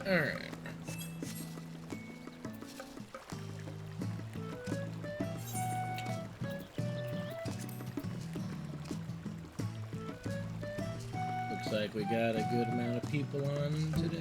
Alright. Looks like we got a good amount of people on today.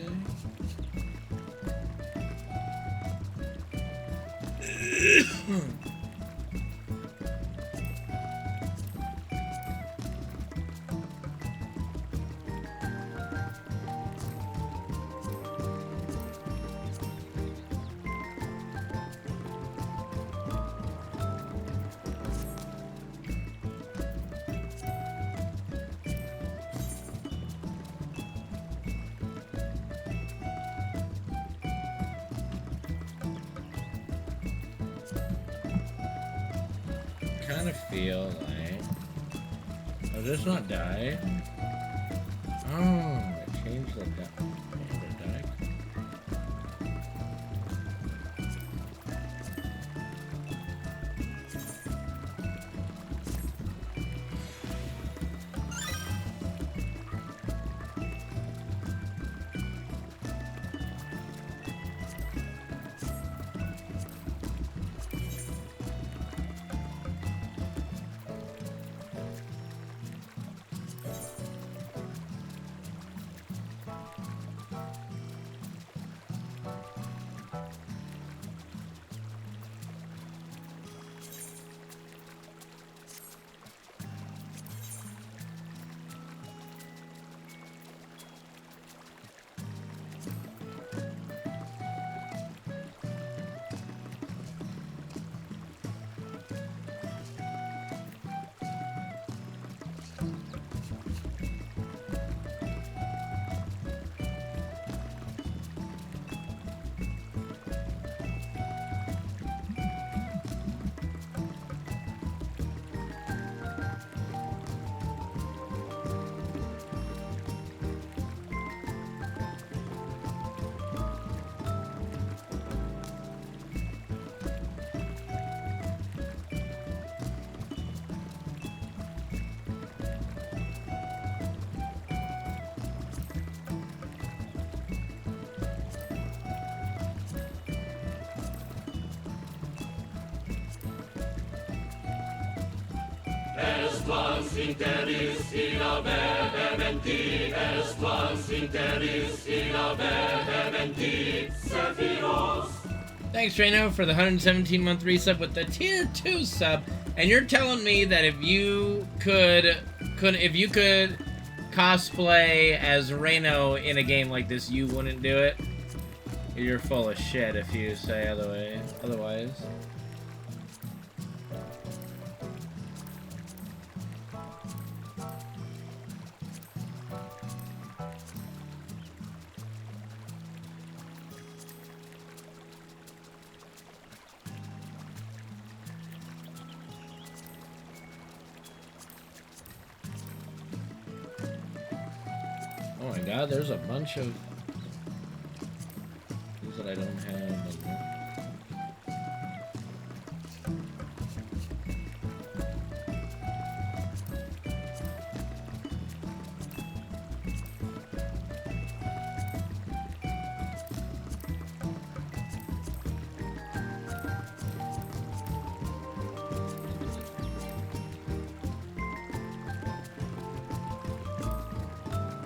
Kind of feel like... Oh, does this not die? Oh, I changed the die. Est interis in aveventi, est interis in aveventi, Sephiros. Thanks, Reno, for the 117-month resub with the tier 2 sub. And you're telling me that if you could cosplay as Reno in a game like this, you wouldn't do it? You're full of shit if you say otherwise. Oh my god, there's a bunch of things that I don't have.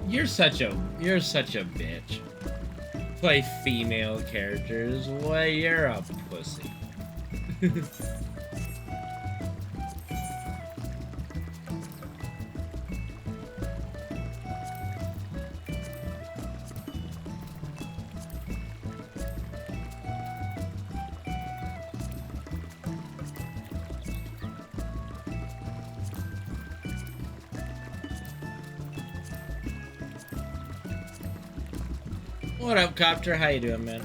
You're such a bitch. Play female characters. Well, you're a pussy. What up, Copter? How you doing, man?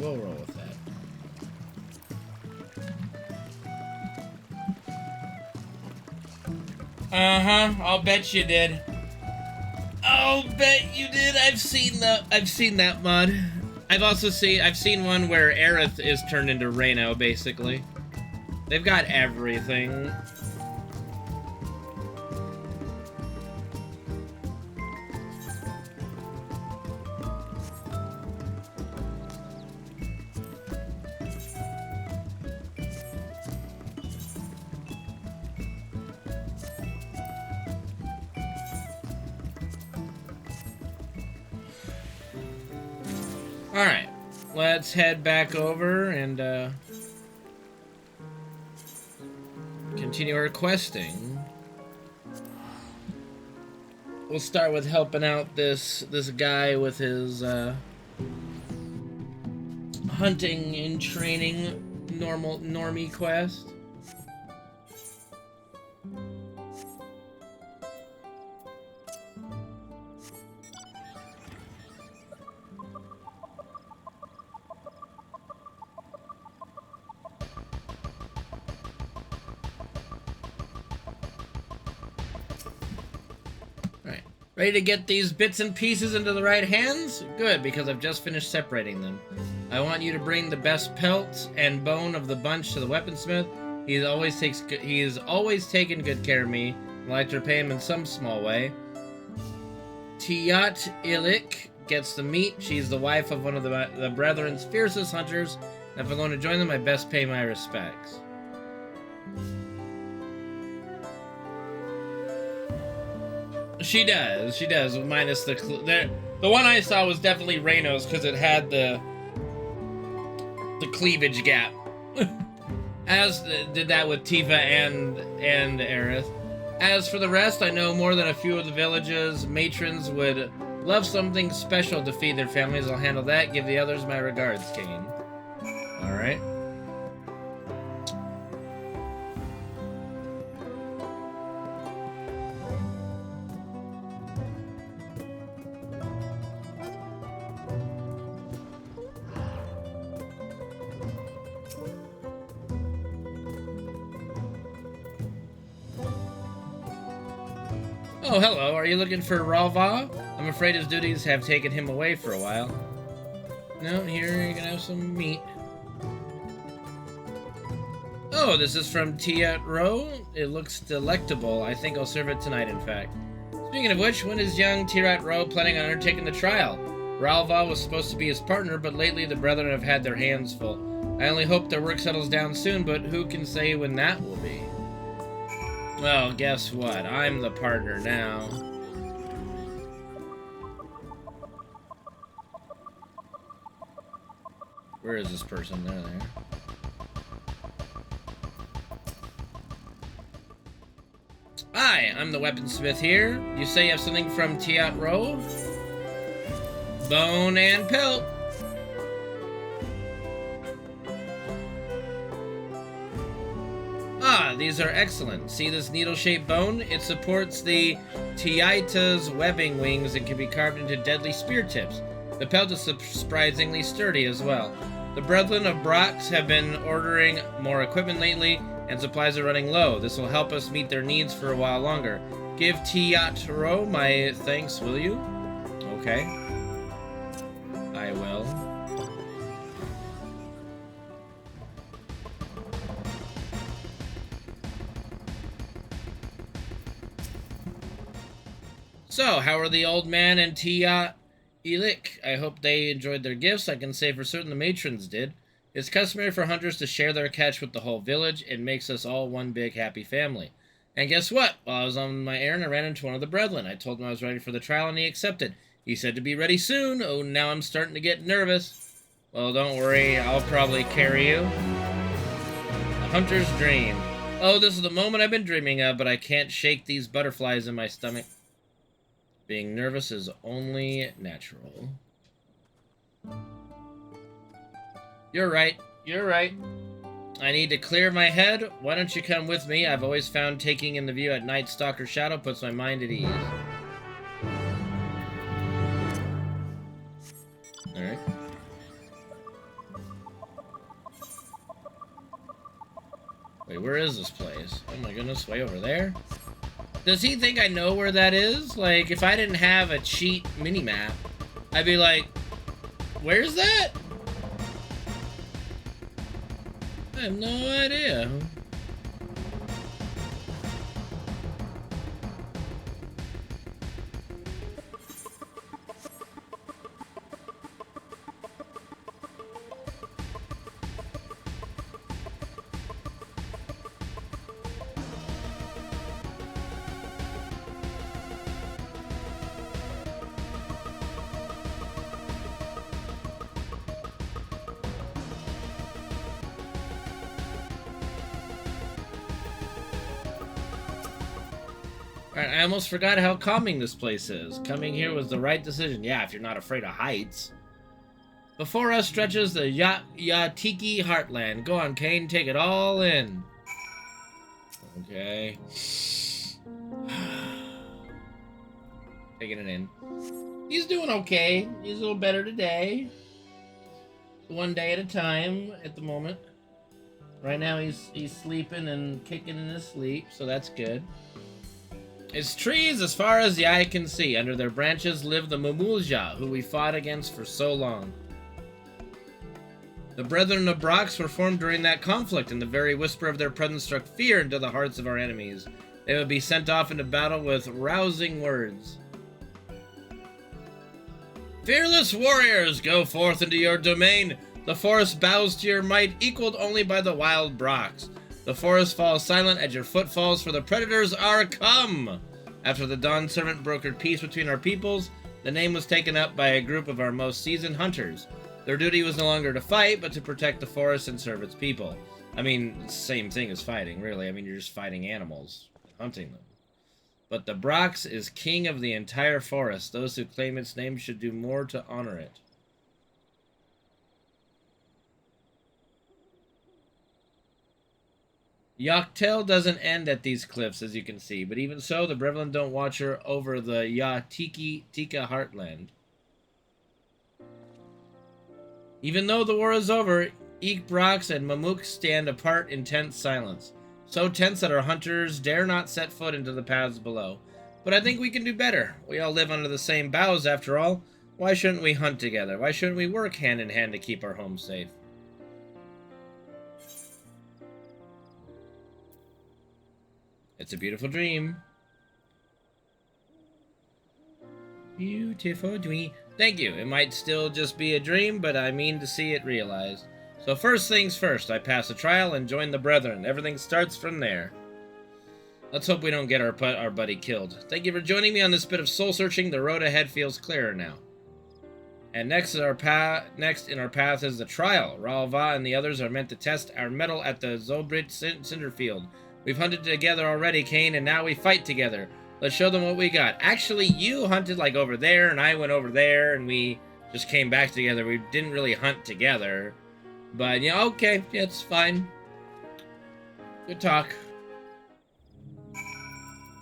We'll roll with that. I'll bet you did. I'll bet you did. I've seen that mod. I've seen one where Aerith is turned into Reno, basically. They've got everything. Alright, let's head back over and continue our questing. We'll start with helping out this guy with his hunting and training normie quest. Ready to get these bits and pieces into the right hands? Good, because I've just finished separating them. I want you to bring the best pelt and bone of the bunch to the weaponsmith. He's always taken good care of me. I'd like to repay him in some small way. Tiat Ilik gets the meat. She's the wife of one of the Brethren's fiercest hunters. If I'm going to join them, I best pay my respects. She does, minus the one I saw was definitely Reno's because it had the cleavage gap. As did that with Tifa and Aerith. As for the rest, I know more than a few of the villages. Matrons would love something special to feed their families. I'll handle that. Give the others my regards, Kane. Alright. Oh, hello. Are you looking for Ralva? I'm afraid his duties have taken him away for a while. No, here, you can have some meat. Oh, this is from Tiat Ro. It looks delectable. I think I'll serve it tonight, in fact. Speaking of which, when is young Tiat Ro planning on undertaking the trial? Ralva was supposed to be his partner, but lately the Brethren have had their hands full. I only hope their work settles down soon, but who can say when that will be? Well, guess what? I'm the partner now. Where is this person? There. Hi, I'm the weaponsmith here. You say you have something from Tiat Ro? Bone and pelt. Ah, these are excellent. See this needle-shaped bone? It supports the Tiaita's webbing wings and can be carved into deadly spear tips. The pelt is surprisingly sturdy as well. The Brethren of Brox have been ordering more equipment lately, and supplies are running low. This will help us meet their needs for a while longer. Give Tiat Ro my thanks, will you? Okay. I will. So, how are the old man and Tiat Ilik? I hope they enjoyed their gifts. I can say for certain the matrons did. It's customary for hunters to share their catch with the whole village. It makes us all one big happy family. And guess what? While I was on my errand, I ran into one of the Brethren. I told him I was ready for the trial, and he accepted. He said to be ready soon. Oh, now I'm starting to get nervous. Well, don't worry. I'll probably carry you. A hunter's dream. Oh, this is the moment I've been dreaming of, but I can't shake these butterflies in my stomach. Being nervous is only natural. You're right. You're right. I need to clear my head. Why don't you come with me? I've always found taking in the view at night Stalker Shadow puts my mind at ease. Alright. Wait, where is this place? Oh my goodness, way over there? Does he think I know where that is? Like, if I didn't have a cheat mini-map, I'd be like, where's that? I have no idea. Alright, I almost forgot how calming this place is. Coming here was the right decision. Yeah, if you're not afraid of heights. Before us stretches the Yatiki Heartland. Go on, Kane, take it all in. Okay. Taking it in. He's doing okay. He's a little better today. One day at a time at the moment. Right now he's sleeping and kicking in his sleep, so that's good. It's trees as far as the eye can see. Under their branches live the Mumulja, who we fought against for so long. The Brethren of Brox were formed during that conflict, and the very whisper of their presence struck fear into the hearts of our enemies. They would be sent off into battle with rousing words. Fearless warriors, go forth into your domain. The forest bows to your might, equaled only by the wild Brox. The forest falls silent at your footfalls, for the predators are come! After the Dawn Servant brokered peace between our peoples, the name was taken up by a group of our most seasoned hunters. Their duty was no longer to fight, but to protect the forest and serve its people. I mean, same thing as fighting, really. I mean, you're just fighting animals, hunting them. But the Brox is king of the entire forest. Those who claim its name should do more to honor it. Yachtel doesn't end at these cliffs, as you can see, but even so, the Brevlin don't watch her over the Tika Heartland. Even though the war is over, Eek Brox and Mamuk stand apart in tense silence. So tense that our hunters dare not set foot into the paths below. But I think we can do better. We all live under the same boughs, after all. Why shouldn't we hunt together? Why shouldn't we work hand in hand to keep our home safe? It's a beautiful dream. Beautiful dream. Thank you. It might still just be a dream, but I mean to see it realized. So first things first, I pass a trial and join the Brethren. Everything starts from there. Let's hope we don't get our buddy killed. Thank you for joining me on this bit of soul-searching. The road ahead feels clearer now. And next in our path is the trial. Ralva and the others are meant to test our mettle at the Zobrit Cinderfield. We've hunted together already, Kane, and now we fight together. Let's show them what we got. Actually, you hunted like over there, and I went over there, and we just came back together. We didn't really hunt together. But, yeah, okay. Yeah, it's fine. Good talk.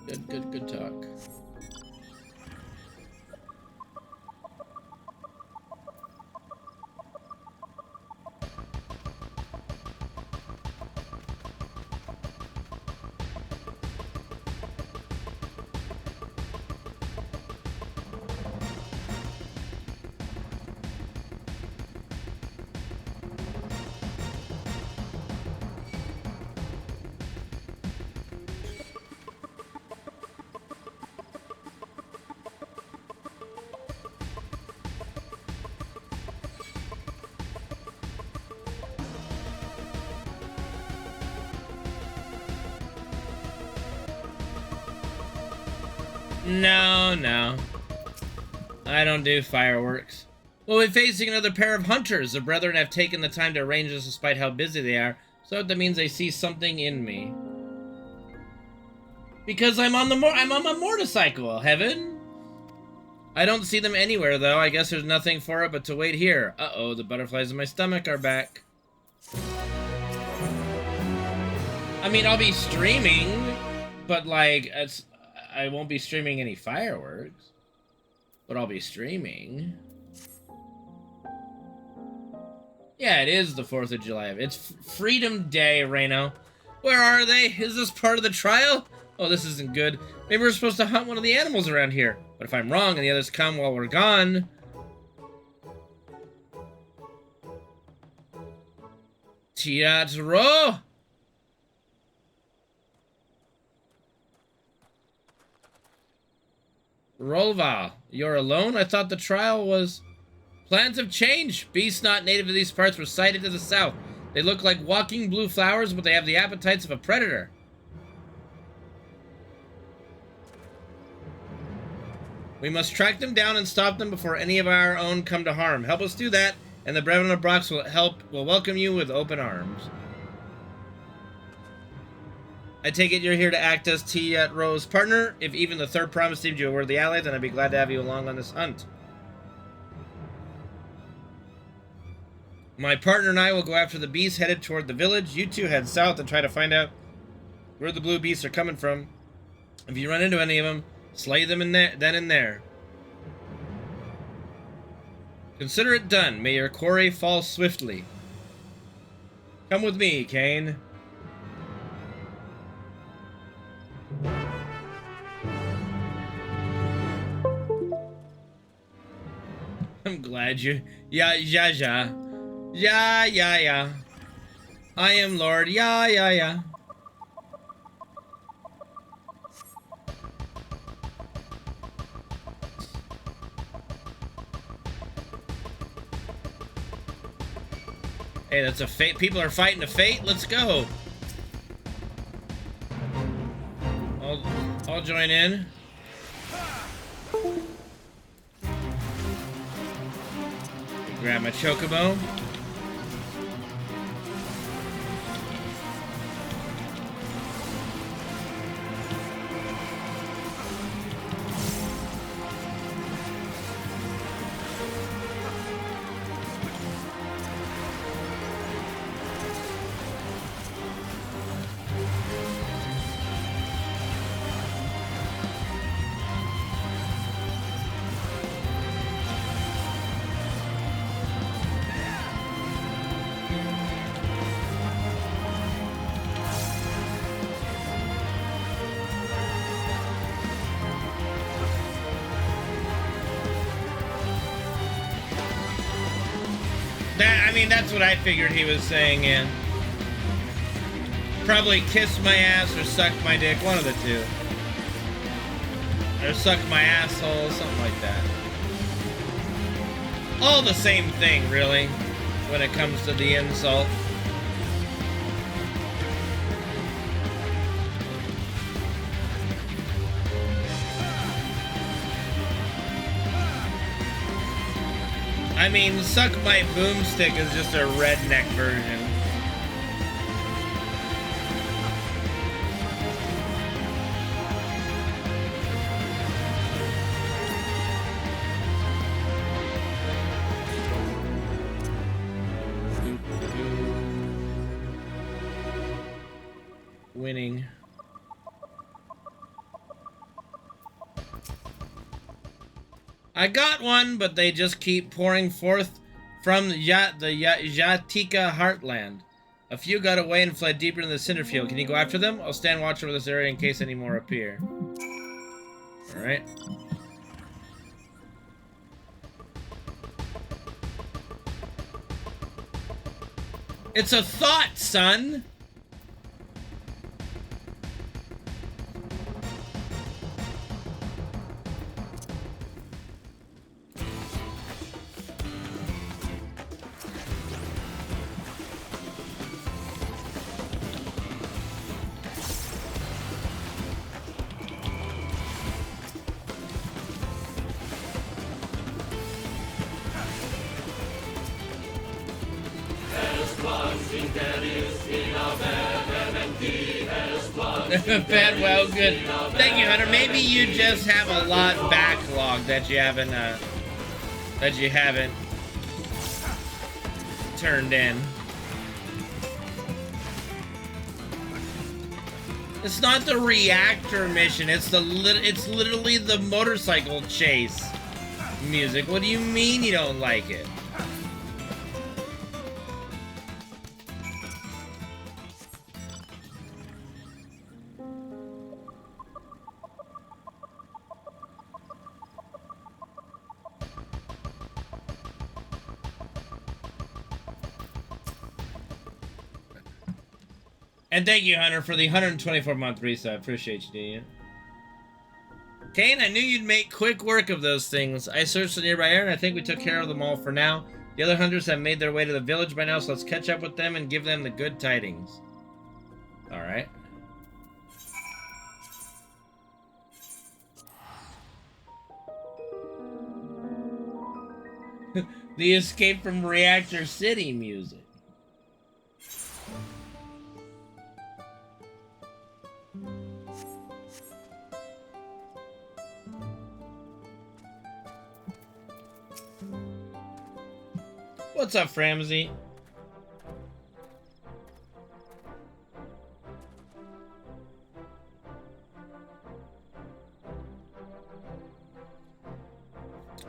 Good talk. No. I don't do fireworks. We'll be facing another pair of hunters. The Brethren have taken the time to arrange this despite how busy they are, so that means they see something in me. Because I'm on a motorcycle, Heaven. I don't see them anywhere, though. I guess there's nothing for it but to wait here. Uh-oh, the butterflies in my stomach are back. I mean, I'll be streaming, but, like, I won't be streaming any fireworks. But I'll be streaming. Yeah, it is the 4th of July. It's Freedom Day, Reno. Where are they? Is this part of the trial? Oh, this isn't good. Maybe we're supposed to hunt one of the animals around here. But if I'm wrong and the others come while we're gone... Teatro? Rolval, you're alone? I thought the trial was... Plans have changed. Beasts not native to these parts were sighted to the south. They look like walking blue flowers, but they have the appetites of a predator. We must track them down and stop them before any of our own come to harm. Help us do that, and the Brotherhood of Brox will welcome you with open arms. I take it you're here to act as Teatro's partner. If even the third promise deemed you a worthy ally, then I'd be glad to have you along on this hunt. My partner and I will go after the beasts headed toward the village. You two head south and try to find out where the blue beasts are coming from. If you run into any of them, slay them in there, then and there. Consider it done. May your quarry fall swiftly. Come with me, Kane. I'm glad you... Yeah. I am Lord. Yeah. Hey, that's a fate. People are fighting a fate. Let's go. I'll join in. Grab my chocobo. I mean, that's what I figured he was saying, yeah. Probably kiss my ass or suck my dick, one of the two. Or suck my asshole, something like that. All the same thing, really, when it comes to the insult. I mean, suck my boomstick is just a redneck version. Winning. I got one, but they just keep pouring forth from the Yatika heartland. A few got away and fled deeper into the cinder field. Can you go after them? I'll stand watch over this area in case any more appear. Alright. It's a thought, son! Well, good. Thank you, Hunter. Maybe you just have a lot backlogged that you haven't turned in. It's not the reactor mission. It's literally the motorcycle chase music. What do you mean you don't like it? And thank you, Hunter, for the 124-month reset. I appreciate you, Dean. Kane, I knew you'd make quick work of those things. I searched the nearby area, and I think we took care of them all for now. The other hunters have made their way to the village by now, so let's catch up with them and give them the good tidings. Alright. The Escape from Reactor City music. What's up, Framsy?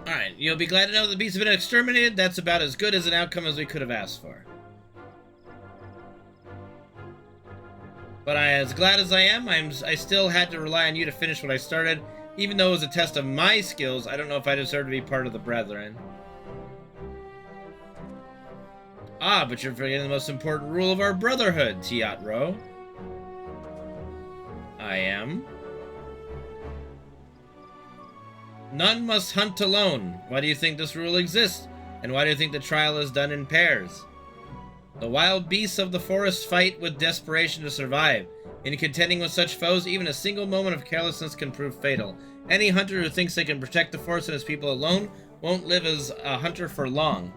Alright, you'll be glad to know the beasts have been exterminated. That's about as good as an outcome as we could have asked for. But as glad as I am, I still had to rely on you to finish what I started. Even though it was a test of my skills, I don't know if I deserve to be part of the Brethren. Ah, but you're forgetting the most important rule of our Brotherhood, Tiat-Ro. I am. None must hunt alone. Why do you think this rule exists? And why do you think the trial is done in pairs? The wild beasts of the forest fight with desperation to survive. In contending with such foes, even a single moment of carelessness can prove fatal. Any hunter who thinks they can protect the forest and his people alone won't live as a hunter for long.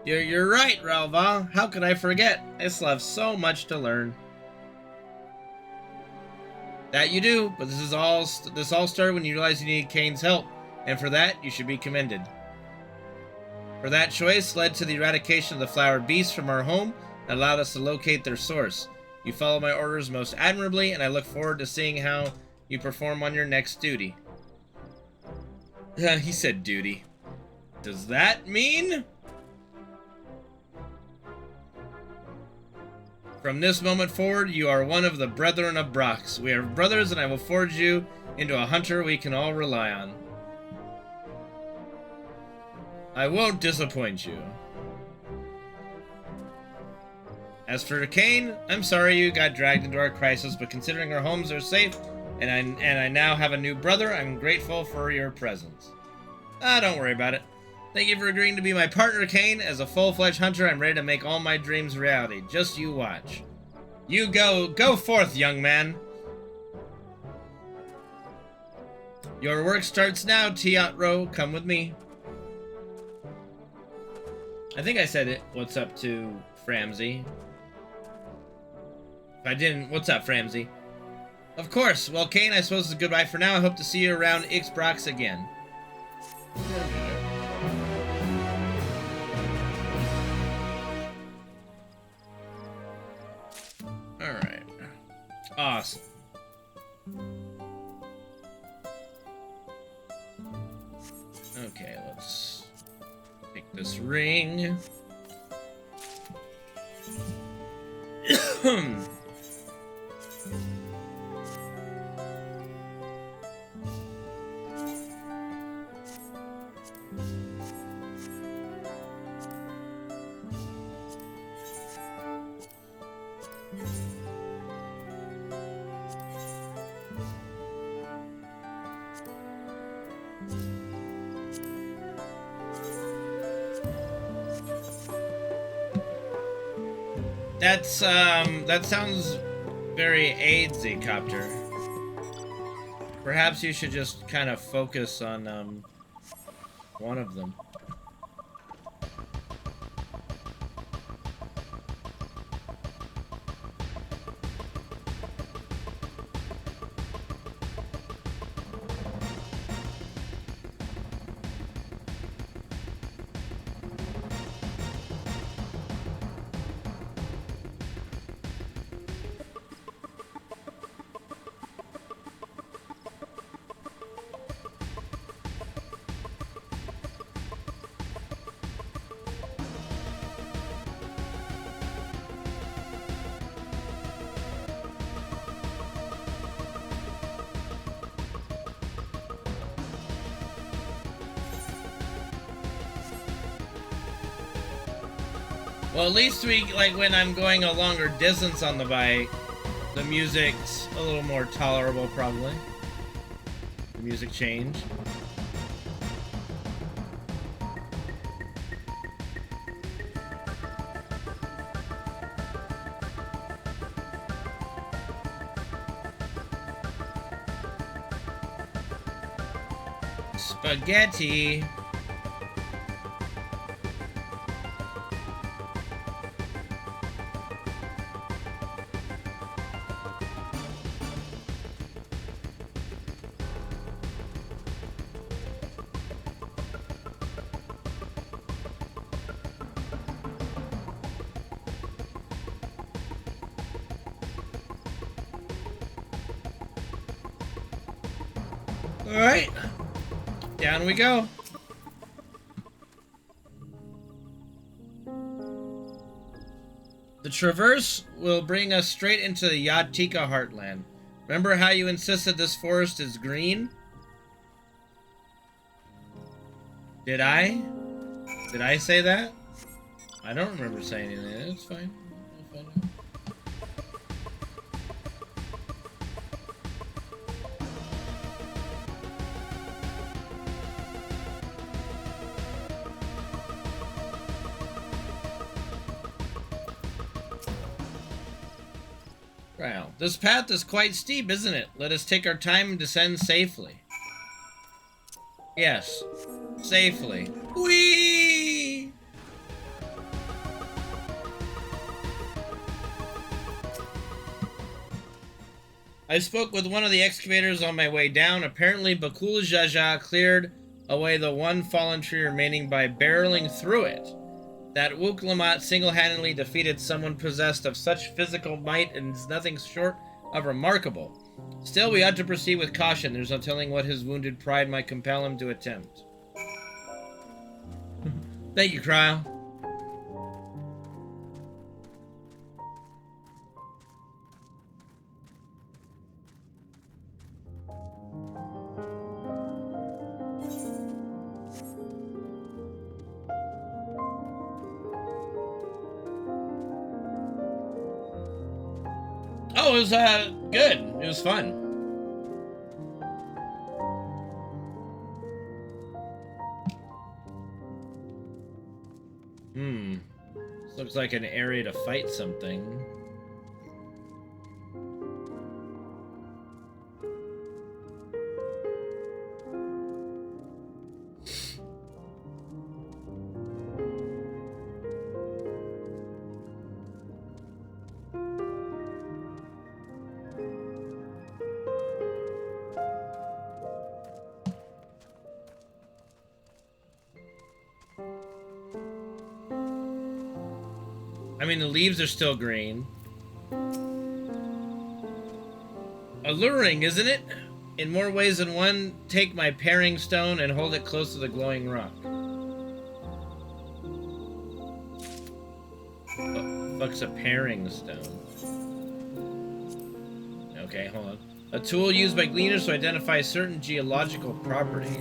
You're right, Ralva. How could I forget? I still have so much to learn. That you do, but this all started when you realized you needed Kane's help, and for that, you should be commended. For that choice led to the eradication of the flower beasts from our home and allowed us to locate their source. You follow my orders most admirably, and I look forward to seeing how you perform on your next duty. He said duty. Does that mean? From this moment forward, you are one of the Brethren of Brox. We are brothers, and I will forge you into a hunter we can all rely on. I won't disappoint you. As for Kane, I'm sorry you got dragged into our crisis, but considering our homes are safe, and I now have a new brother, I'm grateful for your presence. Don't worry about it. Thank you for agreeing to be my partner, Kane. As a full-fledged hunter, I'm ready to make all my dreams reality. Just you watch. You go forth, young man. Your work starts now, Tiat-Ro. Come with me. I think I said it. What's up to Framsy? If I didn't, what's up, Framsy? Of course. Well, Kane, I suppose it's goodbye for now. I hope to see you around Ixbrox again. Alright. Awesome. Okay, let's take this ring. That sounds very AIDS-y, Copter. Perhaps you should just kind of focus on, one of them. Well, at least we, like, when I'm going a longer distance on the bike, the music's a little more tolerable, probably. The music change. Spaghetti. All right. Down we go. The traverse will bring us straight into the Yatika heartland. Remember how you insisted this forest is green? Did I? Did I say that? I don't remember saying anything. It's fine. I'll find out. Wow. This path is quite steep, isn't it? Let us take our time and descend safely. Yes. Safely. Whee! I spoke with one of the excavators on my way down. Apparently, Bakul Jaja cleared away the one fallen tree remaining by barreling through it. That Wuklamat single-handedly defeated someone possessed of such physical might and is nothing short of remarkable. Still, we ought to proceed with caution. There's no telling what his wounded pride might compel him to attempt. Thank you, Cryle. Oh, it was good. It was fun. This looks like an area to fight something. I mean, the leaves are still green. Alluring, isn't it? In more ways than one, take my paring stone and hold it close to the glowing rock. What the fuck's a paring stone? Okay, hold on. A tool used by gleaners to identify certain geological properties.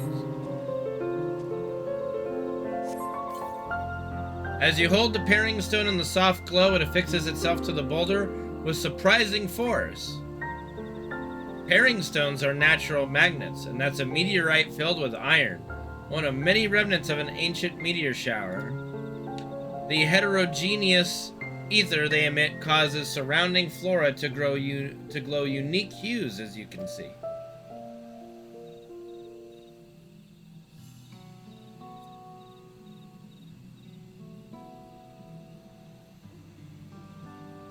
As you hold the paring stone in the soft glow, it affixes itself to the boulder with surprising force. Paring stones are natural magnets, and that's a meteorite filled with iron, one of many remnants of an ancient meteor shower. The heterogeneous ether they emit causes surrounding flora to glow unique hues, as you can see.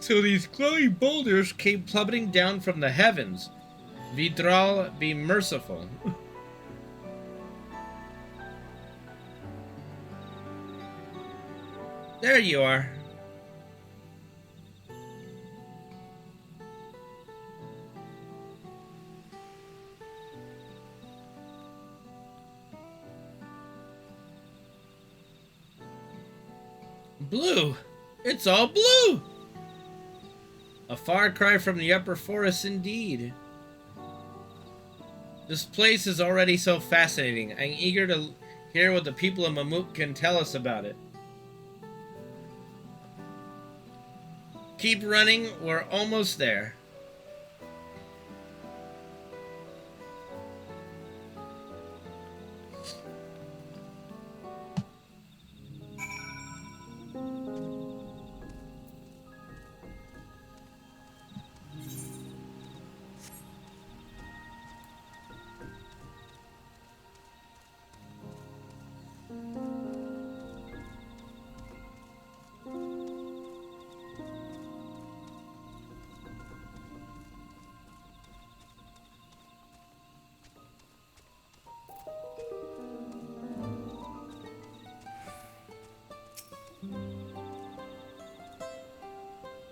So these glowing boulders came plummeting down from the heavens. Vidral, be merciful. There you are. Blue. It's all blue. A far cry from the upper forest indeed. This place is already so fascinating. I'm eager to hear what the people of Mamuk can tell us about it. Keep running. We're almost there.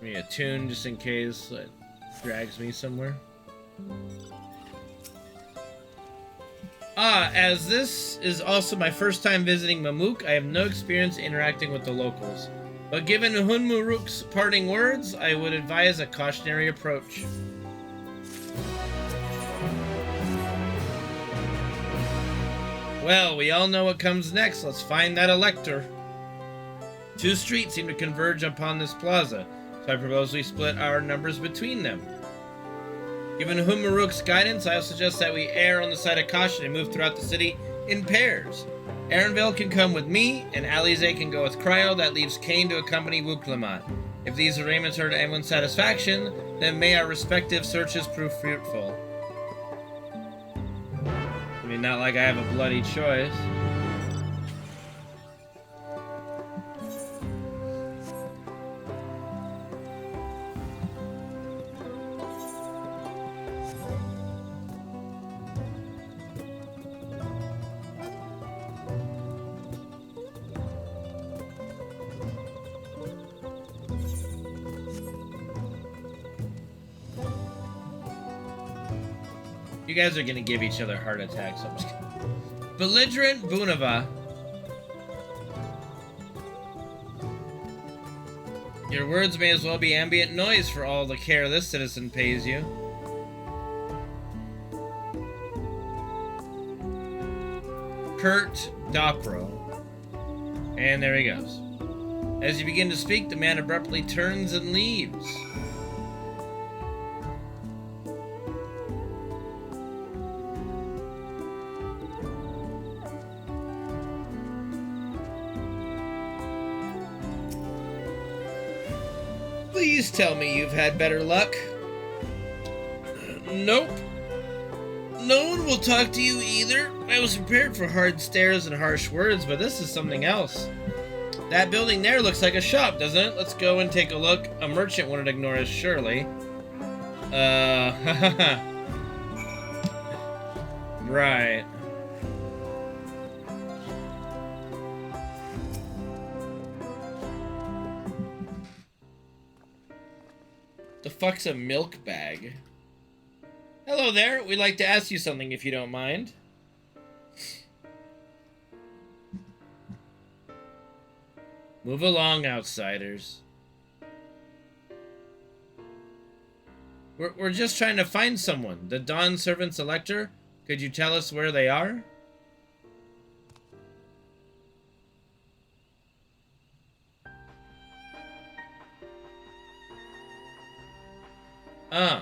Give me a tune just in case it drags me somewhere. As this is also my first time visiting Mamuk, I have no experience interacting with the locals. But given Hunmuruk's parting words, I would advise a cautionary approach. Well, we all know what comes next. Let's find that elector. Two streets seem to converge upon this plaza, so I propose we split our numbers between them. Given Hunmuruk's guidance, I suggest that we err on the side of caution and move throughout the city in pairs. Aaronville can come with me, and Alize can go with Cryo. That leaves Kane to accompany Wuklemat. If these arrangements are to everyone's satisfaction, then may our respective searches prove fruitful. I mean, not like I have a bloody choice. You guys are gonna give each other heart attacks. I'm just kidding. Belligerent Bunava. Your words may as well be ambient noise for all the care this citizen pays you. Kurt Dopro. And there he goes. As you begin to speak, the man abruptly turns and leaves. Please tell me you've had better luck. Nope. No one will talk to you either. I was prepared for hard stares and harsh words, but this is something else. That building there looks like a shop, doesn't it? Let's go and take a look. A merchant wouldn't ignore us, surely. Right. The fuck's a milk bag? Hello there. We'd like to ask you something if you don't mind. Move along, outsiders. We're just trying to find someone. The Dawn Servant's Elector? Could you tell us where they are? Oh.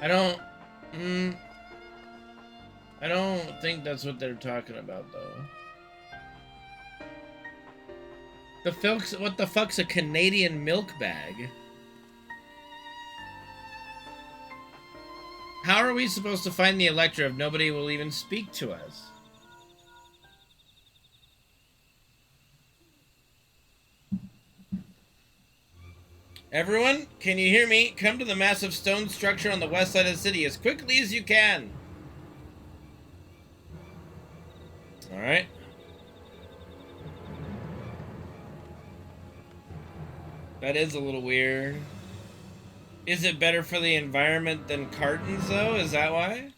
I don't think that's what they're talking about, though. What the fuck's a Canadian milk bag? How are we supposed to find the Elector if nobody will even speak to us? Everyone, can you hear me? Come to the massive stone structure on the west side of the city as quickly as you can. Alright. That is a little weird. Is it better for the environment than cartons, though? Is that why?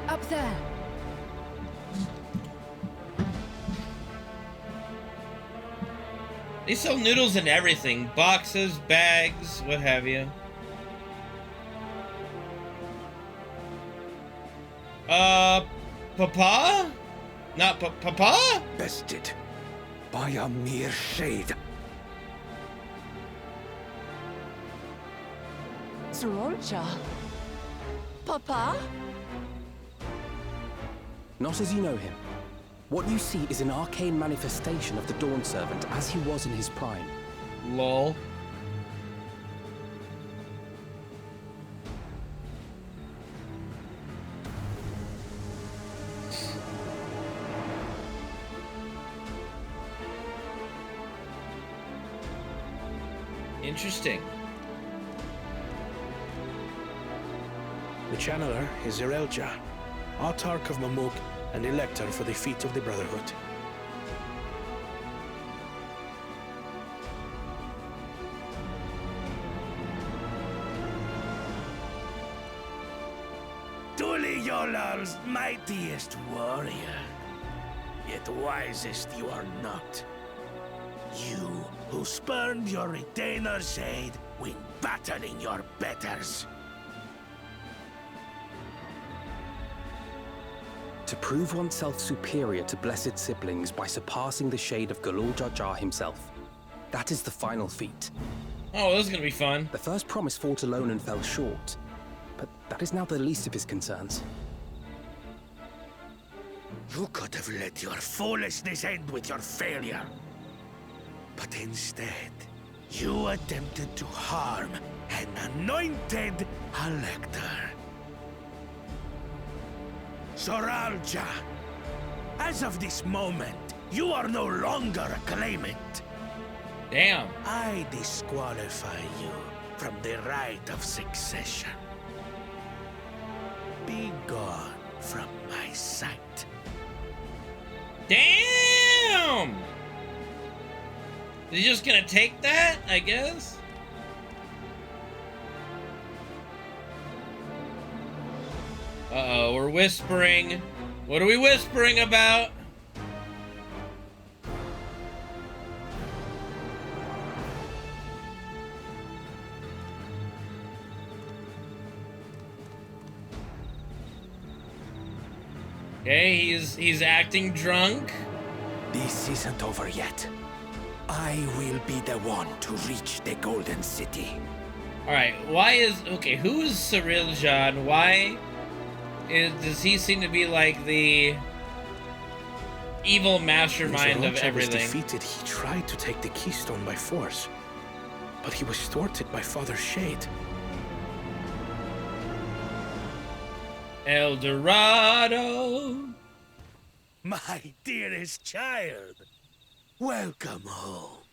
Up there. They sell noodles and everything. Boxes, bags, what have you. Papa? Not Papa? Bested by a mere shade. Zorolja. Papa? Not as you know him. What you see is an arcane manifestation of the Dawn Servant as he was in his prime. Lol. Interesting. The Channeler is Zorolja, Autarch of Mamuk and Elector for the feet of the Brotherhood. Yolal's mightiest warrior, yet wisest you are not. You, who spurned your retainer's aid when battling your betters. To prove oneself superior to blessed siblings by surpassing the shade of Galul Jar Jar himself. That is the final feat. Oh, this is gonna be fun. The first promise fought alone and fell short, but that is now the least of his concerns. You could have let your foolishness end with your failure. But instead, you attempted to harm an anointed elector. Zorolja, as of this moment, you are no longer a claimant. Damn. I disqualify you from the right of succession. Be gone from my sight. Damn! Is he just gonna take that, I guess? Uh-oh, we're whispering. What are we whispering about? Okay, he's acting drunk. This isn't over yet. I will be the one to reach the Golden City. Alright, who is Zorolja and why does he seem to be like the evil mastermind of Zorolja everything? was defeated, he tried to take the keystone by force, but he was thwarted by Father Shade. El Dorado. My dearest child, welcome home.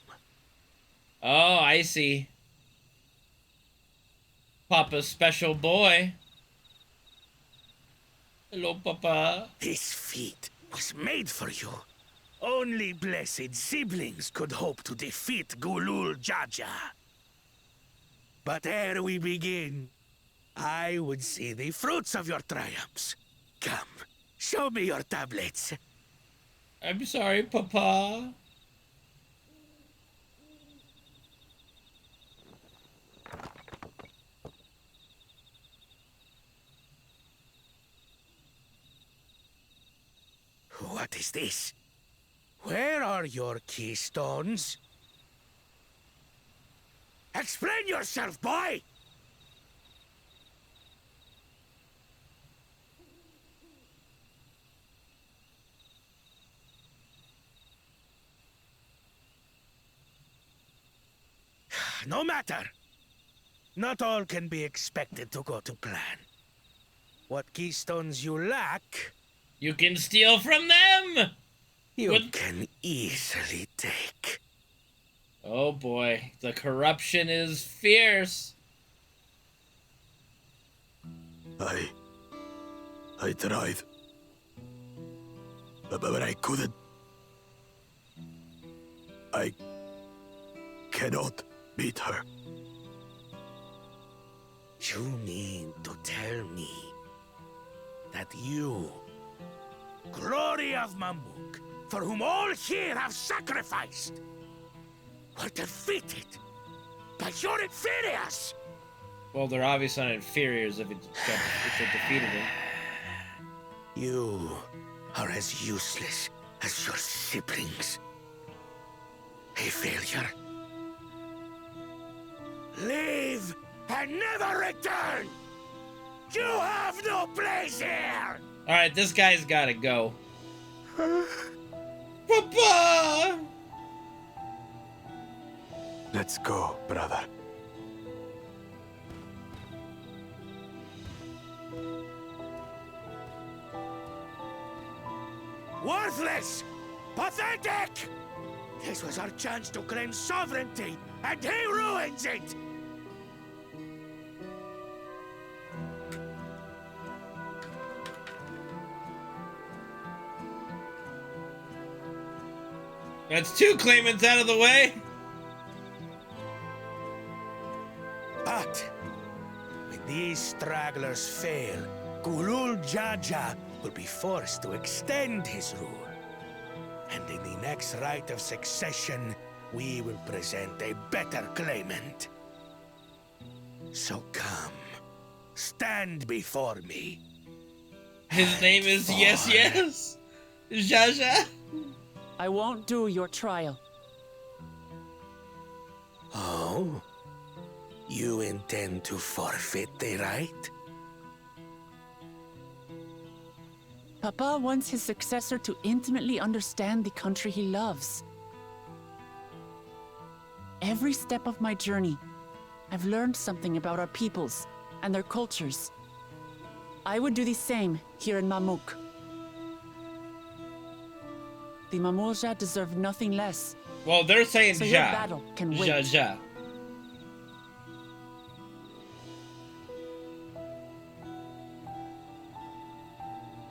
Oh, I see. Papa's special boy. Hello, Papa. This feat was made for you. Only blessed siblings could hope to defeat Galul Jar Jar. But ere we begin, I would see the fruits of your triumphs. Come, show me your tablets. I'm sorry, Papa. What is this? Where are your keystones? Explain yourself, boy! No matter. Not all can be expected to go to plan. What keystones you lack, You can steal from them! you can easily take. Oh boy, the corruption is fierce. I tried. But I couldn't. I cannot beat her. You mean to tell me that you, glory of Mamuk, for whom all here have sacrificed, were defeated by your inferiors? Well, they're obviously not inferiors if it defeated him. You are as useless as your siblings. A failure. Leave and never return! You have no place here! Alright, this guy's gotta go. Papa! Let's go, brother. Worthless! Pathetic! This was our chance to claim sovereignty, and he ruins it! That's two claimants out of the way. But when these stragglers fail, Gulul Jaja will be forced to extend his rule. And in the next rite of succession, we will present a better claimant. So come, stand before me. His name is Yes Yes. Jaja. I won't do your trial. Oh? You intend to forfeit the right? Papa wants his successor to intimately understand the country he loves. Every step of my journey, I've learned something about our peoples and their cultures. I would do the same here in Mamuk. The Mamulja deserve nothing less. Well, they're saying So Ja. your battle can wait. Ja.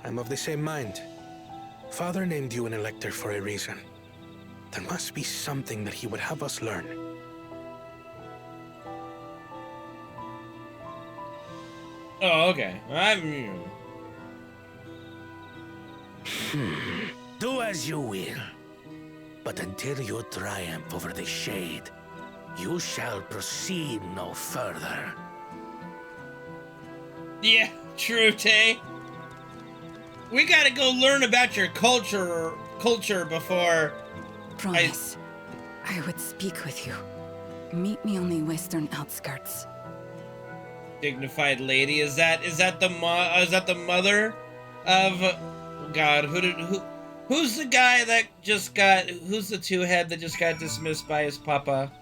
I'm of the same mind. Father named you an elector for a reason. There must be something that he would have us learn. Oh, okay. Do as you will. But until you triumph over the Shade, you shall proceed no further. Yeah, true, Tay. We gotta go learn about your culture before. Promise. I would speak with you. Meet me on the western outskirts. Dignified lady, is that the mother of God? Who's the guy that just got? Who's the two-head that just got dismissed by his papa?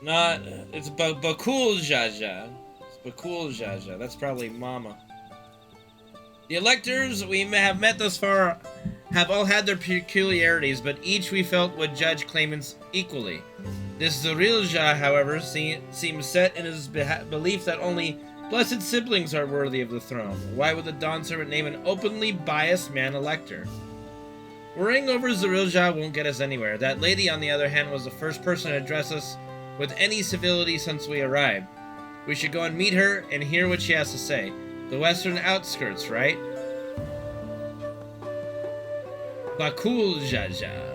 It's Bakul Jaja. It's Bakul Jaja. That's probably Mama. The electors we have met thus far have all had their peculiarities, but each we felt would judge claimants equally. This Zerilja, however, seems set in his belief that only blessed siblings are worthy of the throne. Why would the Dawn Servant name an openly biased man elector? Worrying over Zerilja won't get us anywhere. That lady, on the other hand, was the first person to address us with any civility since we arrived. We should go and meet her and hear what she has to say. The western outskirts, right? Bakul Jaja.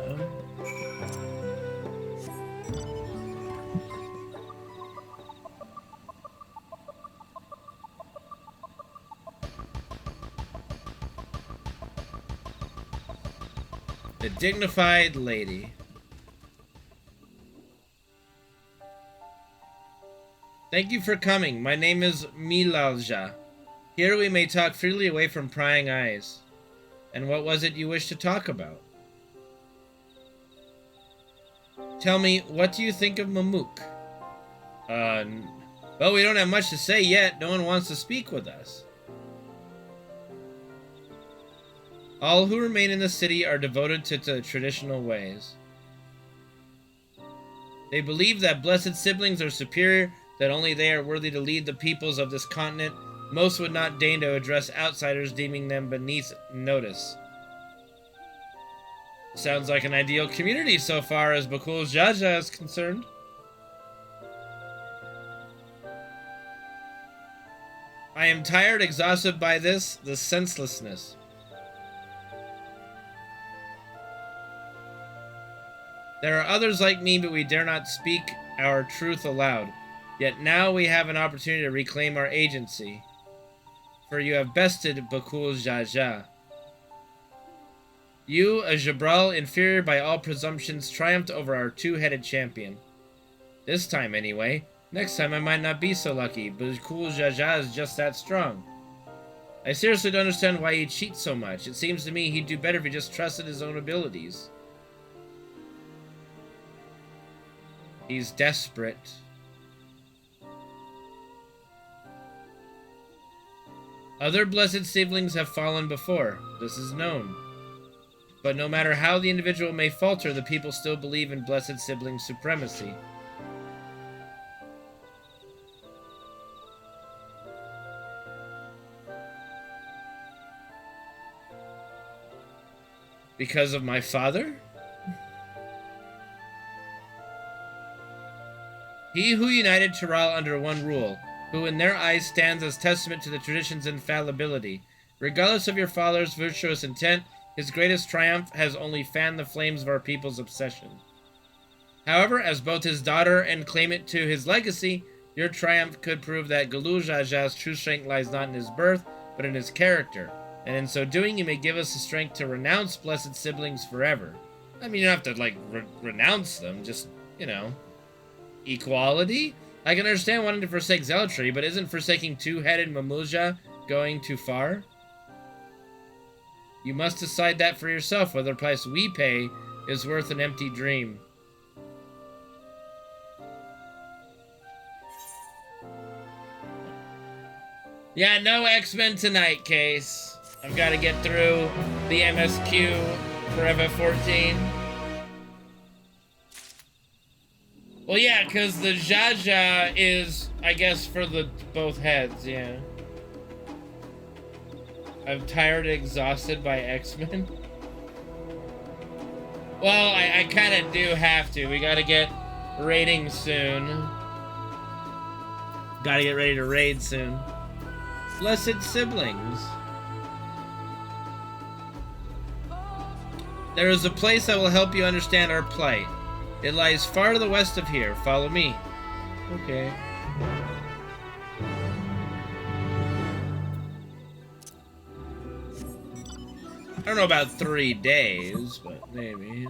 The dignified lady. Thank you for coming. My name is Milalja. Here we may talk freely away from prying eyes. And what was it you wished to talk about? Tell me, what do you think of Mamuk? Well, we don't have much to say yet. No one wants to speak with us. All who remain in the city are devoted to the traditional ways. They believe that blessed siblings are superior, that only they are worthy to lead the peoples of this continent. Most would not deign to address outsiders, deeming them beneath notice. Sounds like an ideal community so far as Bakul Jaja is concerned. I am tired, exhausted by the senselessness. There are others like me, but we dare not speak our truth aloud. Yet now we have an opportunity to reclaim our agency. for you have bested Bakul Jaja. You, a Jabral inferior by all presumptions, triumphed over our two-headed champion. This time, anyway. Next time I might not be so lucky, but Bakul Jaja is just that strong. I seriously don't understand why he cheats so much. It seems to me he'd do better if he just trusted his own abilities. He's desperate. Other blessed siblings have fallen before. This is known. But no matter how the individual may falter, the people still believe in blessed sibling supremacy. Because of my father? He who united Tiral under one rule, who in their eyes stands as testament to the tradition's infallibility. Regardless of your father's virtuous intent, his greatest triumph has only fanned the flames of our people's obsession. However, as both his daughter and claimant to his legacy, your triumph could prove that Galul Jaja's true strength lies not in his birth, but in his character. And in so doing, you may give us the strength to renounce blessed siblings forever. I mean, you don't have to, like, renounce them, just, you know, equality? I can understand wanting to forsake zealotry, but isn't forsaking two-headed Mamulja going too far? You must decide that for yourself, whether the price we pay is worth an empty dream. Yeah, no X-Men tonight, Case. I've got to get through the MSQ for FF14. Well, yeah, because the Jaja is, I guess, for the both heads, yeah. I'm tired and exhausted by X-Men. Well, I kind of do have to. We got to get raiding soon. Got to get ready to raid soon. Blessed siblings. There is a place that will help you understand our plight. It lies far to the west of here. Follow me. Okay. I don't know about 3 days, but maybe.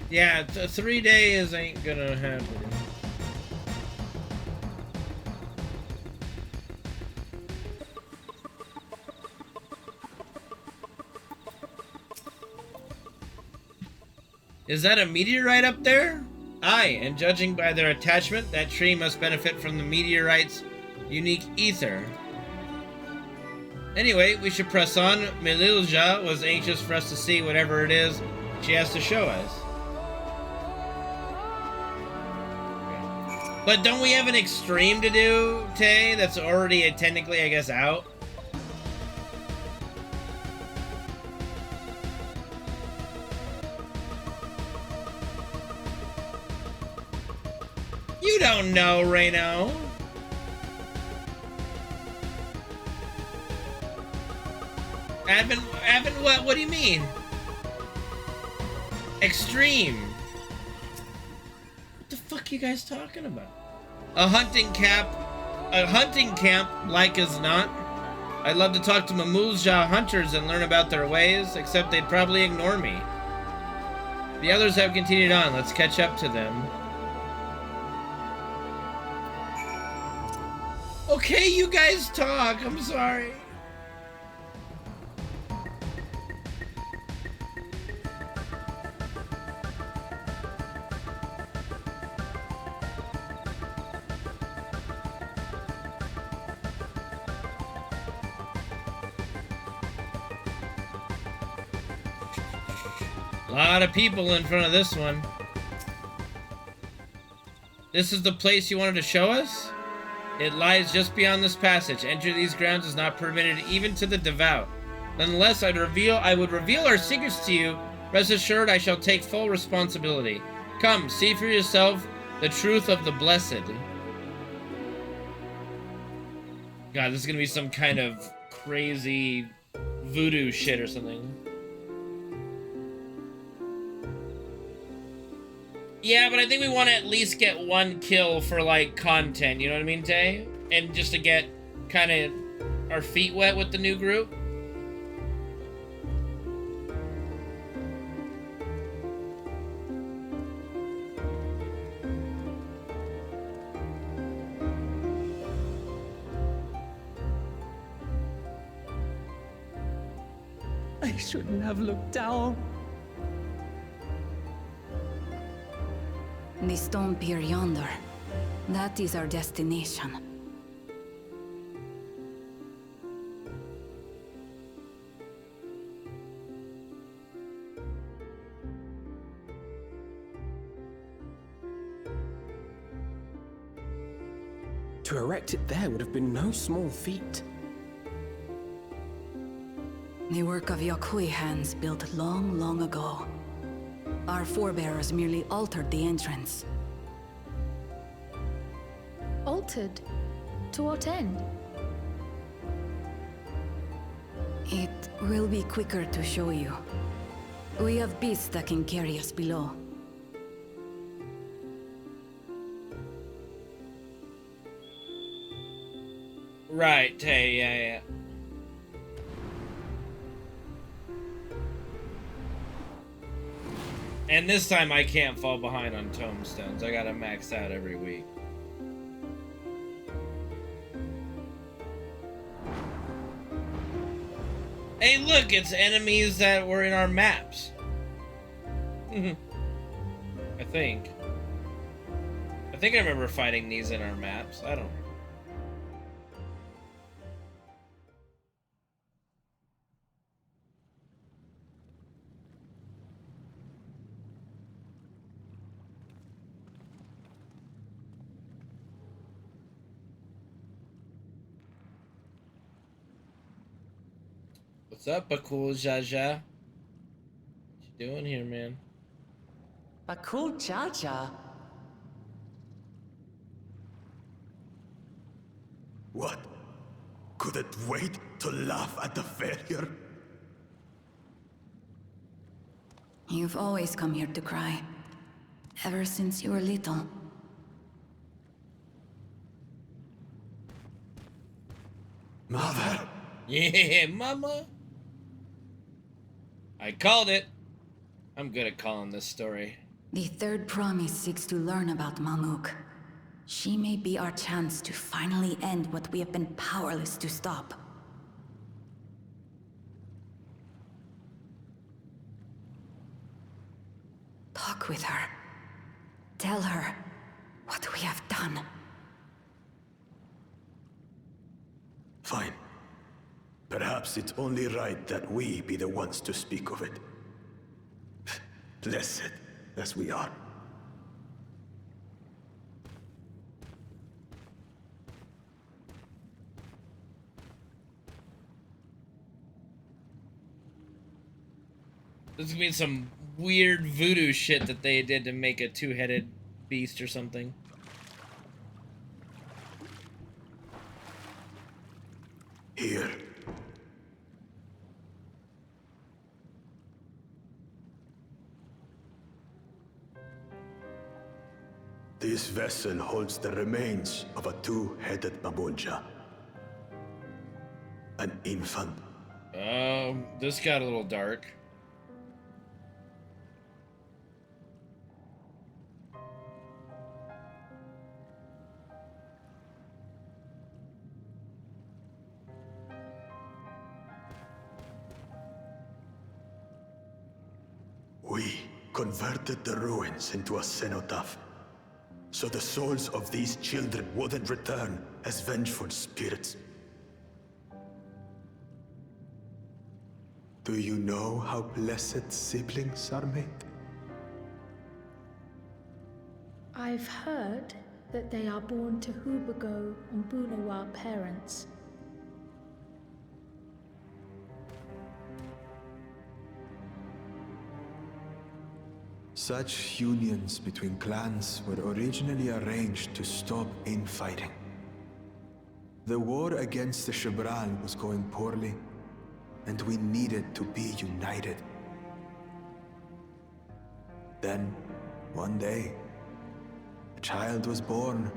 Yeah, 3 days ain't gonna happen. Is that a meteorite up there? Aye, and judging by their attachment, that tree must benefit from the meteorite's unique ether. Anyway, we should press on. Melilja was anxious for us to see whatever it is she has to show us. But don't we have an extreme to do, Tay? That's already technically, I guess, out. You don't know, Reno. Advent what? What do you mean? Extreme. What the fuck are you guys talking about? A hunting camp, like as not. I'd love to talk to Mamulja hunters and learn about their ways, except they'd probably ignore me. The others have continued on. Let's catch up to them. Okay, you guys talk. I'm sorry. A lot of people in front of this one. This is the place you wanted to show us? It lies just beyond this passage. Entry these grounds is not permitted even to the devout. Nonetheless, I would reveal our secrets to you. Rest assured, I shall take full responsibility. Come, see for yourself the truth of the blessed. God, this is gonna be some kind of crazy voodoo shit or something. Yeah, but I think we want to at least get one kill for, like, content, you know what I mean, Tay? And just to get kind of our feet wet with the new group. I shouldn't have looked down. The stone pier yonder. That is our destination. To erect it there would have been no small feat. The work of Yakui hands built long, long ago. Our forebears merely altered the entrance. Altered? To what end? It will be quicker to show you. We have beasts that can carry us below. Right, Tay, yeah. And this time I can't fall behind on tombstones. I gotta max out every week. Hey, look, it's enemies that were in our maps. I think I remember fighting these in our maps. I don't know. What's up, Bakul Jaja? What you doing here, man? Bakul Jaja? What? Couldn't wait to laugh at the failure? You've always come here to cry. Ever since you were little. Mother! Yeah, mama. I called it. I'm good at calling this story. The third promise seeks to learn about Malmuk. She may be our chance to finally end what we have been powerless to stop. Talk with her. Tell her what we have done. Fine. Perhaps it's only right that we be the ones to speak of it. Blessed as we are. This is gonna be some weird voodoo shit that they did to make a two-headed beast or something. Here. This vessel holds the remains of a two-headed babonja. An infant. This got a little dark. We converted the ruins into a cenotaph, so the souls of these children wouldn't return as vengeful spirits. Do you know how blessed siblings are made? I've heard that they are born to Hubago and Bunawa parents. Such unions between clans were originally arranged to stop infighting. The war against the Shibran was going poorly, and we needed to be united. Then, one day, a child was born.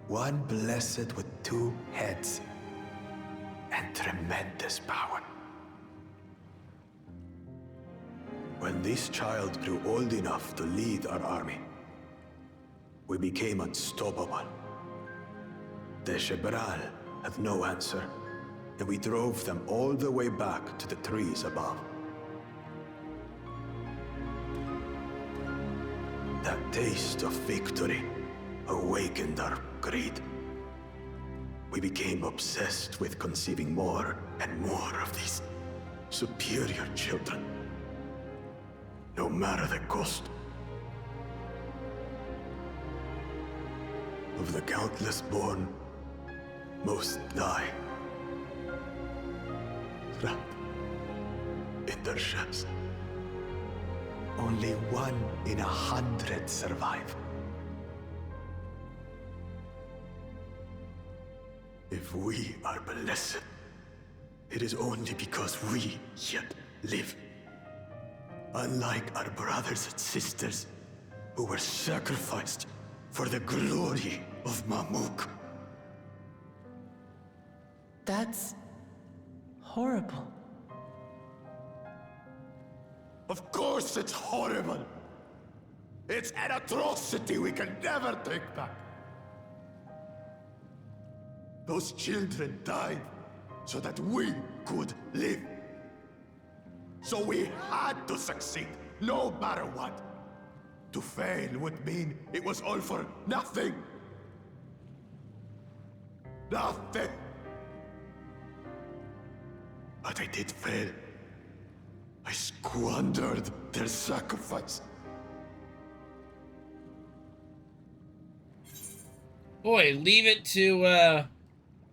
One blessed with 2 heads and tremendous power. When this child grew old enough to lead our army, we became unstoppable. The Shibral had no answer, and we drove them all the way back to the trees above. That taste of victory awakened our greed. We became obsessed with conceiving more and more of these superior children, no matter the cost. Of the countless born, most die, trapped in their shells. Only 1 in 100 survive. If we are blessed, it is only because we yet live. Unlike our brothers and sisters, who were sacrificed for the glory of Mamuk. That's horrible. Of course it's horrible! It's an atrocity we can never take back. Those children died so that we could live. So we had to succeed, no matter what. To fail would mean it was all for nothing. Nothing. But I did fail. I squandered their sacrifice. Boy, leave it to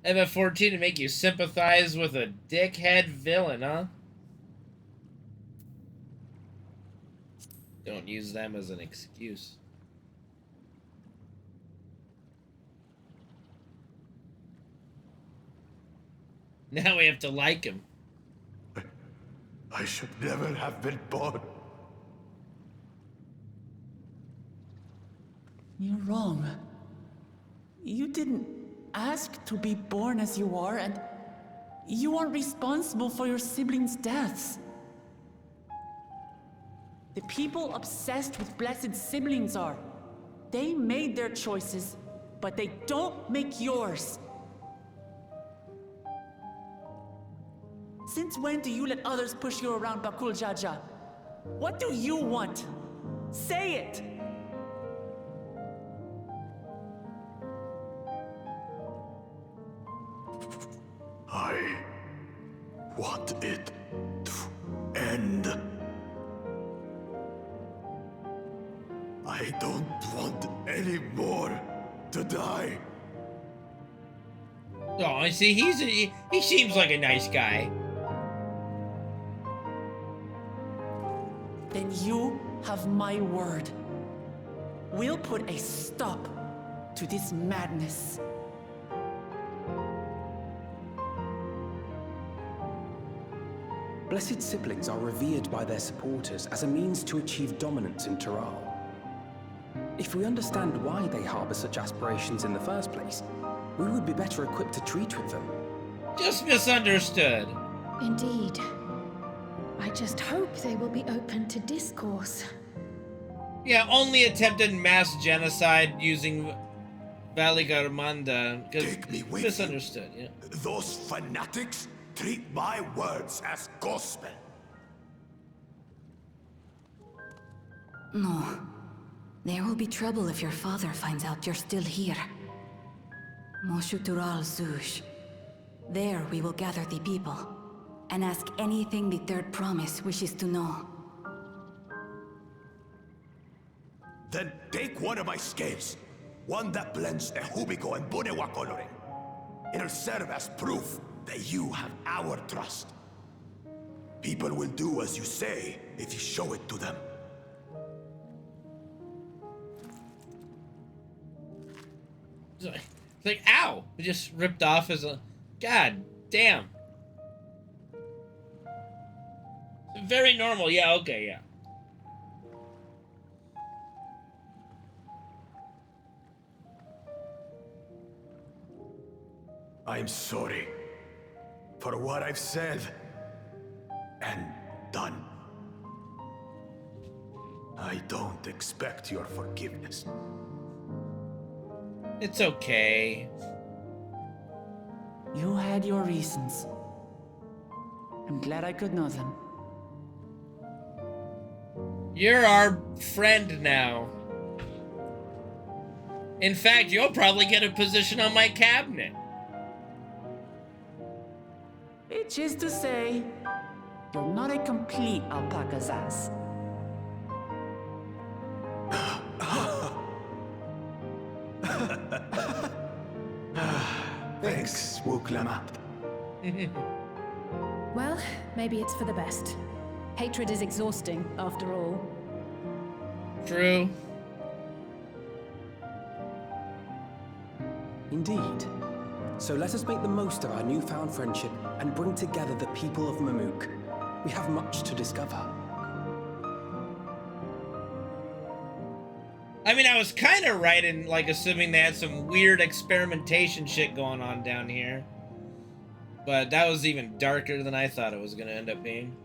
FF14 to make you sympathize with a dickhead villain, huh? Don't use them as an excuse. Now we have to like him. I should never have been born. You're wrong. You didn't ask to be born as you are, and you aren't responsible for your siblings' deaths. The people obsessed with blessed siblings are. They made their choices, but they don't make yours. Since when do you let others push you around, Bakul Jaja? What do you want? Say it! I want it to end. I don't want any more to die. Oh, I see. He seems like a nice guy. Then you have my word. We'll put a stop to this madness. Blessed siblings are revered by their supporters as a means to achieve dominance in Taral. If we understand why they harbor such aspirations in the first place, we would be better equipped to treat with them. Just misunderstood. Indeed. I just hope they will be open to discourse. Yeah, only attempted mass genocide using Valigarmanda, because Take me with misunderstood, yeah. Those fanatics treat my words as gospel. No. There will be trouble if your father finds out you're still here. Moshutural Zush. There we will gather the people, and ask anything the Third Promise wishes to know. Then take one of my scales. One that blends the Hubico and Bunewa coloring. It'll serve as proof that you have our trust. People will do as you say if you show it to them. It's like, ow! It just ripped off as a... God damn. Very normal. Yeah, okay, yeah. I'm sorry for what I've said and done. I don't expect your forgiveness. It's okay. You had your reasons. I'm glad I could know them. You're our friend now. In fact, you'll probably get a position on my cabinet. Which is to say, you're not a complete alpaca's ass. Thanks, Wuklama. Well, maybe it's for the best. Hatred is exhausting, after all. True. Indeed. So let us make the most of our newfound friendship and bring together the people of Mamuk. We have much to discover. I mean, I was kind of right in, like, assuming they had some weird experimentation shit going on down here. But that was even darker than I thought it was going to end up being.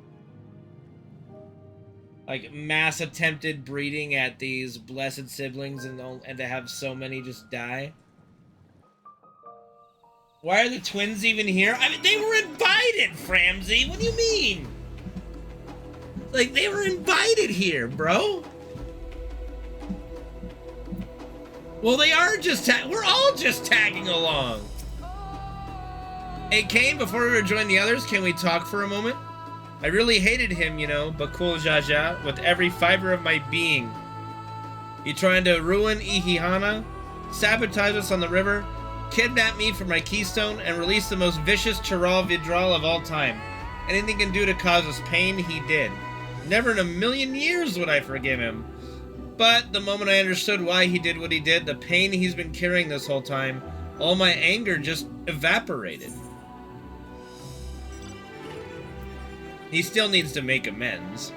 Like, mass attempted breeding at these blessed siblings and to have so many just die. Why are the twins even here? I mean, they were invited, Framsy! What do you mean? Like, they were invited here, bro! Well, they are just we're all just tagging along! Hey, Kane, before we rejoin the others, can we talk for a moment? I really hated him, you know, Bakul Jaja, with every fiber of my being. He trying to ruin Ihihana, sabotage us on the river, kidnap me for my keystone, and release the most vicious Chiral Vidral of all time. Anything he can do to cause us pain, he did. Never in a million years would I forgive him. But the moment I understood why he did what he did, the pain he's been carrying this whole time, all my anger just evaporated. He still needs to make amends.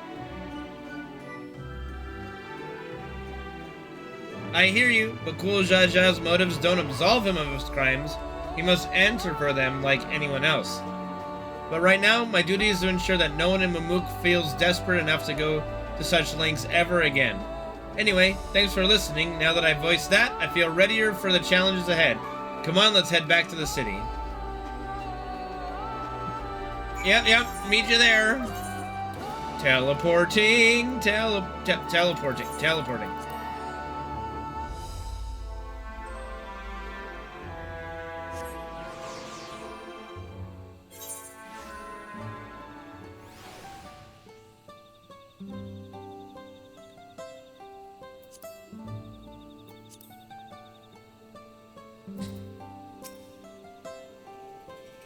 I hear you, but Bakul Jaja's motives don't absolve him of his crimes. He must answer for them like anyone else. But right now, my duty is to ensure that no one in Mamuk feels desperate enough to go to such lengths ever again. Anyway, thanks for listening. Now that I've voiced that, I feel readier for the challenges ahead. Come on, let's head back to the city. Yep, meet you there. Teleporting.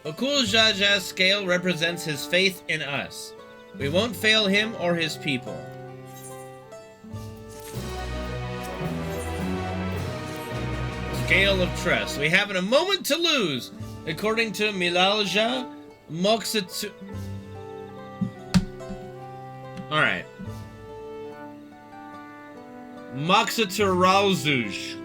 Bakul Jaja's scale represents his faith in us. We won't fail him or his people. Scale of trust. We haven't a moment to lose. According to Milalja Moksatsu... Alright. Moksaturazuj.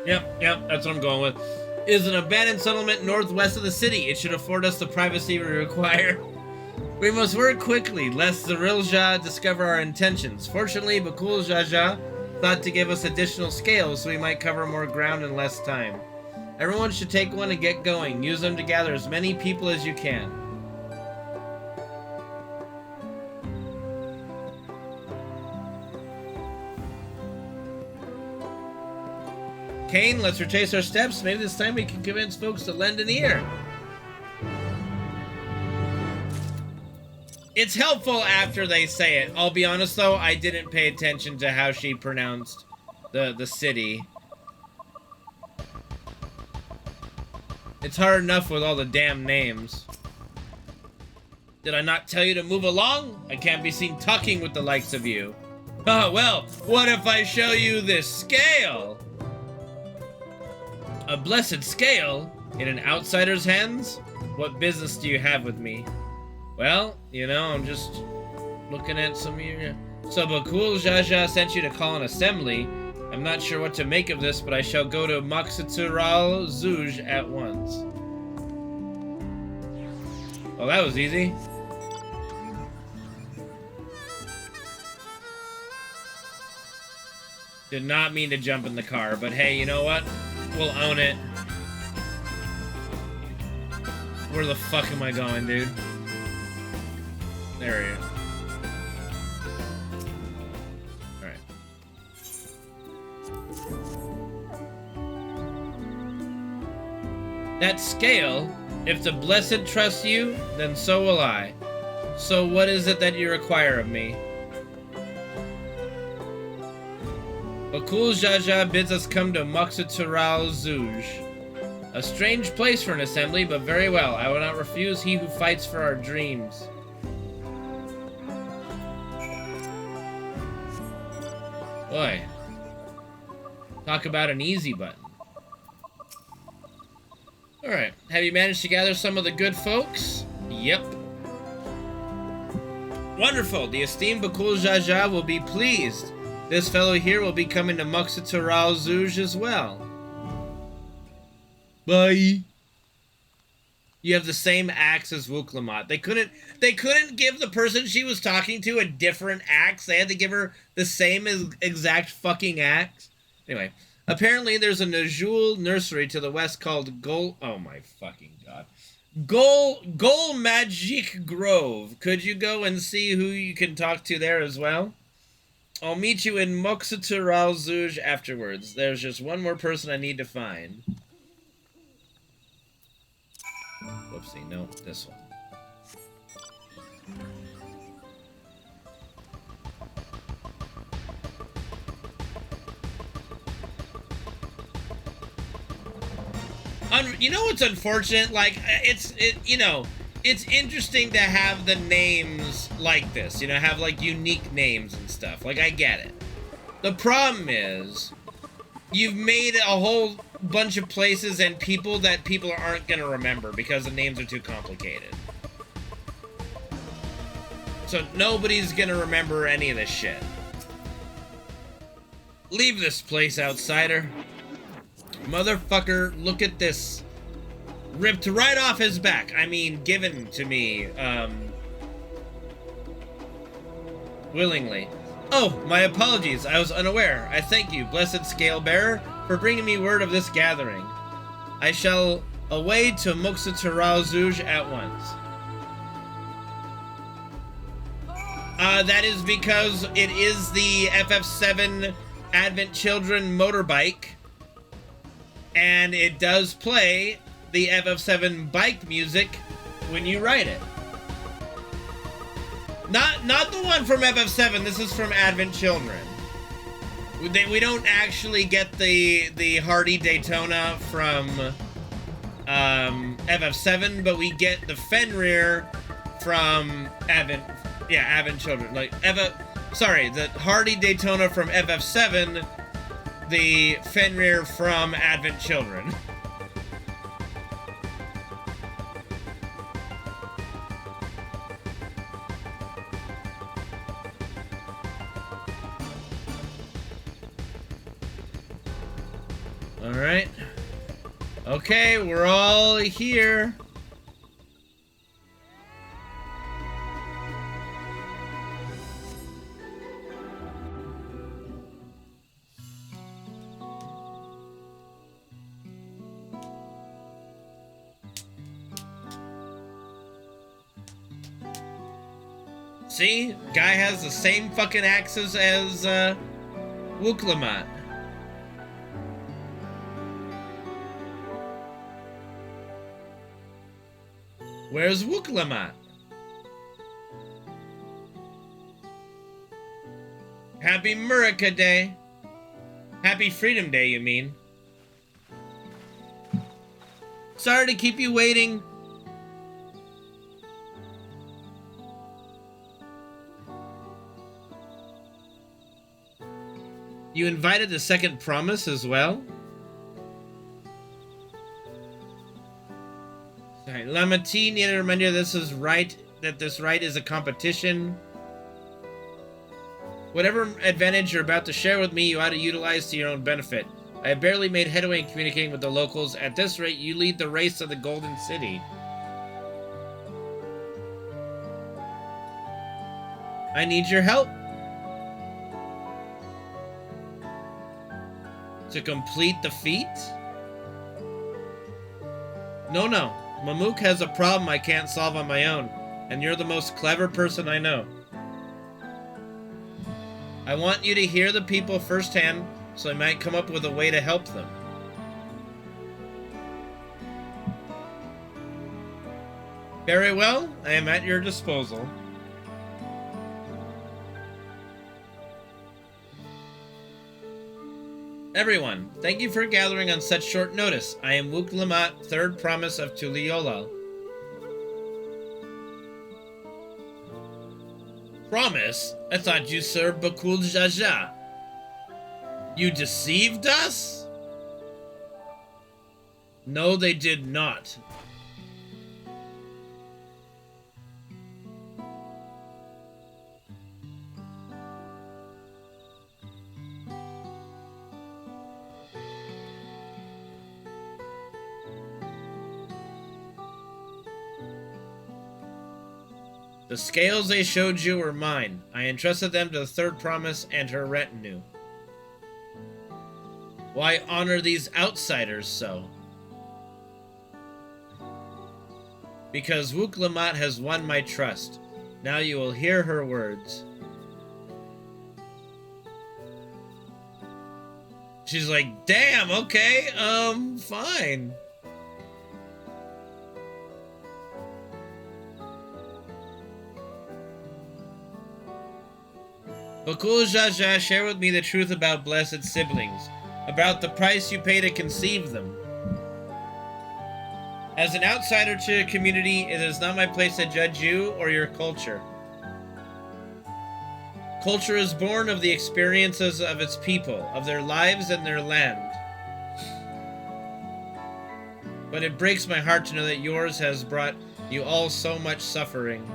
Yep, that's what I'm going with. Is an abandoned settlement northwest of the city. It should afford us the privacy we require. We must work quickly, lest the Rilja discover our intentions. Fortunately, Bakul Jaja thought to give us additional scales so we might cover more ground in less time. Everyone should take one and get going. Use them to gather as many people as you can. Kane, let's retrace our steps. Maybe this time we can convince folks to lend an ear. It's helpful after they say it. I'll be honest though, I didn't pay attention to how she pronounced the city. It's hard enough with all the damn names. Did I not tell you to move along? I can't be seen talking with the likes of you. Oh, well, what if I show you this scale? A blessed scale? In an outsider's hands? What business do you have with me? Well, you know, I'm just looking at some of your... So Bakul Jaja sent you to call an assembly. I'm not sure what to make of this, but I shall go to Moxitural Zuj at once. Well, that was easy. Did not mean to jump in the car, but hey, you know what? We'll own it. Where the fuck am I going, dude? There he is. Alright. That scale, if the blessed trust you, then so will I. So what is it that you require of me? Bakul Jaja bids us come to Moxitural Zuj. A strange place for an assembly, but very well. I will not refuse he who fights for our dreams. Boy. Talk about an easy button. Alright, have you managed to gather some of the good folks? Yep. Wonderful, the esteemed Bakul Jaja will be pleased. This fellow here will be coming to Moxitural Zuj as well. Bye. You have the same axe as Wuklamot. They couldn't give the person she was talking to a different axe. They had to give her the same exact fucking axe. Anyway, apparently there's a Najul nursery to the west called oh my fucking god. Gol Magic Grove. Could you go and see who you can talk to there as well? I'll meet you in Moxitural Zuj afterwards. There's just one more person I need to find. Whoopsie, no, this one. You know what's unfortunate? Like, it's interesting to have the names like this, you know, have like unique names and stuff. Like, I get it. The problem is, you've made a whole bunch of places and people that people aren't gonna remember because the names are too complicated. So nobody's gonna remember any of this shit. Leave this place, outsider. Motherfucker, look at this. Ripped right off his back. I mean, given to me, willingly. Oh, my apologies. I was unaware. I thank you, blessed scale bearer, for bringing me word of this gathering. I shall away to Moxitural Zuj at once. That is because it is the FF7 Advent Children motorbike, and it does play the FF7 bike music when you ride it. Not the one from FF7. This is from Advent Children. We don't actually get the Hardy Daytona from FF7, but we get the Fenrir from Advent Children. Like the Hardy Daytona from FF7, the Fenrir from Advent Children. Alright. Okay, we're all here. See? Guy has the same fucking axes as, Wuklamot. Where's Wuklamot? Happy Murica Day. Happy Freedom Day, you mean. Sorry to keep you waiting. You invited the second promise as well? Alright, Lamati need a reminder this is right, that this right is a competition. Whatever advantage you're about to share with me, you ought to utilize to your own benefit. I have barely made headway in communicating with the locals. At this rate, you lead the race of the Golden City. I need your help. To complete the feat? No. Mamook has a problem I can't solve on my own, and you're the most clever person I know. I want you to hear the people firsthand, so I might come up with a way to help them. Very well, I am at your disposal. Everyone, thank you for gathering on such short notice. I am Wook Lamat, third promise of Tuliyola. Promise? I thought you served Bakul Jaja. You deceived us? No, they did not. The scales they showed you were mine. I entrusted them to the third promise and her retinue. Why honor these outsiders so? Because Wook Lamat has won my trust. Now you will hear her words. She's like, damn, okay, fine. Bakul Jaja, share with me the truth about blessed siblings, about the price you pay to conceive them. As an outsider to a community, it is not my place to judge you or your culture. Culture is born of the experiences of its people, of their lives and their land. But it breaks my heart to know that yours has brought you all so much suffering.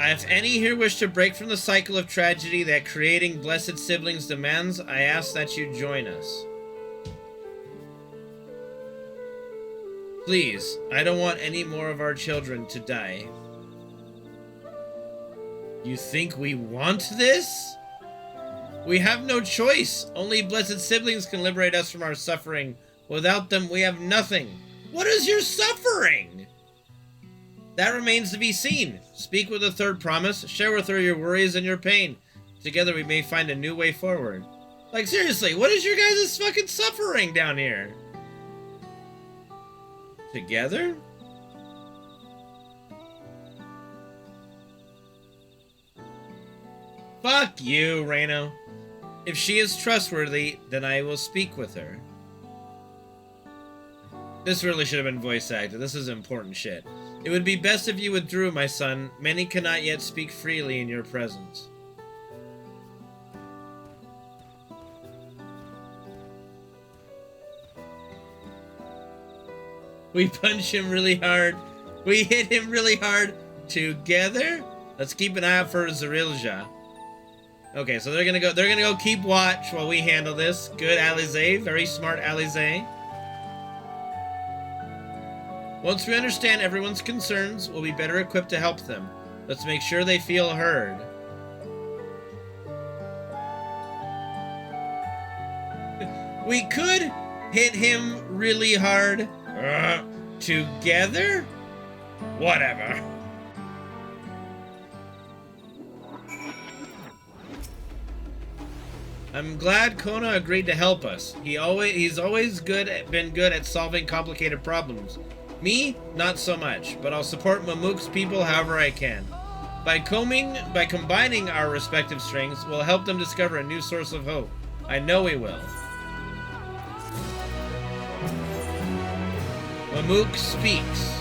If any here wish to break from the cycle of tragedy that creating blessed siblings demands, I ask that you join us. Please, I don't want any more of our children to die. You think we want this? We have no choice. Only blessed siblings can liberate us from our suffering. Without them, we have nothing. What is your suffering? That remains to be seen. Speak with the third promise. Share with her your worries and your pain. Together we may find a new way forward. Like, seriously, what is your guys' fucking suffering down here? Together? Fuck you, Reno. If she is trustworthy, then I will speak with her. This really should have been voice acted. This is important shit. It would be best if you withdrew, my son. Many cannot yet speak freely in your presence. We punch him really hard. We hit him really hard. Together? Let's keep an eye out for Zerilja. Okay, so they're gonna go keep watch while we handle this. Good, Alize. Very smart, Alize. Once we understand everyone's concerns, we'll be better equipped to help them. Let's make sure they feel heard. We could hit him really hard. Together? Whatever. I'm glad Kona agreed to help us. He's always been good at solving complicated problems. Me, not so much, but I'll support Mamook's people however I can. By combining our respective strengths, we'll help them discover a new source of hope. I know we will. Mamook speaks.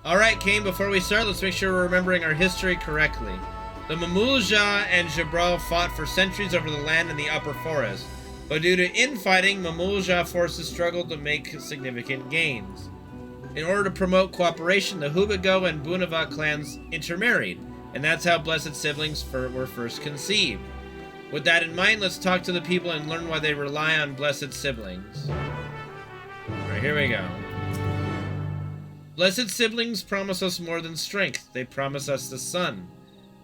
Alright, Kane, before we start, let's make sure we're remembering our history correctly. The Mamulja and Jabral fought for centuries over the land in the upper forest, but due to infighting, Mamulja forces struggled to make significant gains. In order to promote cooperation, the Hubago and Bunava clans intermarried, and that's how Blessed Siblings were first conceived. With that in mind, let's talk to the people and learn why they rely on Blessed Siblings. Alright, here we go. Blessed Siblings promise us more than strength. They promise us the sun.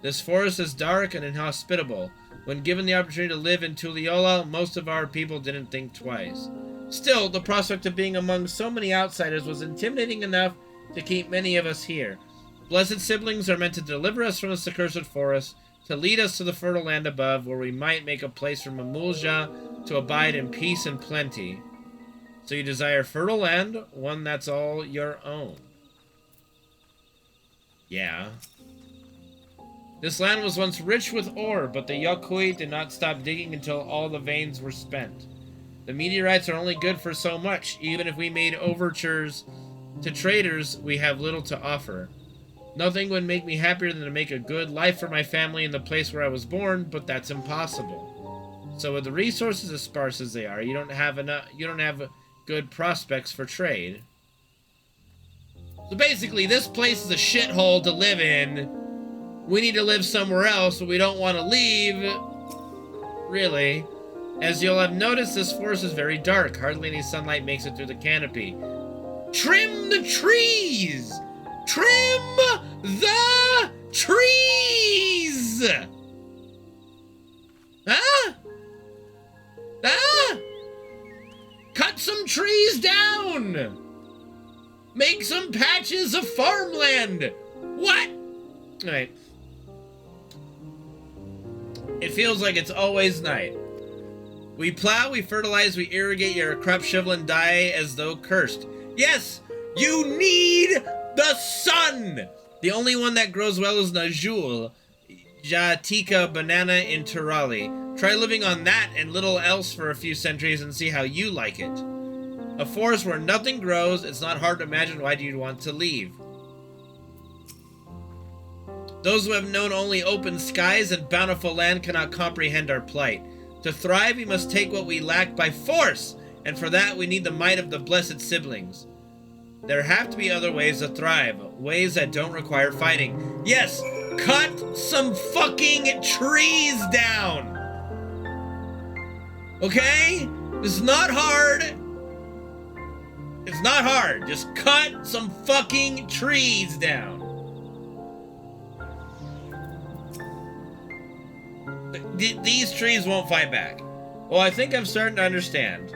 This forest is dark and inhospitable. When given the opportunity to live in Tuliola, most of our people didn't think twice. Still, the prospect of being among so many outsiders was intimidating enough to keep many of us here. Blessed Siblings are meant to deliver us from this accursed forest, to lead us to the fertile land above, where we might make a place for Mamulja to abide in peace and plenty. So you desire fertile land, one that's all your own. Yeah. This land was once rich with ore, but the Yokui did not stop digging until all the veins were spent. The meteorites are only good for so much. Even if we made overtures to traders, we have little to offer. Nothing would make me happier than to make a good life for my family in the place where I was born, but that's impossible. So with the resources as sparse as they are, you don't have good prospects for trade. So basically, this place is a shithole to live in. We need to live somewhere else, but we don't want to leave. Really. As you'll have noticed, this forest is very dark. Hardly any sunlight makes it through the canopy. Trim the trees! Trim the trees! Huh? Ah! Cut some trees down! Make some patches of farmland! What? Alright. It feels like it's always night. We plow, we fertilize, we irrigate, your crop shovel and die as though cursed. Yes! You need the sun! The only one that grows well is Najul, Jatika banana in Turali. Try living on that and little else for a few centuries and see how you like it. A forest where nothing grows, it's not hard to imagine why you'd want to leave. Those who have known only open skies and bountiful land cannot comprehend our plight. To thrive, we must take what we lack by force, and for that we need the might of the Blessed Siblings. There have to be other ways to thrive, ways that don't require fighting. Yes, cut some fucking trees down! Okay? This is not hard. It's not hard. Just cut some fucking trees down. These trees won't fight back. Well, I think I'm starting to understand.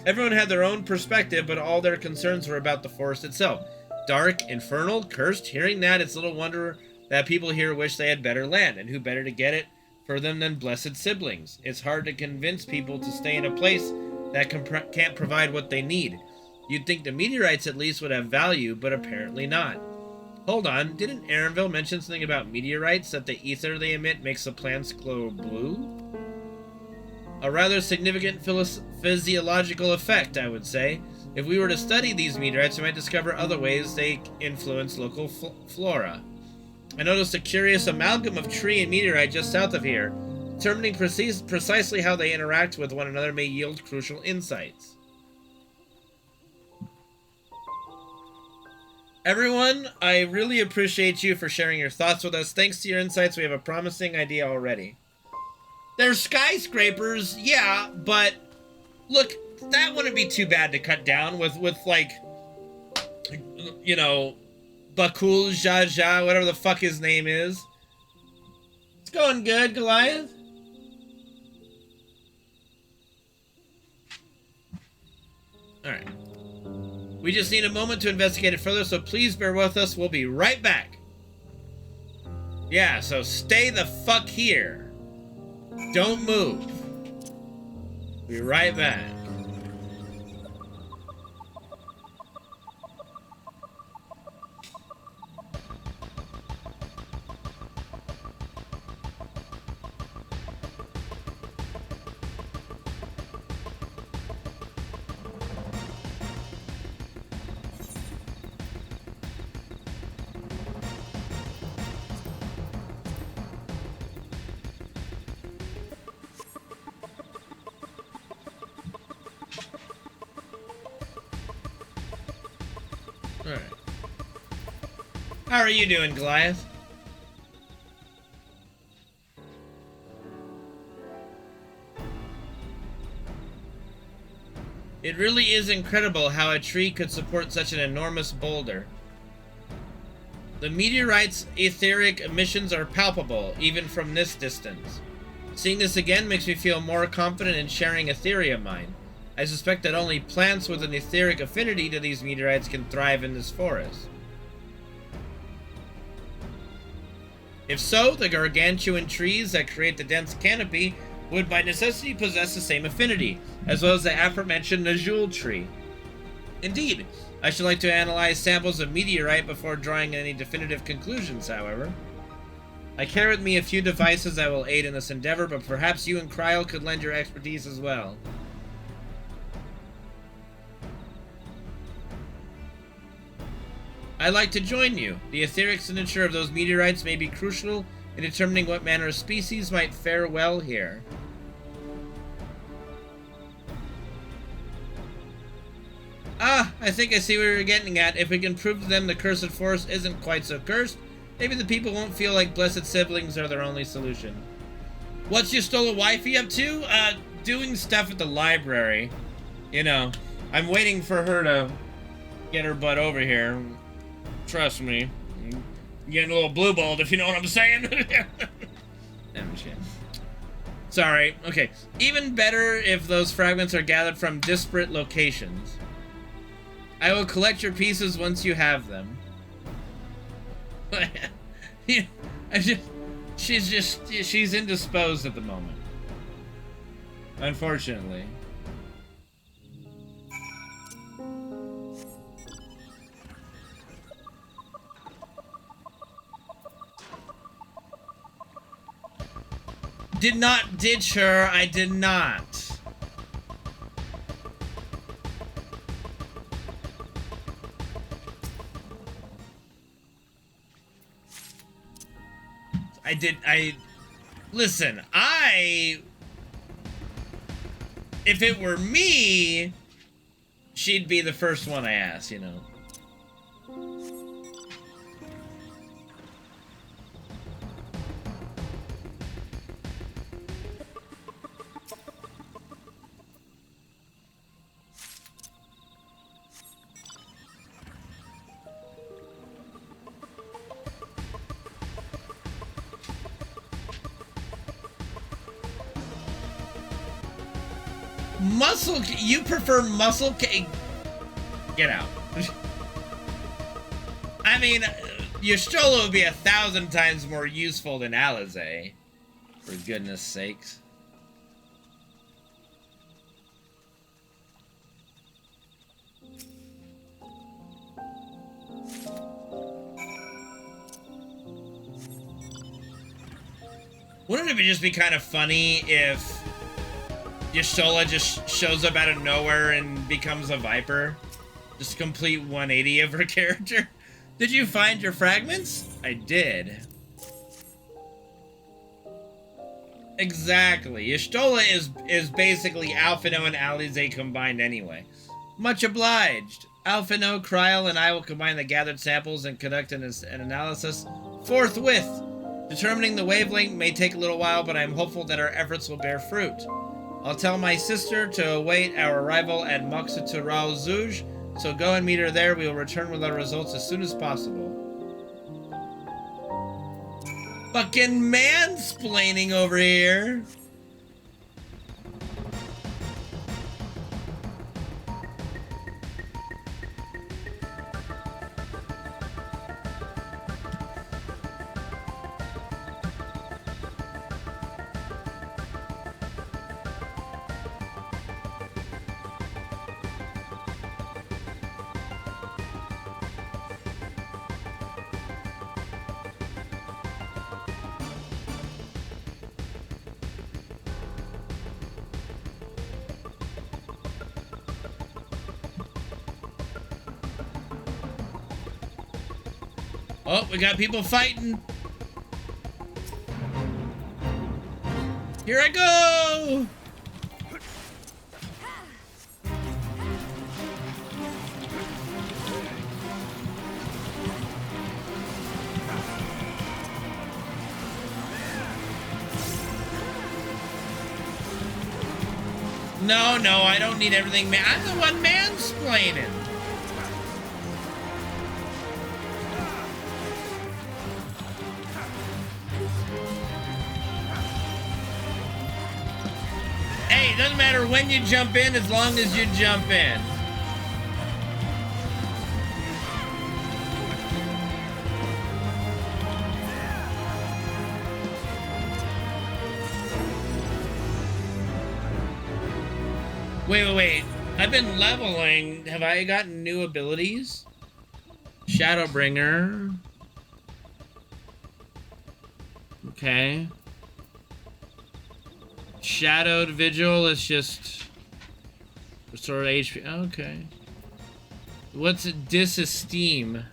Everyone had their own perspective, but all their concerns were about the forest itself. Dark, infernal, cursed. Hearing that, it's little wonder that people here wish they had better land, and who better to get it for them than Blessed Siblings. It's hard to convince people to stay in a place that can't provide what they need. You'd think the meteorites at least would have value, but apparently not. Hold on, didn't Aaronville mention something about meteorites, that the ether they emit makes the plants glow blue? A rather significant physiological effect, I would say. If we were to study these meteorites, we might discover other ways they influence local flora. I noticed a curious amalgam of tree and meteorite just south of here. Determining precisely how they interact with one another may yield crucial insights. Everyone, I really appreciate you for sharing your thoughts with us. Thanks to your insights, we have a promising idea already. There's skyscrapers, yeah, but look, that wouldn't be too bad to cut down with like, you know, Bakul Jaja, whatever the fuck his name is. It's going good, Goliath. Alright. We just need a moment to investigate it further, so please bear with us. We'll be right back. Yeah, so stay the fuck here. Don't move. Be right back. Alright. How are you doing, Goliath? It really is incredible how a tree could support such an enormous boulder. The meteorite's etheric emissions are palpable, even from this distance. Seeing this again makes me feel more confident in sharing Etheria mine. I suspect that only plants with an etheric affinity to these meteorites can thrive in this forest. If so, the gargantuan trees that create the dense canopy would by necessity possess the same affinity, as well as the aforementioned Najul tree. Indeed, I should like to analyze samples of meteorite before drawing any definitive conclusions, however. I carry with me a few devices that will aid in this endeavor, but perhaps you and Kryl could lend your expertise as well. I'd like to join you. The etheric signature of those meteorites may be crucial in determining what manner of species might fare well here. Ah, I think I see where you're getting at. If we can prove to them the cursed forest isn't quite so cursed, maybe the people won't feel like blessed siblings are their only solution. What's your stolen wifey up to? Doing stuff at the library. You know, I'm waiting for her to get her butt over here. Trust me. I'm getting a little blue-balled, if you know what I'm saying. I'm just kidding. Sorry. Okay. Even better if those fragments are gathered from disparate locations. I will collect your pieces once you have them. She's indisposed at the moment. Unfortunately. Did not ditch her. I did not. Listen, if it were me, she'd be the first one I ask, you know. You prefer muscle cake? Get out. I mean, Y'shtola would be 1,000 times more useful than Alizé. For goodness sakes. Wouldn't it just be kind of funny if Y'shtola just shows up out of nowhere and becomes a Viper? Just a complete 180 of her character. Did you find your fragments? I did. Exactly. Y'shtola is basically Alphino and Alizé combined anyway. Much obliged. Alphino, Kryl, and I will combine the gathered samples and conduct an analysis forthwith. Determining the wavelength may take a little while, but I'm hopeful that our efforts will bear fruit. I'll tell my sister to await our arrival at Moxitural Zuj, so go and meet her there. We will return with our results as soon as possible. Fucking mansplaining over here. Oh, we got people fighting. Here I go! No, no, I don't need everything, man. I'm the one mansplaining. Hey, it doesn't matter when you jump in as long as you jump in. Wait. I've been leveling. Have I gotten new abilities? Shadowbringer. Okay. Shadowed Vigil is just restore HP. Okay. What's Disesteem?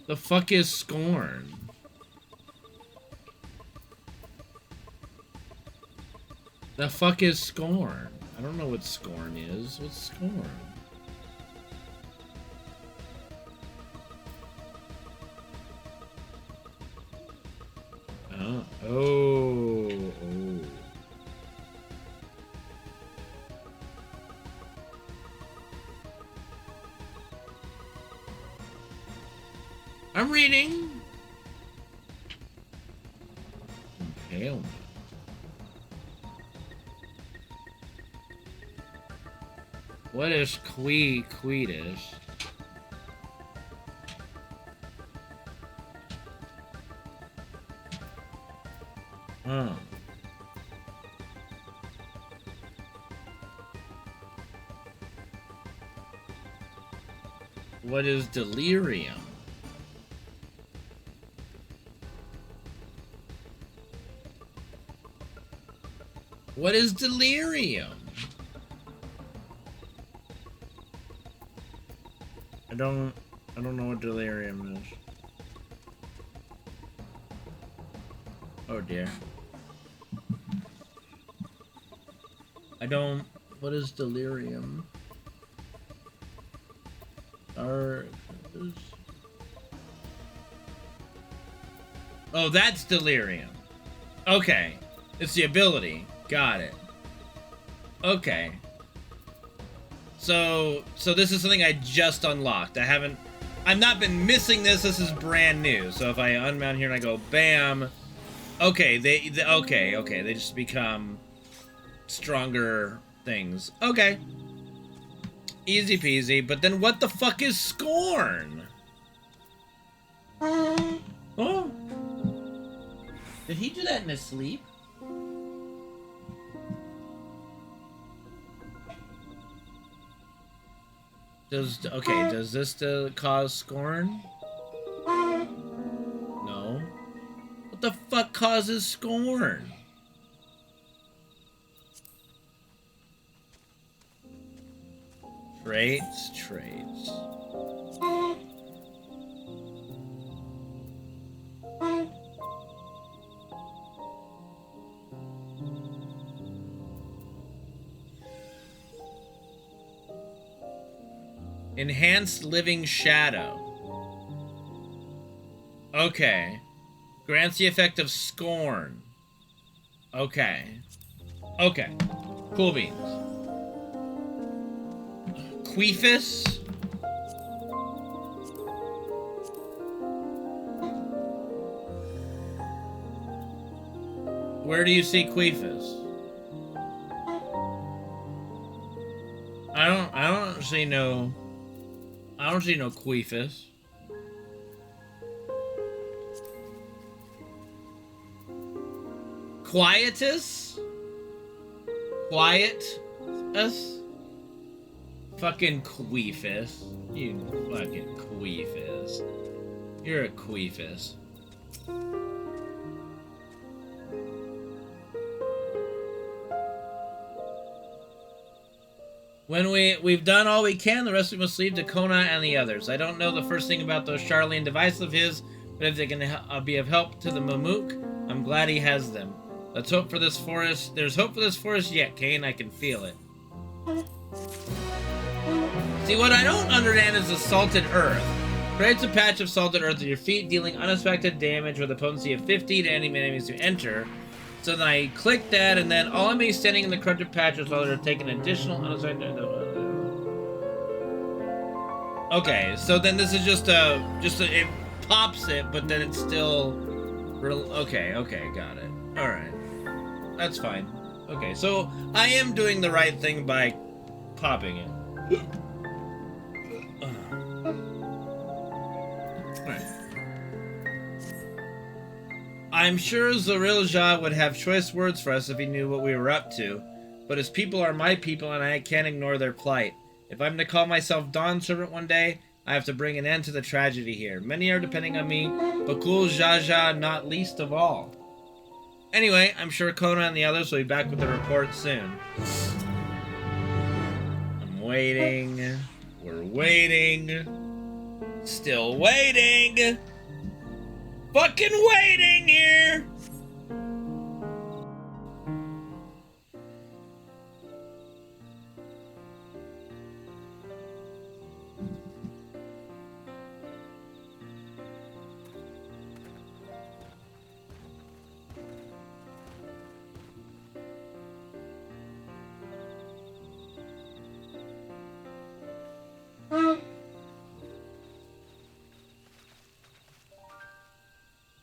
The fuck is Scorn? The fuck is Scorn? I don't know what Scorn is. What's Scorn? Oh. I'm reading. Impalement. What is Queedish? Oh. What is Delirium? What is Delirium? I don't know what Delirium is. Oh dear. What is Delirium? Oh, that's Delirium. Okay. It's the ability. Got it. Okay. So this is something I just unlocked. I've not been missing this. This is brand new. So if I unmount here and I go bam, okay, okay, they just become stronger things. Okay. Easy peasy. But then what the fuck is Scorn? Oh. Did he do that in his sleep? Does this cause Scorn? No. What the fuck causes Scorn? Traits. Enhanced Living Shadow. Okay. Grants the effect of Scorn. Okay. Okay. Cool beans. Queefus. Where do you see Queefus? I don't see no Queefus. Quietus? Quietus? Fucking Queefus. You fucking Queefus. You're a Queefus. When we've done all we can, the rest we must leave to Kona and the others. I don't know the first thing about those Charlene devices of his, but if they can be of help to the Mamook, I'm glad he has them. Let's hope for this forest. There's hope for this forest yet, Kane. I can feel it. See, what I don't understand is the Salted Earth. Creates a patch of salted earth at your feet, dealing unexpected damage with a potency of 50 to any enemies who enter. So then I click that, and then all I'm standing in the corrupted patches while they're taking additional unassigned. Okay, so then this is it pops it, but then it's still okay, got it. All right, that's fine. Okay, so I am doing the right thing by popping it. I'm sure Zorilja would have choice words for us if he knew what we were up to, but his people are my people and I can't ignore their plight. If I'm to call myself Dawn Servant one day, I have to bring an end to the tragedy here. Many are depending on me, Bakul Jaja not least of all. Anyway, I'm sure Kona and the others will be back with the report soon. I'm waiting. We're waiting. Still waiting. Fucking waiting here!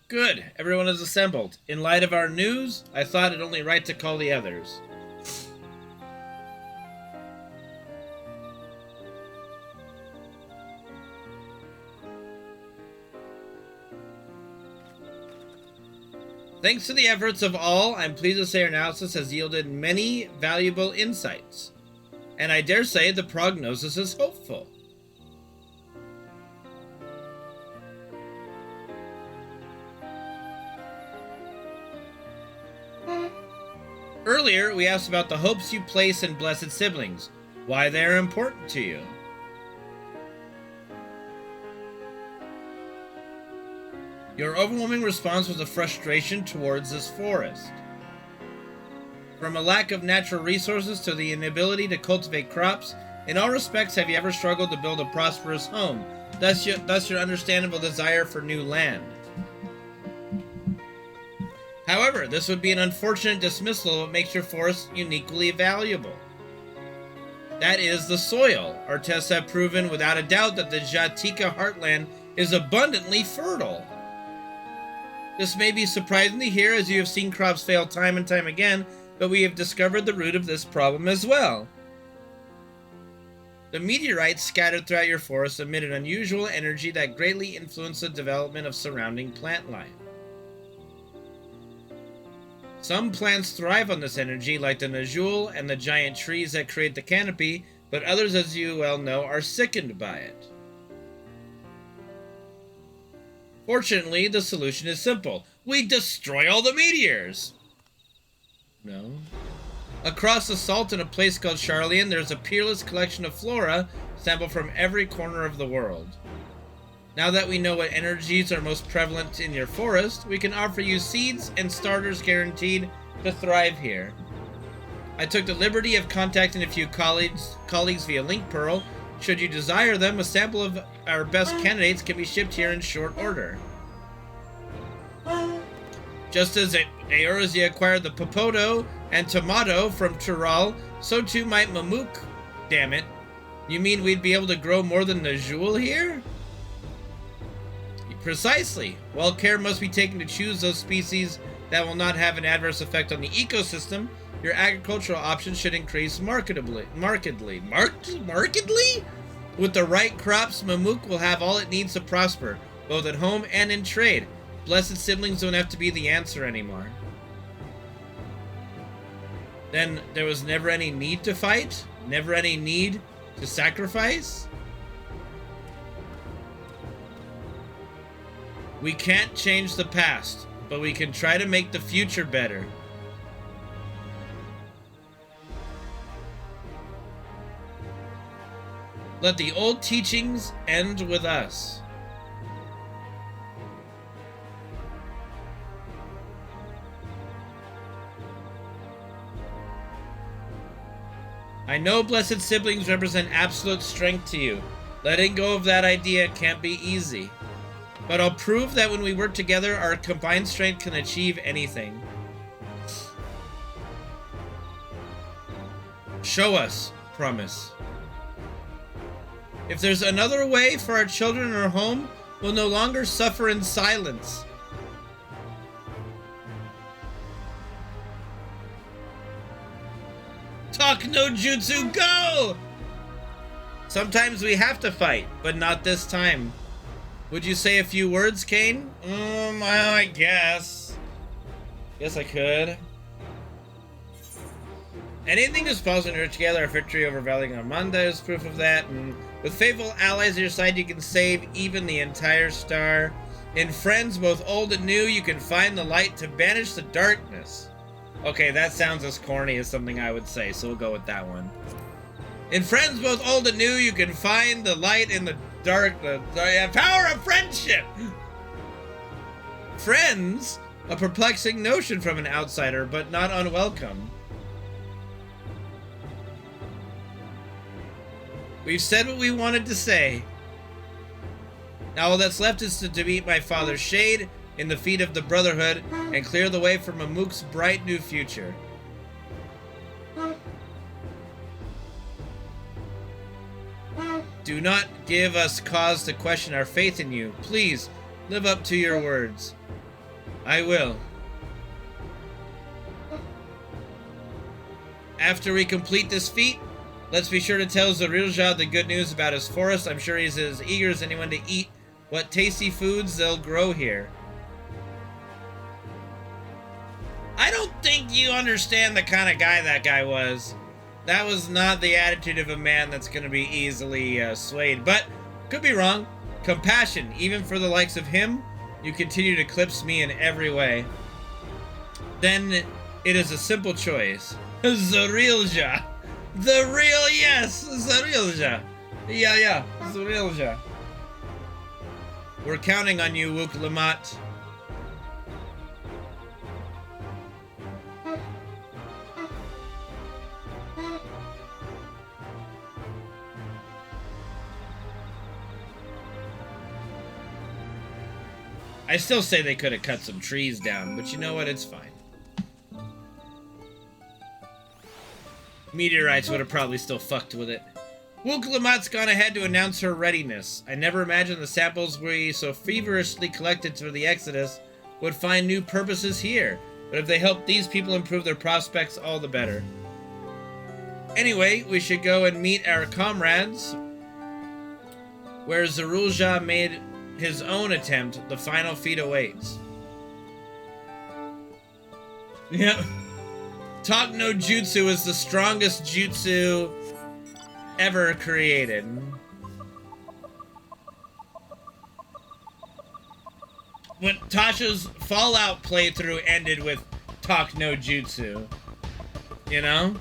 Good, everyone is assembled. In light of our news, I thought it only right to call the others. Thanks to the efforts of all, I'm pleased to say our analysis has yielded many valuable insights. And I dare say the prognosis is hopeful. Earlier, we asked about the hopes you place in blessed siblings, why they are important to you. Your overwhelming response was a frustration towards this forest. From a lack of natural resources to the inability to cultivate crops, in all respects have you ever struggled to build a prosperous home, thus your understandable desire for new land. However, this would be an unfortunate dismissal of what makes your forest uniquely valuable. That is the soil. Our tests have proven without a doubt that the Jatika heartland is abundantly fertile. This may be surprising to hear as you have seen crops fail time and time again, but we have discovered the root of this problem as well. The meteorites scattered throughout your forest emit an unusual energy that greatly influenced the development of surrounding plant life. Some plants thrive on this energy, like the Najul and the giant trees that create the canopy, but others, as you well know, are sickened by it. Fortunately, the solution is simple. We destroy all the meteors! No. Across the salt in a place called Charlian, there's a peerless collection of flora sampled from every corner of the world. Now that we know what energies are most prevalent in your forest, we can offer you seeds and starters guaranteed to thrive here. I took the liberty of contacting a few colleagues via Link Pearl. Should you desire them, a sample of our best candidates can be shipped here in short order. Just as Eorzea acquired the Popoto and Tomato from Tural, so too might Mamook. Damn it. You mean we'd be able to grow more than Najul here? Precisely. Well, care must be taken to choose those species that will not have an adverse effect on the ecosystem. Your agricultural options should increase markedly? With the right crops, Mamook will have all it needs to prosper, both at home and in trade. Blessed siblings don't have to be the answer anymore. Then there was never any need to fight? Never any need to sacrifice? We can't change the past, but we can try to make the future better. Let the old teachings end with us. I know blessed siblings represent absolute strength to you. Letting go of that idea can't be easy. But I'll prove that when we work together, our combined strength can achieve anything. Show us, promise. If there's another way for our children in our home, we'll no longer suffer in silence. Talk no jutsu, go! Sometimes we have to fight, but not this time. Would you say a few words, Kane? I guess. Guess I could. Anything is possible when you're together. A victory over Valley Armanda is proof of that. And with faithful allies at your side, you can save even the entire star. In friends, both old and new, you can find the light to banish the darkness. Okay, that sounds as corny as something I would say, so we'll go with that one. In friends, both old and new, you can find the light in the dark. The power of friendship! Friends? A perplexing notion from an outsider, but not unwelcome. We've said what we wanted to say. Now all that's left is to defeat my father's shade in the feet of the Brotherhood and clear the way for Mamook's bright new future. Do not give us cause to question our faith in you. Please, live up to your words. I will. After we complete this feat, let's be sure to tell Zerilja the good news about his forest. I'm sure he's as eager as anyone to eat what tasty foods they'll grow here. I don't think you understand the kind of guy that guy was. That was not the attitude of a man that's going to be easily swayed, but could be wrong. Compassion, even for the likes of him, you continue to eclipse me in every way. Then it is a simple choice. Zerilja. The real, yes, Zerilja. Yeah, Zerilja. We're counting on you, Wook Lamat. I still say they could have cut some trees down, but you know what? It's fine. Meteorites would have probably still fucked with it. Wook Lamat's gone ahead to announce her readiness. I never imagined the samples we so feverishly collected for the Exodus would find new purposes here, but if they help these people improve their prospects, all the better. Anyway, we should go and meet our comrades, where Zerilja made his own attempt. The final feat awaits. Yep. Talk no jutsu is the strongest jutsu ever created. When Tasha's Fallout playthrough ended with talk no jutsu, you know?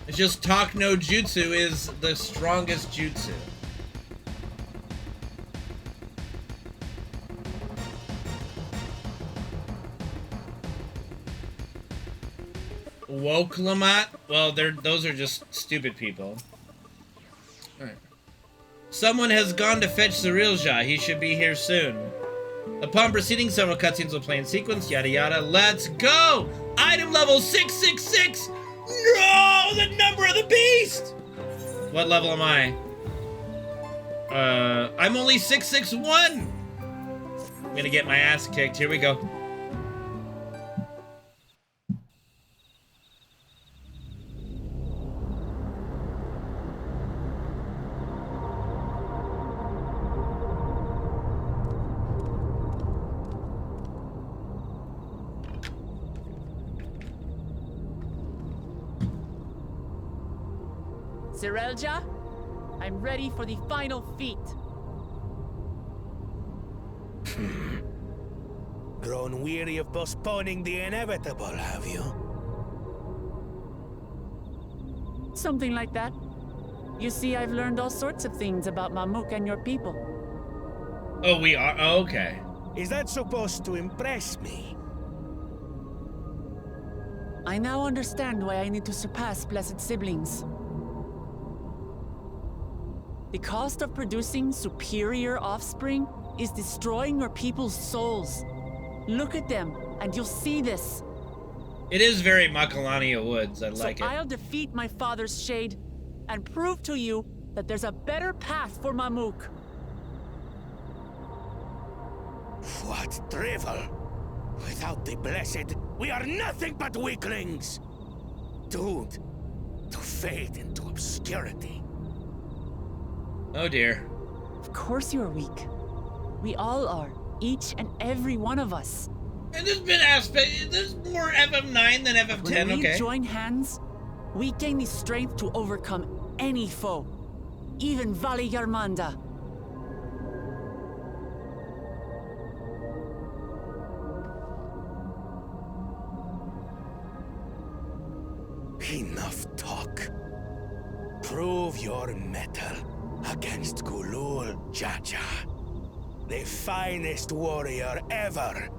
It's just talk no jutsu is the strongest jutsu. Woke Lamat? Well, those are just stupid people. Alright. Someone has gone to fetch Zerilja. He should be here soon. Upon proceeding, several cutscenes will play in sequence, yada yada. Let's go! Item level 666! No! The number of the beast! What level am I? I'm only 661! I'm gonna get my ass kicked. Here we go. Zerilja, I'm ready for the final feat. Grown weary of postponing the inevitable, have you? Something like that. You see, I've learned all sorts of things about Mamook and your people. Oh, we are? Oh, okay. Is that supposed to impress me? I now understand why I need to surpass blessed siblings. The cost of producing superior offspring is destroying your people's souls. Look at them, and you'll see this. It is very Macalania Woods. I like so it. I'll defeat my father's shade and prove to you that there's a better path for Mamook. What drivel? Without the blessed, we are nothing but weaklings! Doomed to fade into obscurity. Oh dear. Of course you're weak. We all are. Each and every one of us. And there's more FF9 than FF10, When we okay? join hands, we gain the strength to overcome any foe. Even Vali Yarmanda. Enough talk. Prove your mettle against Gulul Jaja, the finest warrior ever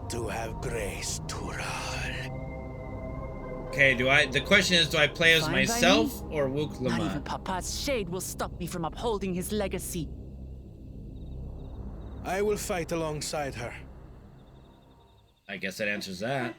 to have graced Tural. Okay, the question is, do I play as Fine by myself or Wook Not even Lamont? Papa's shade will stop me from upholding his legacy. I will fight alongside her. I guess that answers that.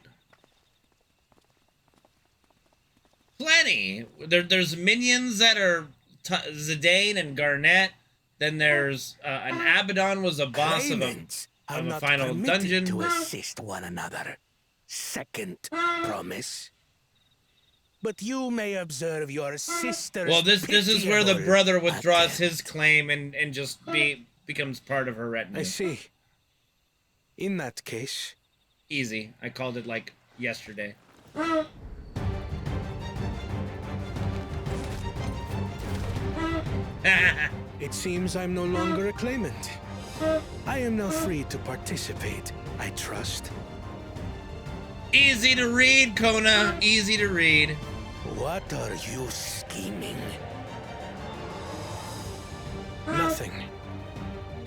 Plenty. There's minions that are Zidane and Garnet. Then there's an Abaddon was a boss Claimants are of a not final permitted dungeon. to assist one another. Second promise. But you may observe your sister's Well, this is where the pitiable brother withdraws his attempt. claim and just becomes part of her retinue. I see. In that case, Easy. I called it like yesterday. it seems I'm no longer a claimant. I am now free to participate, I trust. Easy to read, Kona. Easy to read. What are you scheming? Nothing.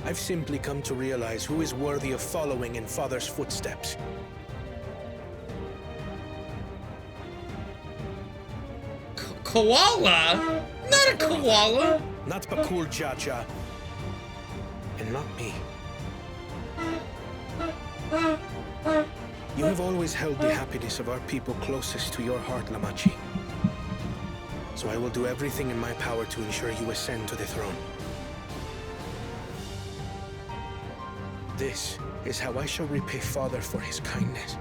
I've simply come to realize who is worthy of following in Father's footsteps. Koala? Not a koala. Not Bakul Jaja. And not me. You have always held the happiness of our people closest to your heart, Lamachi. So I will do everything in my power to ensure you ascend to the throne. This is how I shall repay Father for his kindness.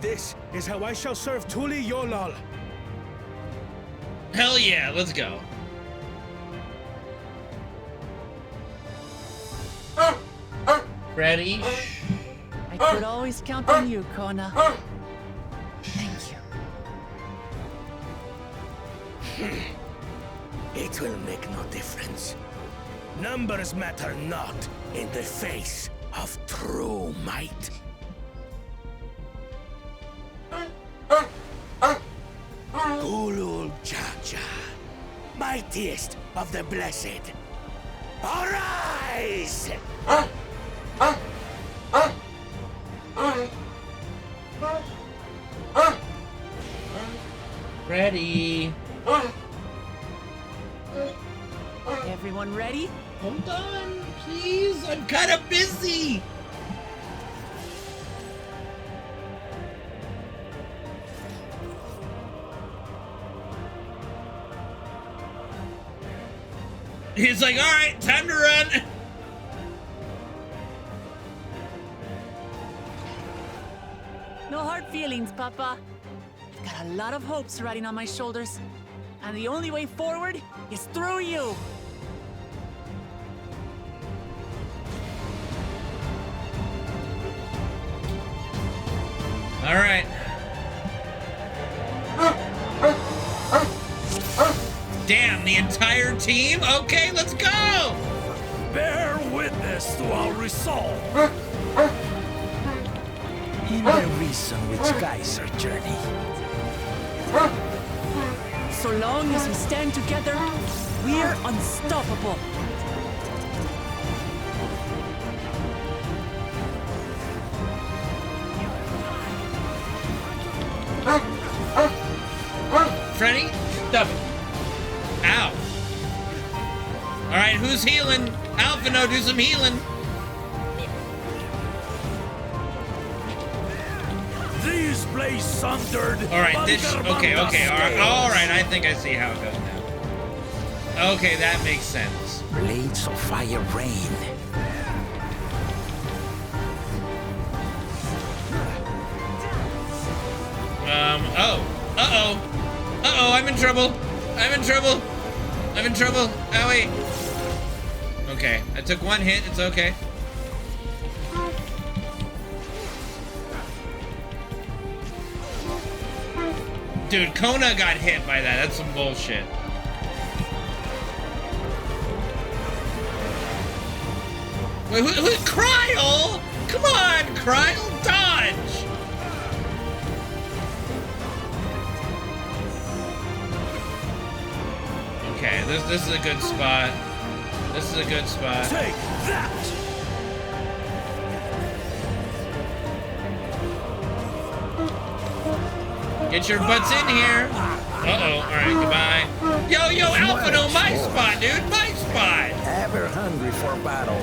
This is how I shall serve Tuli Yolal. Hell yeah, let's go. Ready? I could always count on you, Kona. Thank you. It will make no difference. Numbers matter not in the face of true might. Gulul Jaja, mightiest of the blessed, arise! Ready. Everyone ready? Hold on, please. I'm kind of busy. He's like, all right, time to run. No hard feelings, Papa. I've got a lot of hopes riding on my shoulders. And the only way forward is through you. All right. Damn, the entire team? Okay, let's go! Bear witness to our resolve. In the reason which guides our journey. So long as we stand together, we're unstoppable. Freddy, stop it. Ow. Alright, who's healing? Alphino, do some healing. These place sundered. All right, this. Okay. All right. I think I see how it goes now. Okay, that makes sense. Blades of fire rain. I'm in trouble. Owie. Okay, I took one hit. It's okay. Dude, Kona got hit by that. That's some bullshit. Wait, who Kryl? Come on, Kryl, dodge! Okay, this is a good spot. Take that! Get your butts in here. Uh-oh, all right, goodbye. Yo, Alphino, my spot, dude, my spot. Ever hungry for battle.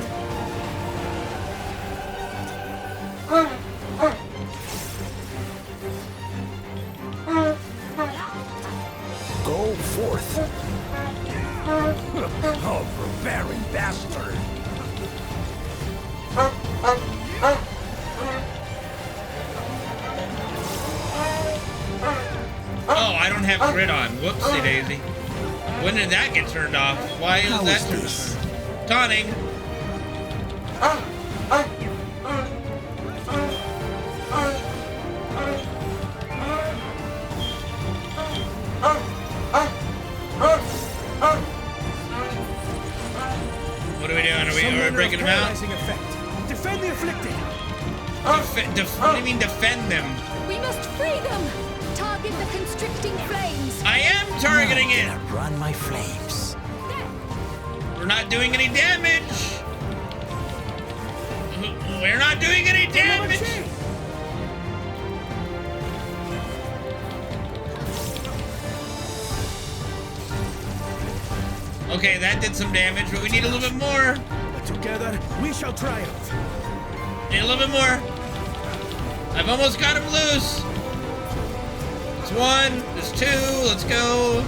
Go forth. Oh, barbarian bastard! Oh, I don't have grid on. Whoopsie daisy. When did that get turned off? Why is that turned off? Taunting. What are we doing? Are we breaking them out? Effect. Defend the afflicted. What do you mean defend them? We must free them. Target the constricting flames. I am targeting it. Run my flames. We're not doing any damage. We're not doing any damage. Okay, that did some damage, but we need a little bit more. Together, we shall triumph. Need a little bit more. I've almost got him loose. It's one, there's two, let's go.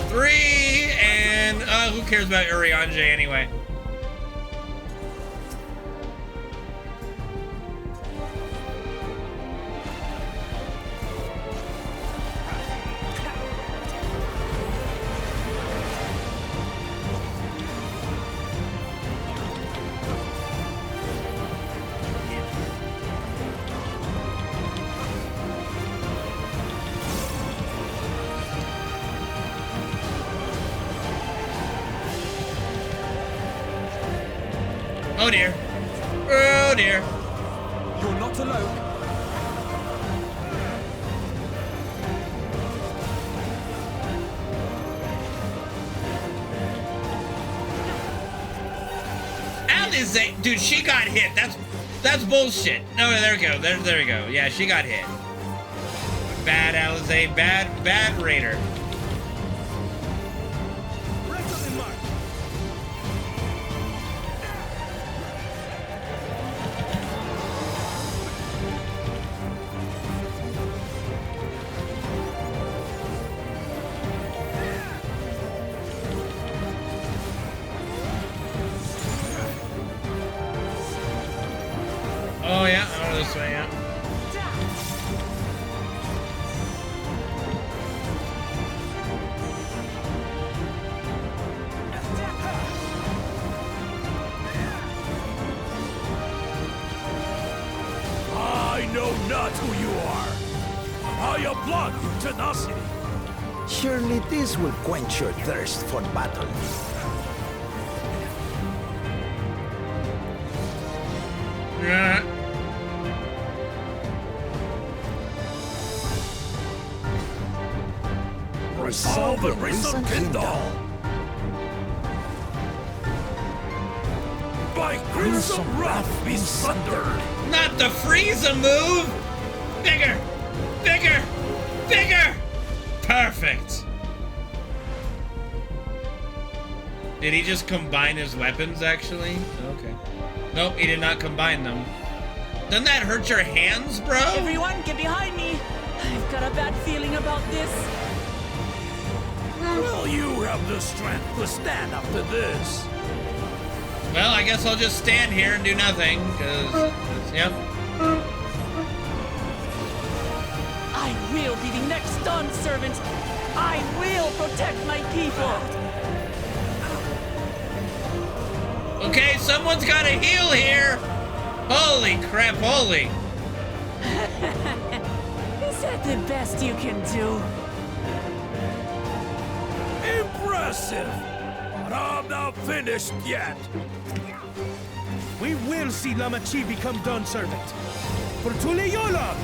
Three, and who cares about Urianger anyway? Oh dear. Oh dear. You're not alone. Alizé, dude, she got hit. That's bullshit. No, there we go. There we go. Yeah, she got hit. Bad Alizé, bad raider. Oh yeah, oh this way, yeah. I know not who you are. I applaud your tenacity. Surely this will quench your thirst for battle. Yeah. Resolve the Risen Kindle. By Crimson Wrath be sundered. Not the Frieza move! Bigger! Bigger! Bigger! Perfect! Did he just combine his weapons, actually? Okay. Nope, he did not combine them. Doesn't that hurt your hands, bro? Everyone, get behind me! got a bad feeling about this. Well, you have the strength to stand up to this. Well, I guess I'll just stand here and do nothing, because, yep. I will be the next Dawn servant. I will protect my people. Okay, someone's got to heal here. Holy crap, holy. Is that the best you can do? Impressive! But I'm not finished yet. We will see Lamachi become Dawn servant. For Tule Yolam!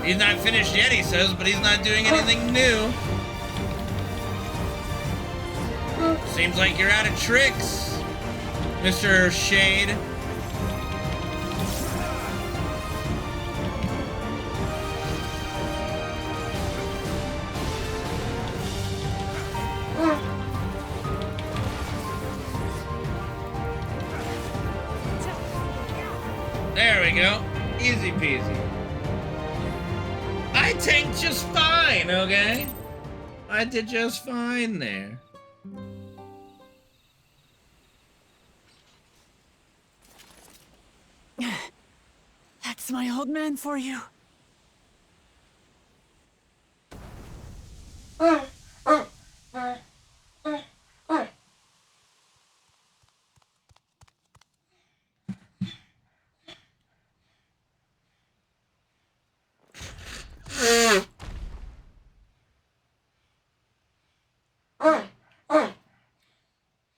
He's not finished yet, he says, but he's not doing anything new. Seems like you're out of tricks, Mr. Shade. There we go. Easy peasy. I tanked just fine, okay? I did just fine there. That's my old man for you.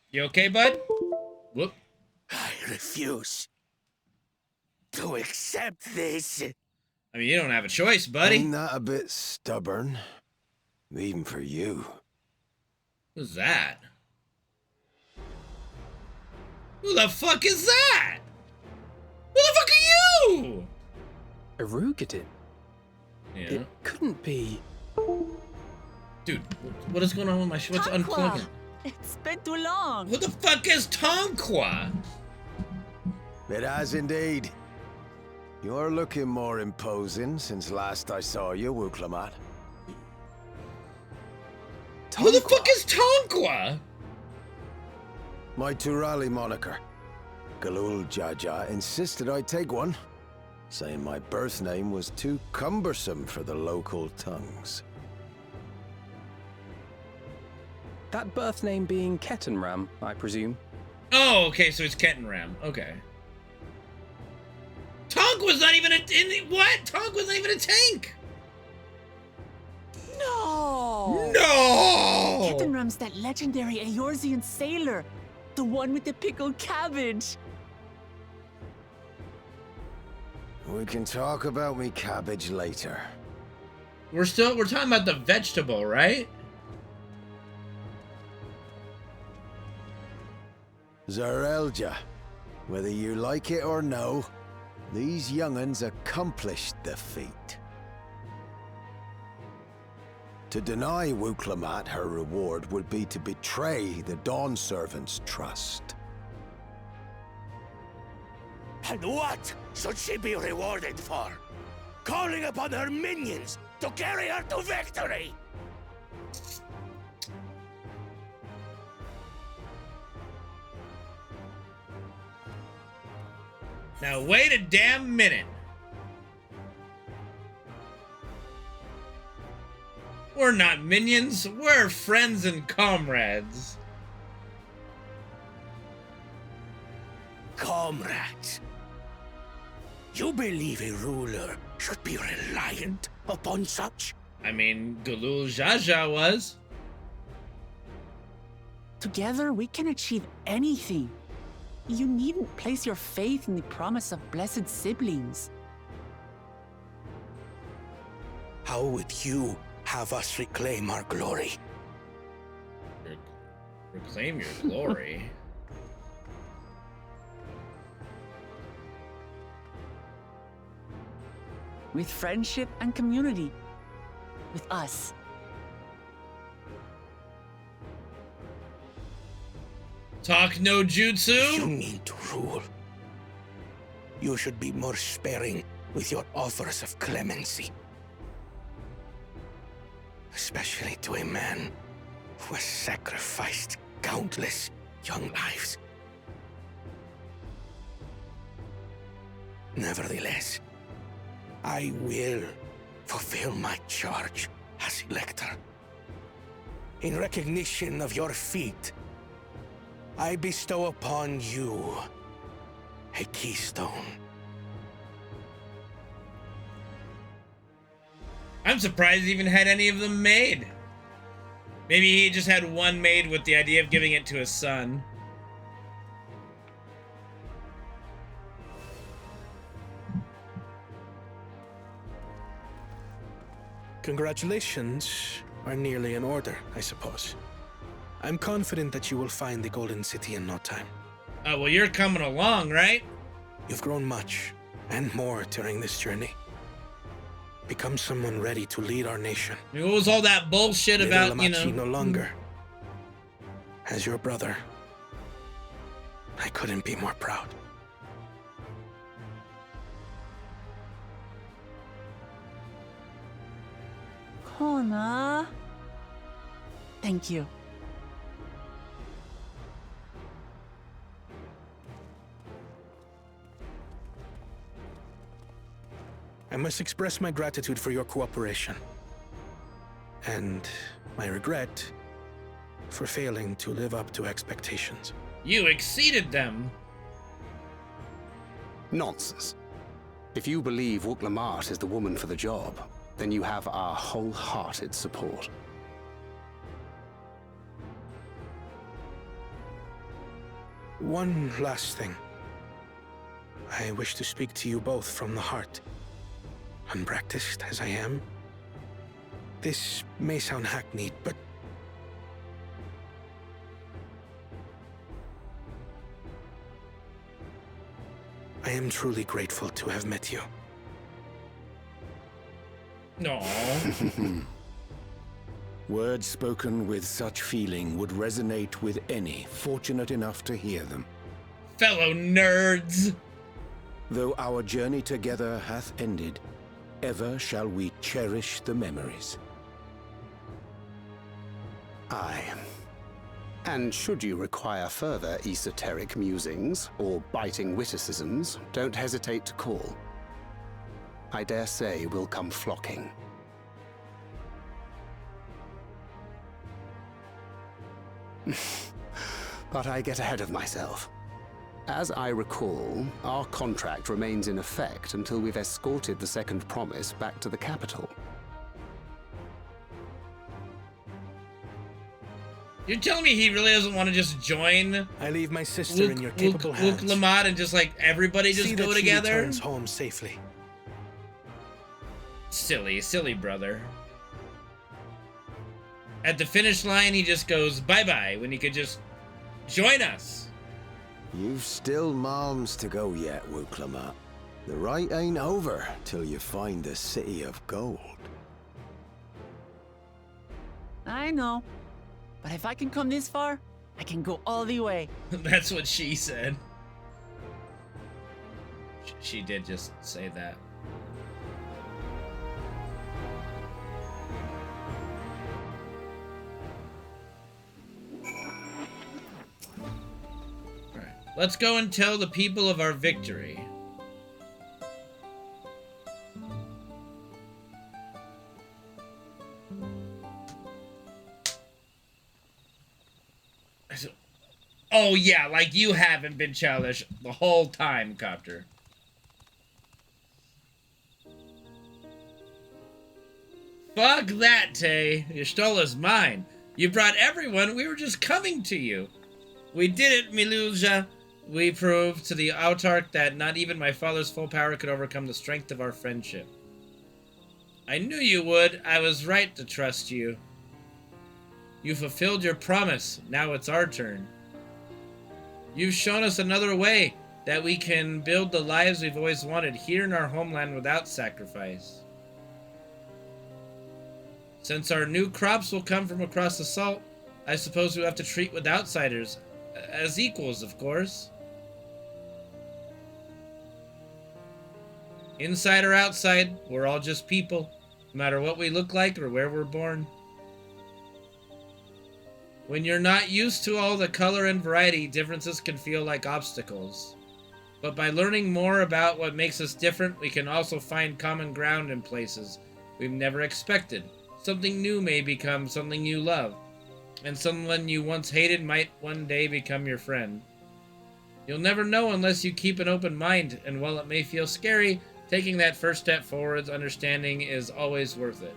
You okay, bud? Whoop. I refuse to accept this. I mean, you don't have a choice, buddy. Ain't that a bit stubborn? Even for you. Who's that? Who the fuck is that? Who the fuck are you? Erugadin? Yeah. It couldn't be... Dude, what is going on with my shit? What's unplugging? It's been too long. Who the fuck is Tonqua? It has indeed. You're looking more imposing since last I saw you, Wuklamat. Who the fuck is Tonqua? My Turali moniker. Galul Jaja insisted I take one, saying my birth name was too cumbersome for the local tongues. That birth name being Kettenram, I presume. Oh, okay, so it's Kettenram. Okay. Tonk was not even what? Tonk was not even a tank. No! No! Kettenram's that legendary Eorzean sailor. The one with the pickled cabbage. We can talk about me cabbage later. We're talking about the vegetable, right? Zarelja, whether you like it or no, these young'uns accomplished the feat. To deny Wuklamat her reward would be to betray the Dawn Servant's trust. And what should she be rewarded for? Calling upon her minions to carry her to victory! Now wait a damn minute. We're not minions, we're friends and comrades. Comrades, you believe a ruler should be reliant upon such? I mean, Galul Jaja was. Together we can achieve anything. You needn't place your faith in the promise of blessed siblings. How would you have us reclaim our glory? Reclaim your glory? with friendship and community. With us. Talk no jutsu? You need to rule. You should be more sparing with your offers of clemency. Especially to a man who has sacrificed countless young lives. Nevertheless, I will fulfill my charge as Elector. In recognition of your feat, I bestow upon you a keystone. I'm surprised he even had any of them made. Maybe he just had one made with the idea of giving it to his son. Congratulations are nearly in order, I suppose. I'm confident that you will find the Golden City in no time. Oh, well, you're coming along, right? You've grown much, and more during this journey. Become someone ready to lead our nation. I mean, what was all that bullshit Little about, you know? Lamachi no longer. As your brother, I couldn't be more proud. Kona. Thank you. I must express my gratitude for your cooperation. And my regret for failing to live up to expectations. You exceeded them. Nonsense. If you believe Wuk-Lamat is the woman for the job, then you have our wholehearted support. One last thing. I wish to speak to you both from the heart. Unpracticed as I am, this may sound hackneyed, but I am truly grateful to have met you. No. Words spoken with such feeling would resonate with any fortunate enough to hear them. Fellow nerds. Though our journey together hath ended, ever shall we cherish the memories. Aye. And should you require further esoteric musings or biting witticisms, don't hesitate to call. I dare say we'll come flocking. But I get ahead of myself. As I recall, our contract remains in effect until we've escorted the second promise back to the capital. You're telling me he really doesn't want to just join? I leave my sister in your capable hands. Wuk-Lamat and just like everybody just go together? See that she returns home safely. Silly brother. At the finish line, he just goes bye-bye when he could just join us. You've still moms to go yet, Wuk-Lamat. The ride ain't over till you find the City of Gold. I know. But if I can come this far, I can go all the way. That's what she said. She did just say that. Alright. Let's go and tell the people of our victory. Oh yeah, like you haven't been childish the whole time, Copter. Fuck that, Tay. Y'shtola mine. You brought everyone, we were just coming to you. We did it, Miluja. We proved to the Autarch that not even my father's full power could overcome the strength of our friendship. I knew you would. I was right to trust you. You fulfilled your promise. Now it's our turn. You've shown us another way. that we can build the lives we've always wanted here in our homeland without sacrifice. Since our new crops will come from across the salt, I suppose we'll have to treat with outsiders as equals, of course. Inside or outside, we're all just people, no matter what we look like or where we're born. When you're not used to all the color and variety, differences can feel like obstacles. But by learning more about what makes us different, we can also find common ground in places we've never expected. Something new may become something you love, and someone you once hated might one day become your friend. You'll never know unless you keep an open mind, and while it may feel scary, taking that first step forwards, understanding is always worth it.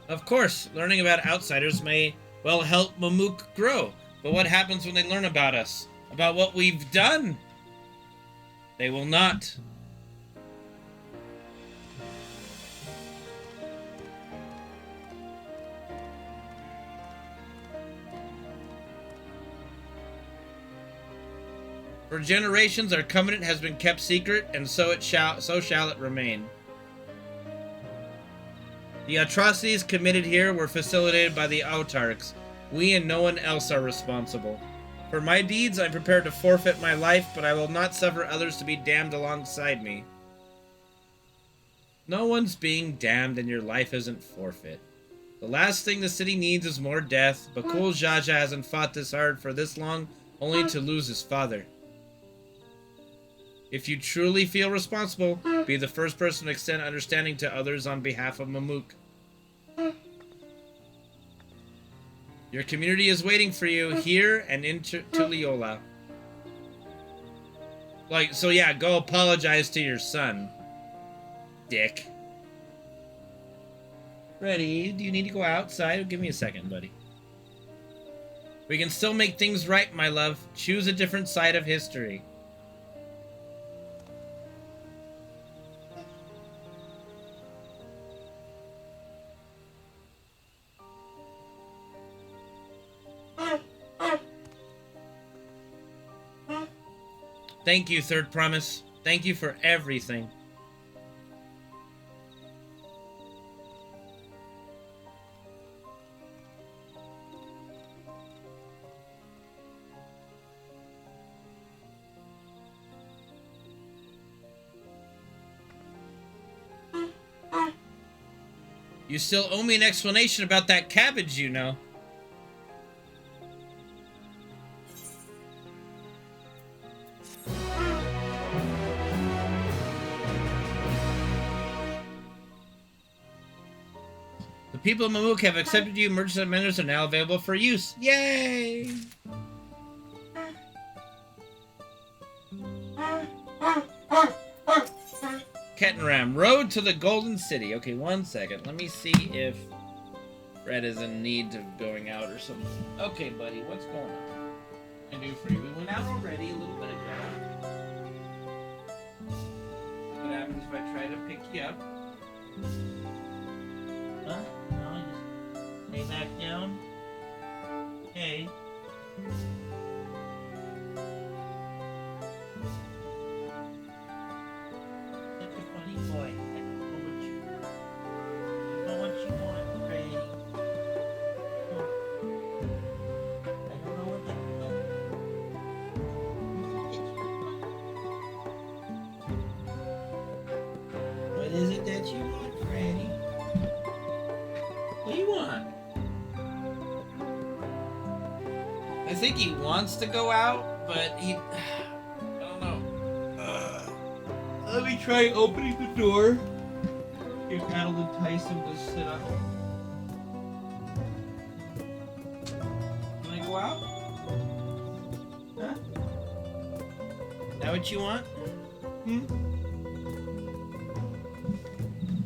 Of course, learning about outsiders may, well, help Mamuk grow. But what happens when they learn about us? About what we've done? They will not. For generations, our covenant has been kept secret, and so shall it remain. The atrocities committed here were facilitated by the autarchs. We and no one else are responsible. For my deeds, I'm prepared to forfeit my life, but I will not suffer others to be damned alongside me. No one's being damned, and your life isn't forfeit. The last thing the city needs is more death. Bakul Jaja hasn't fought this hard for this long, only to lose his father. If you truly feel responsible, be the first person to extend understanding to others on behalf of Mamuk. Your community is waiting for you here and in Tuliola. So yeah, go apologize to your son. Dick. Ready? Do you need to go outside? Give me a second, buddy. We can still make things right, my love. Choose a different side of history. Thank you, Third Promise. Thank you for everything. You still owe me an explanation about that cabbage, you know. The people of Mamuk have accepted you. Merchants and vendors are now available for use. Yay! Kettenram, road to the Golden City. Okay, 1 second. Let me see if Fred is in need of going out or something. Okay, buddy, what's going on? I do for you. We went out already a little bit ago. What happens if I try to pick you up? Huh? No, just stay back down. Okay. Such a funny boy. I don't know what you want, Ray. I don't know what you want. What is it that you want, Freddy? What do you want? I think he wants to go out, but he... I don't know. Let me try opening the door. If that'll entice him to sit up. Wanna go out? Huh? That what you want? Hmm?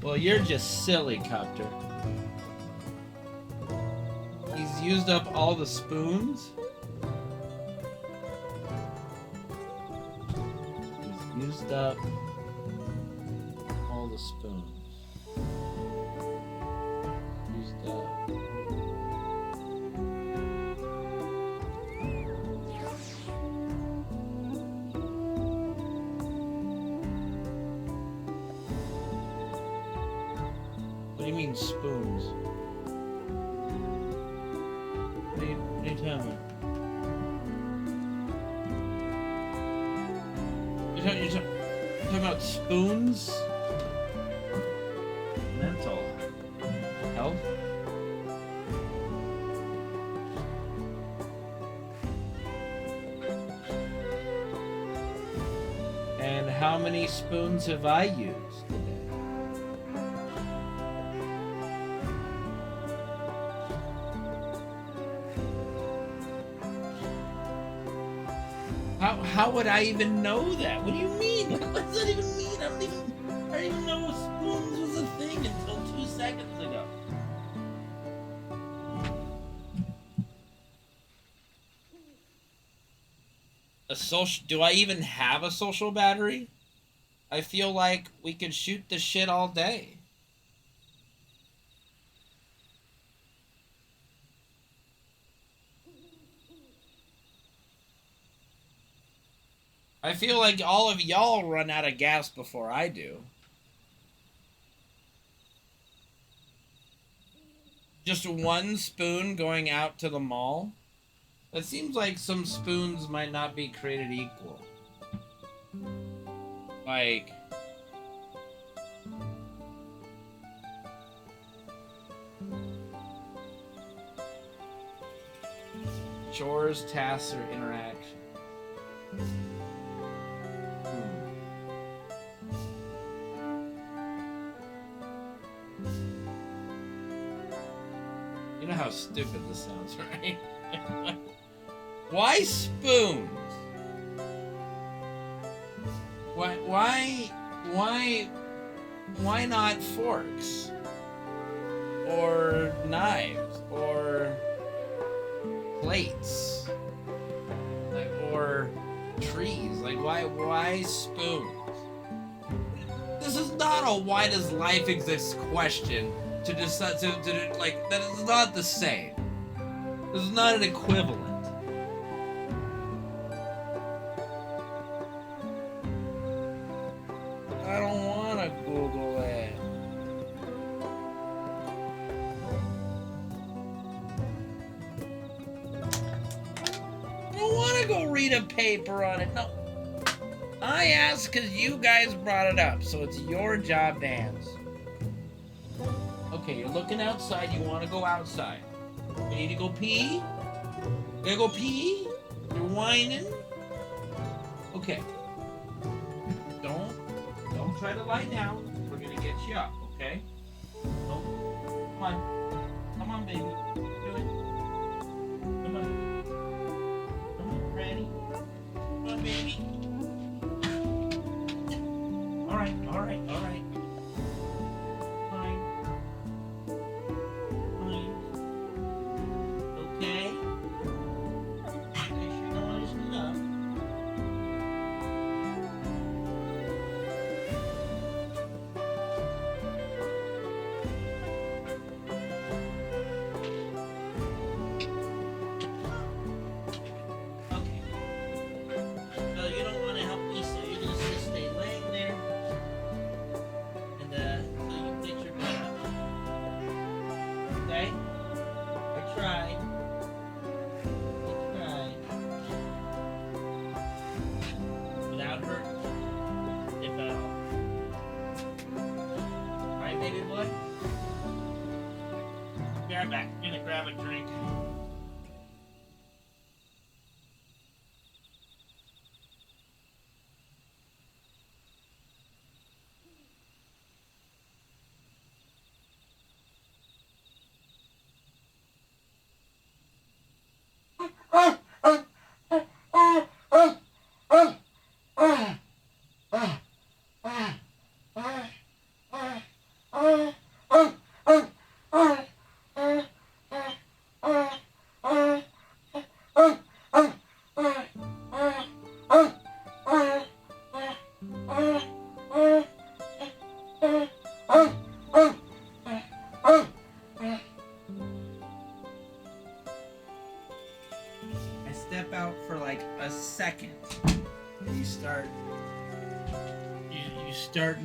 Well, you're just silly, Copter. He's used up all the spoons. He's used up all the spoons. fucking spoons? What are you telling me? You're talking about spoons? Mental health? And how many spoons have I used today? How would I even know that? What do you mean? What does that even mean? I don't even know spoons was a thing until 2 seconds ago. A social? Do I even have a social battery? I feel like we could shoot the shit all day. I feel like all of y'all run out of gas before I do. Just one spoon going out to the mall? It seems like some spoons might not be created equal. Like... chores, tasks, or interaction. You know how stupid this sounds, right? Why spoons? Why not forks? Or knives? Or plates? Like, or trees? Like, why spoons? This is not a why does life exist question to decide to like, that is not the same. This is not an equivalent. I don't want to Google it. I don't want to go read a paper on it. No. I asked because you guys brought it up, so it's your job to answer. Okay, you're looking outside. You want to go outside. You need to go pee? You gotta go pee? You're whining? Okay. Don't try to lie down. We're gonna get you up, okay? Come on. Come on, baby. Do it. Come on. Come on, ready? Come on, baby. Alright. Okay? Make sure you don't want to stand up. Okay. So you don't want to help me, so you're just going to stay laying there. And so you get your butt up. Okay? I tried. Without hurting. If at all. Alright, baby boy? Be right back. I'm gonna grab a drink. I step out for like a second. And you start. You start.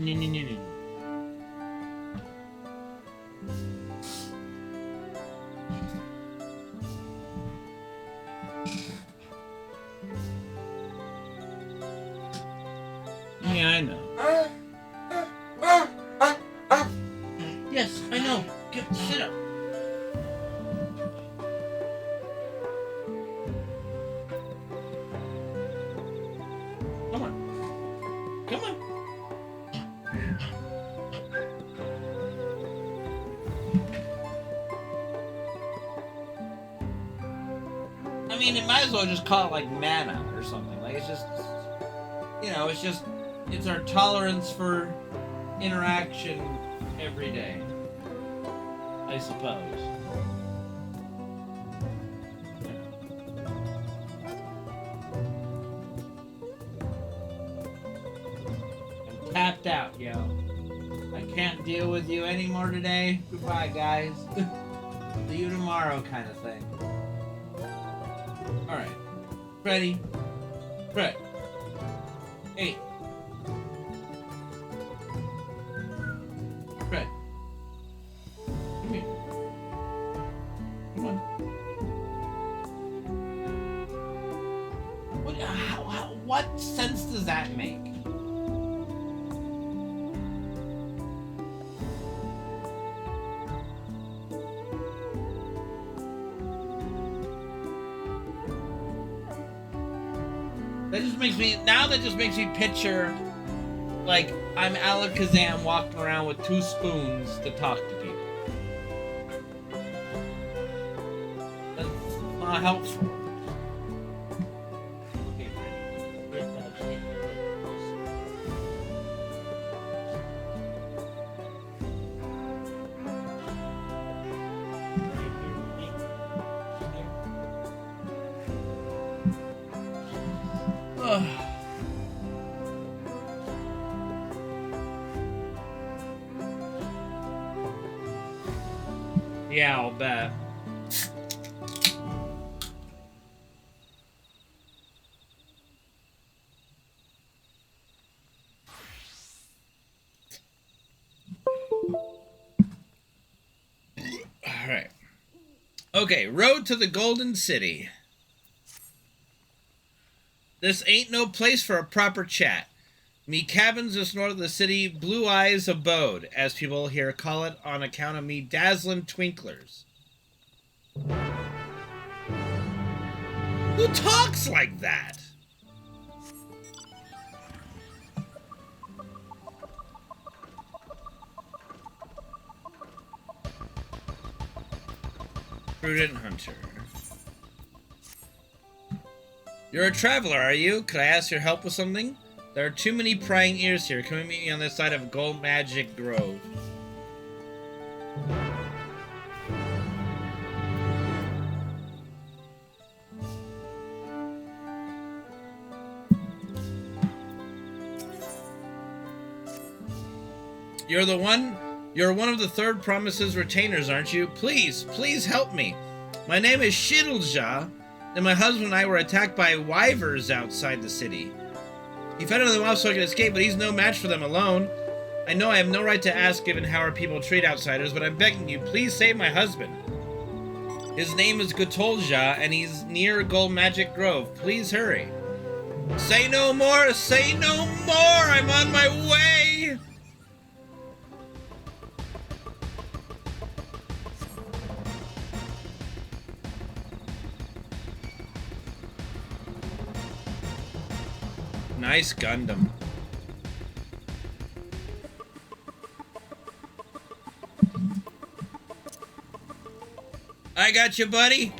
Yeah, I know. Yes, I know. Sit up. Come on. Come on. I mean, it might as well just call it like mana or something. Like, it's just, you know, it's our tolerance for interaction every day, I suppose. I'm tapped out, yo. I can't deal with you anymore today. Goodbye, guys. See you tomorrow, kind of thing. Alright. Ready? Fred. Hey. Fred. Come here. Come on. What sense does that make? That just makes me picture, like, I'm Alakazam walking around with 2 spoons to talk to people. That's not helpful. Yeah, I'll bet. All right. Okay, road to the Golden City. This ain't no place for a proper chat. Me cabins just north of the city, Blue Eyes Abode, as people here call it, on account of me dazzling twinklers. Who talks like that? Prudent Hunter. You're a traveler, are you? Could I ask your help with something? There are too many prying ears here. Come and meet me on this side of Gold Magic Grove. You're one of the Third Promise's retainers, aren't you? Please help me. My name is Shidlja, and my husband and I were attacked by wyvers outside the city. He fended them off so I could escape, but he's no match for them alone. I know I have no right to ask given how our people treat outsiders, but I'm begging you, please save my husband. His name is Gutolja, and he's near Gold Magic Grove. Please hurry. Say no more! Say no more! I'm on my way! Nice Gundam. I got you, buddy.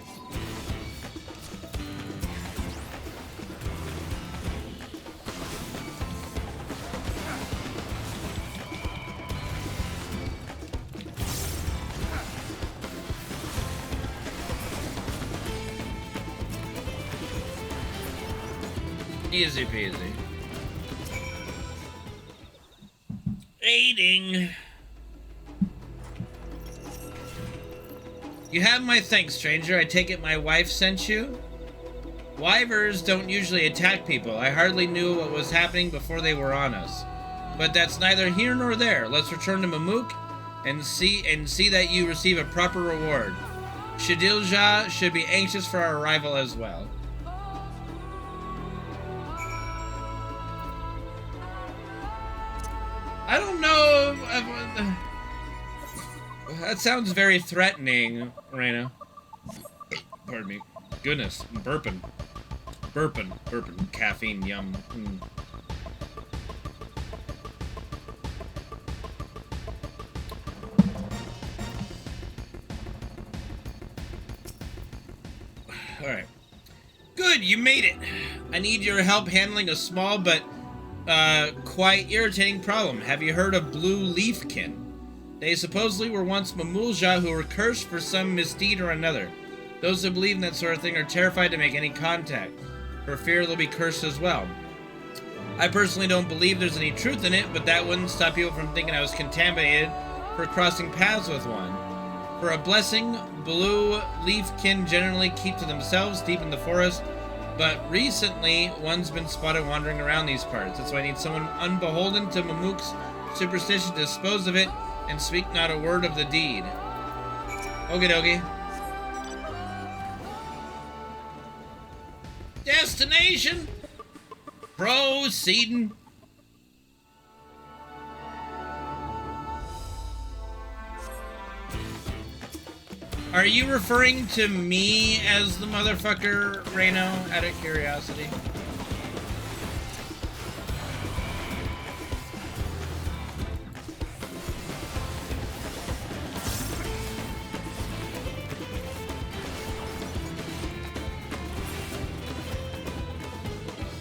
Easy peasy. Aiding. You have my thanks, stranger. I take it my wife sent you? Wyvers don't usually attack people. I hardly knew what was happening before they were on us. But that's neither here nor there. Let's return to Mamook and see that you receive a proper reward. Shadilja should be anxious for our arrival as well. I don't know. That sounds very threatening, Reina. Pardon me. Goodness, I'm burping. Burping. Caffeine, yum. Alright. Good, you made it. I need your help handling a small but quite irritating problem. Have you heard of blue leafkin? They supposedly were once Mamulja who were cursed for some misdeed or another. Those who believe in that sort of thing are terrified to make any contact, for fear they'll be cursed as well. I personally don't believe there's any truth in it, but that wouldn't stop people from thinking I was contaminated for crossing paths with one. For a blessing, blue leafkin generally keep to themselves deep in the forest, but recently one's been spotted wandering around these parts. That's why I need someone unbeholden to Mamuk's superstition to dispose of it and speak not a word of the deed. Okie dokie. Destination? Proceeding. Are you referring to me as the motherfucker, Reno, out of curiosity?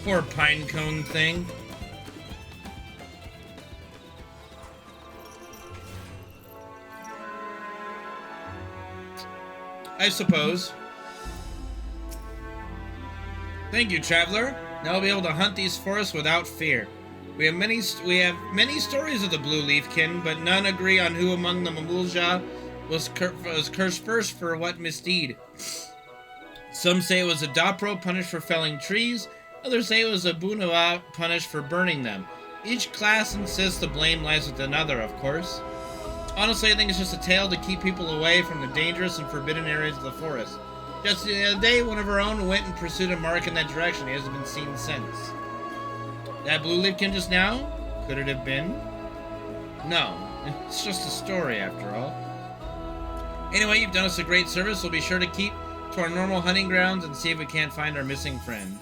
Poor pinecone thing. I suppose. Thank you, traveler. Now I'll be able to hunt these forests without fear. We have many stories of the blue leafkin, but none agree on who among the Mamulja was cursed first for what misdeed. Some say it was a Dapro punished for felling trees. Others say it was a Bunua punished for burning them. Each class insists the blame lies with another, of course. Honestly, I think it's just a tale to keep people away from the dangerous and forbidden areas of the forest. Just the other day, one of our own went and pursued a mark in that direction. He hasn't been seen since. That blue leafkin just now? Could it have been? No, it's just a story after all. Anyway, you've done us a great service. We'll be sure to keep to our normal hunting grounds and see if we can't find our missing friend.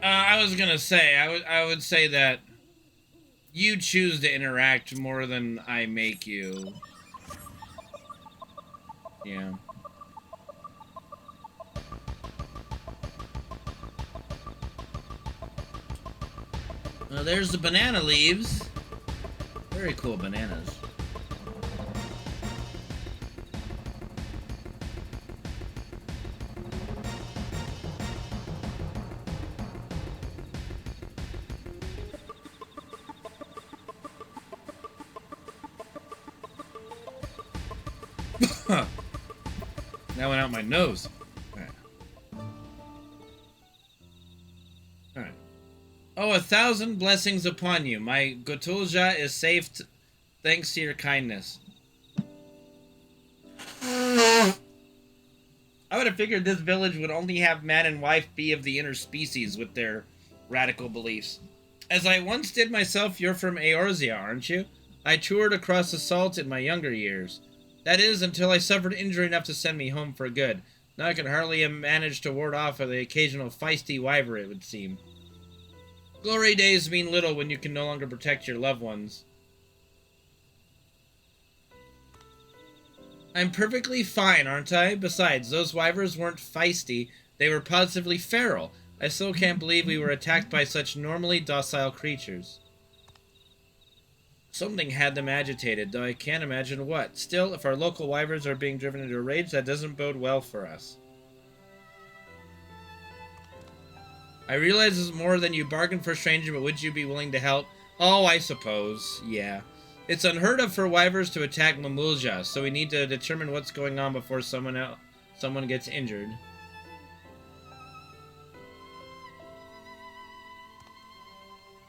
I was gonna say, I would say that you choose to interact more than I make you. Yeah. Well, there's the banana leaves. Very cool bananas. That went out my nose. Alright. Alright. Oh, 1,000 blessings upon you. My Gotulja is safe thanks to your kindness. I would have figured this village would only have man and wife be of the interspecies with their radical beliefs. As I once did myself, you're from Eorzea, aren't you? I toured across the salt in my younger years. That is, until I suffered injury enough to send me home for good. Now I can hardly manage to ward off the occasional feisty wyver, it would seem. Glory days mean little when you can no longer protect your loved ones. I'm perfectly fine, aren't I? Besides, those wyvers weren't feisty, they were positively feral. I still can't believe we were attacked by such normally docile creatures. Something had them agitated, though I can't imagine what. Still, if our local wyverns are being driven into a rage, that doesn't bode well for us. I realize this is more than you bargained for, stranger, but would you be willing to help? Oh, I suppose. Yeah. It's unheard of for wyvers to attack Mamulja, so we need to determine what's going on before someone gets injured.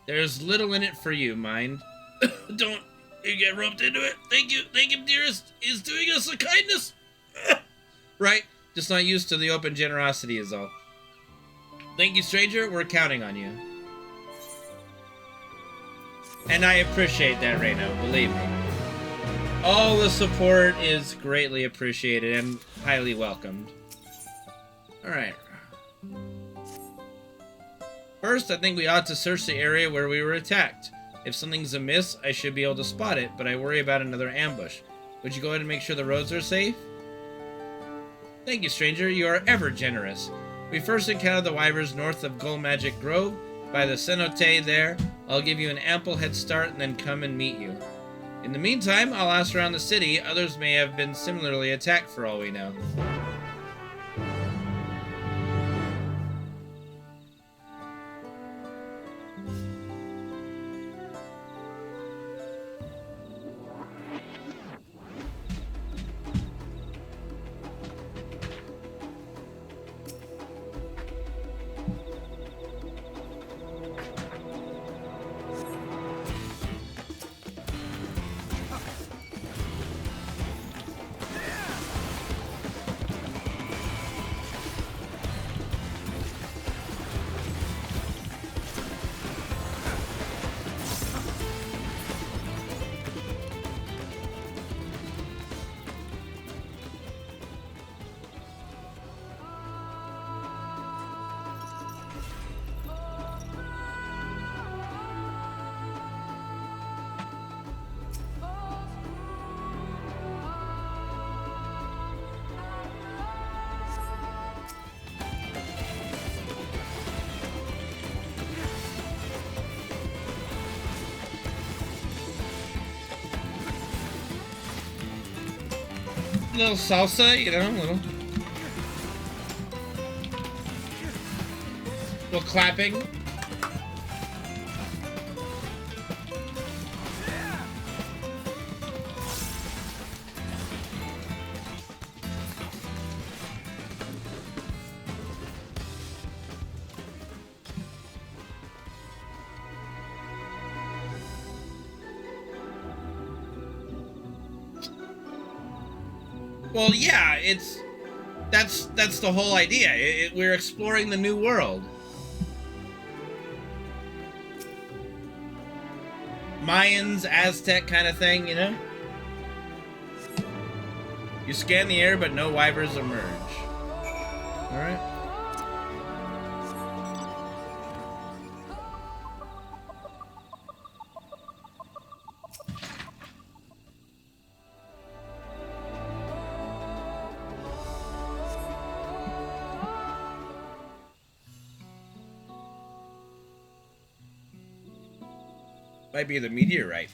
There's little in it for you, mind. You get roped into it. Thank you, dearest. He's doing us a kindness. Right? Just not used to the open generosity is all. Thank you, stranger. We're counting on you. And I appreciate that, Reno. Believe me. All the support is greatly appreciated and highly welcomed. Alright. First, I think we ought to search the area where we were attacked. If something's amiss, I should be able to spot it, but I worry about another ambush. Would you go ahead and make sure the roads are safe? Thank you, stranger. You are ever generous. We first encountered the wyverns north of Gull Magic Grove, by the cenote there. I'll give you an ample head start and then come and meet you. In the meantime, I'll ask around the city. Others may have been similarly attacked for all we know. Little salsa, you know, little clapping. Well, yeah, that's the whole idea. We're exploring the new world. Mayans, Aztec kind of thing, you know? You scan the air, but no wyverns emerge. Alright. Might be the meteorite.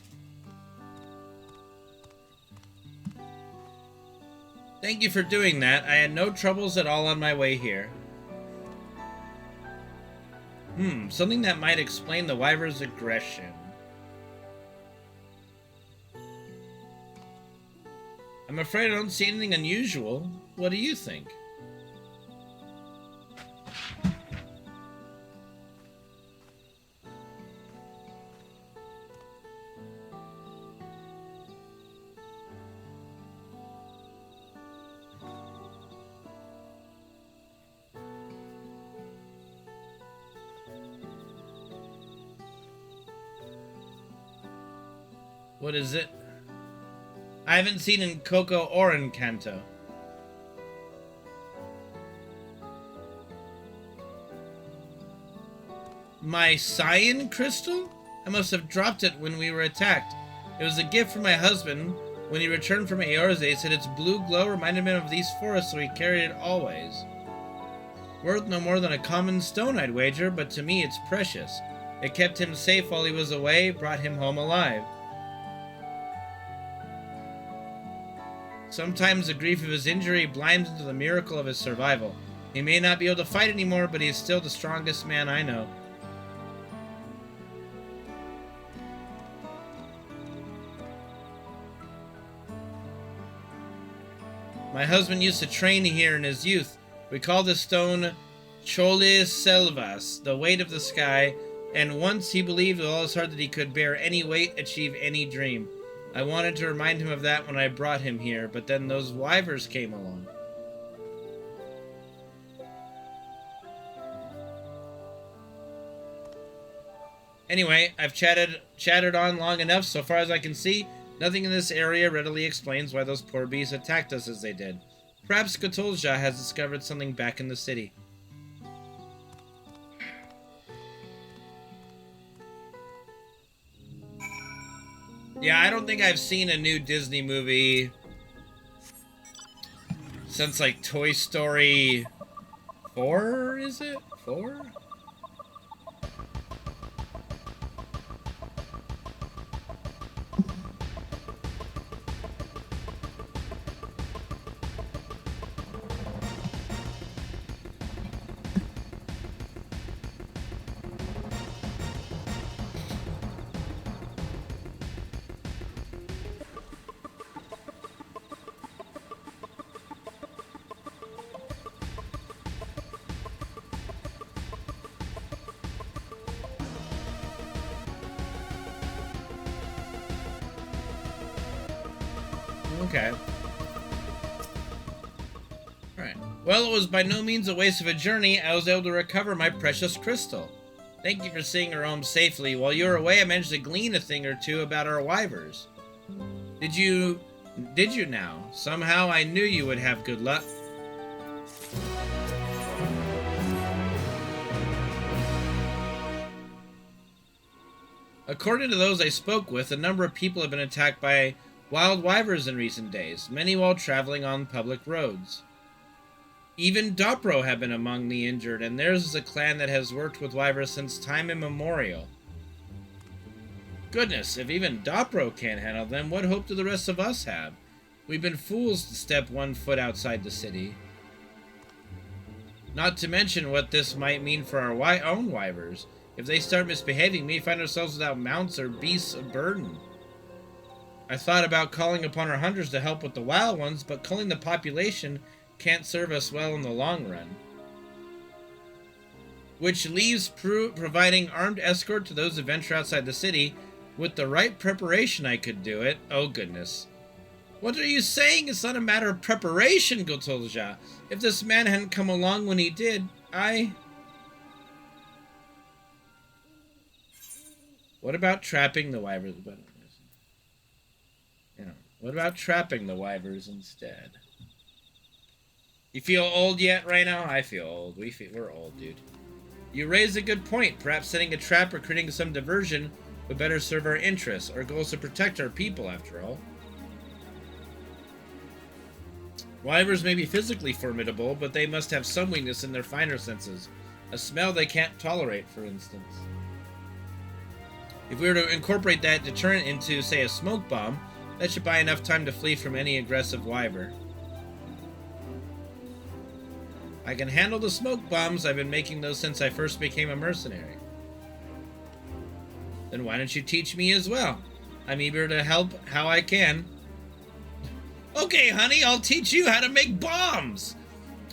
Thank you for doing that. I had no troubles at all on my way here. Something that might explain the wyvern's aggression. I'm afraid I don't see anything unusual. What do you think? What is it? I haven't seen in Coco or in Kanto. My cyan crystal? I must have dropped it when we were attacked. It was a gift from my husband. When he returned from Eorze, he said its blue glow reminded him of these forests, so he carried it always. Worth no more than a common stone, I'd wager, but to me it's precious. It kept him safe while he was away, brought him home alive. Sometimes the grief of his injury blinds him to the miracle of his survival. He may not be able to fight anymore, but he is still the strongest man I know. My husband used to train here in his youth. We called this stone Chole Selvas, the weight of the sky, and once he believed with all his heart that he could bear any weight, achieve any dream. I wanted to remind him of that when I brought him here, but then those wyvers came along. Anyway, I've chattered on long enough. So far as I can see, nothing in this area readily explains why those poor bees attacked us as they did. Perhaps Gatolja has discovered something back in the city. Yeah, I don't think I've seen a new Disney movie since, like, Toy Story 4, is it? 4? Okay. Alright. Well, it was by no means a waste of a journey. I was able to recover my precious crystal. Thank you for seeing her home safely. While you were away, I managed to glean a thing or two about our wyvers. Did you now? Somehow I knew you would have good luck. According to those I spoke with, a number of people have been attacked by wild wyvers in recent days, many while traveling on public roads. Even Dopro have been among the injured, and theirs is a clan that has worked with wyvers since time immemorial. Goodness, if even Dopro can't handle them, what hope do the rest of us have? We've been fools to step one foot outside the city. Not to mention what this might mean for our own wyvers. If they start misbehaving, we find ourselves without mounts or beasts of burden. I thought about calling upon our hunters to help with the wild ones, but culling the population can't serve us well in the long run. Which leaves providing armed escort to those who venture outside the city. With the right preparation, I could do it. Oh, goodness. What are you saying? It's not a matter of preparation, Gotolja. If this man hadn't come along when he did, What about trapping the wyvers? What about trapping the wyvers instead? You feel old yet right now? I feel old. We're old, dude. You raise a good point. Perhaps setting a trap or creating some diversion would better serve our interests. Our goal is to protect our people, after all. Wyvers may be physically formidable, but they must have some weakness in their finer senses. A smell they can't tolerate, for instance. If we were to incorporate that deterrent into, say, a smoke bomb, that should buy enough time to flee from any aggressive wyver. I can handle the smoke bombs. I've been making those since I first became a mercenary. Then why don't you teach me as well? I'm eager to help how I can. Okay, honey, I'll teach you how to make bombs!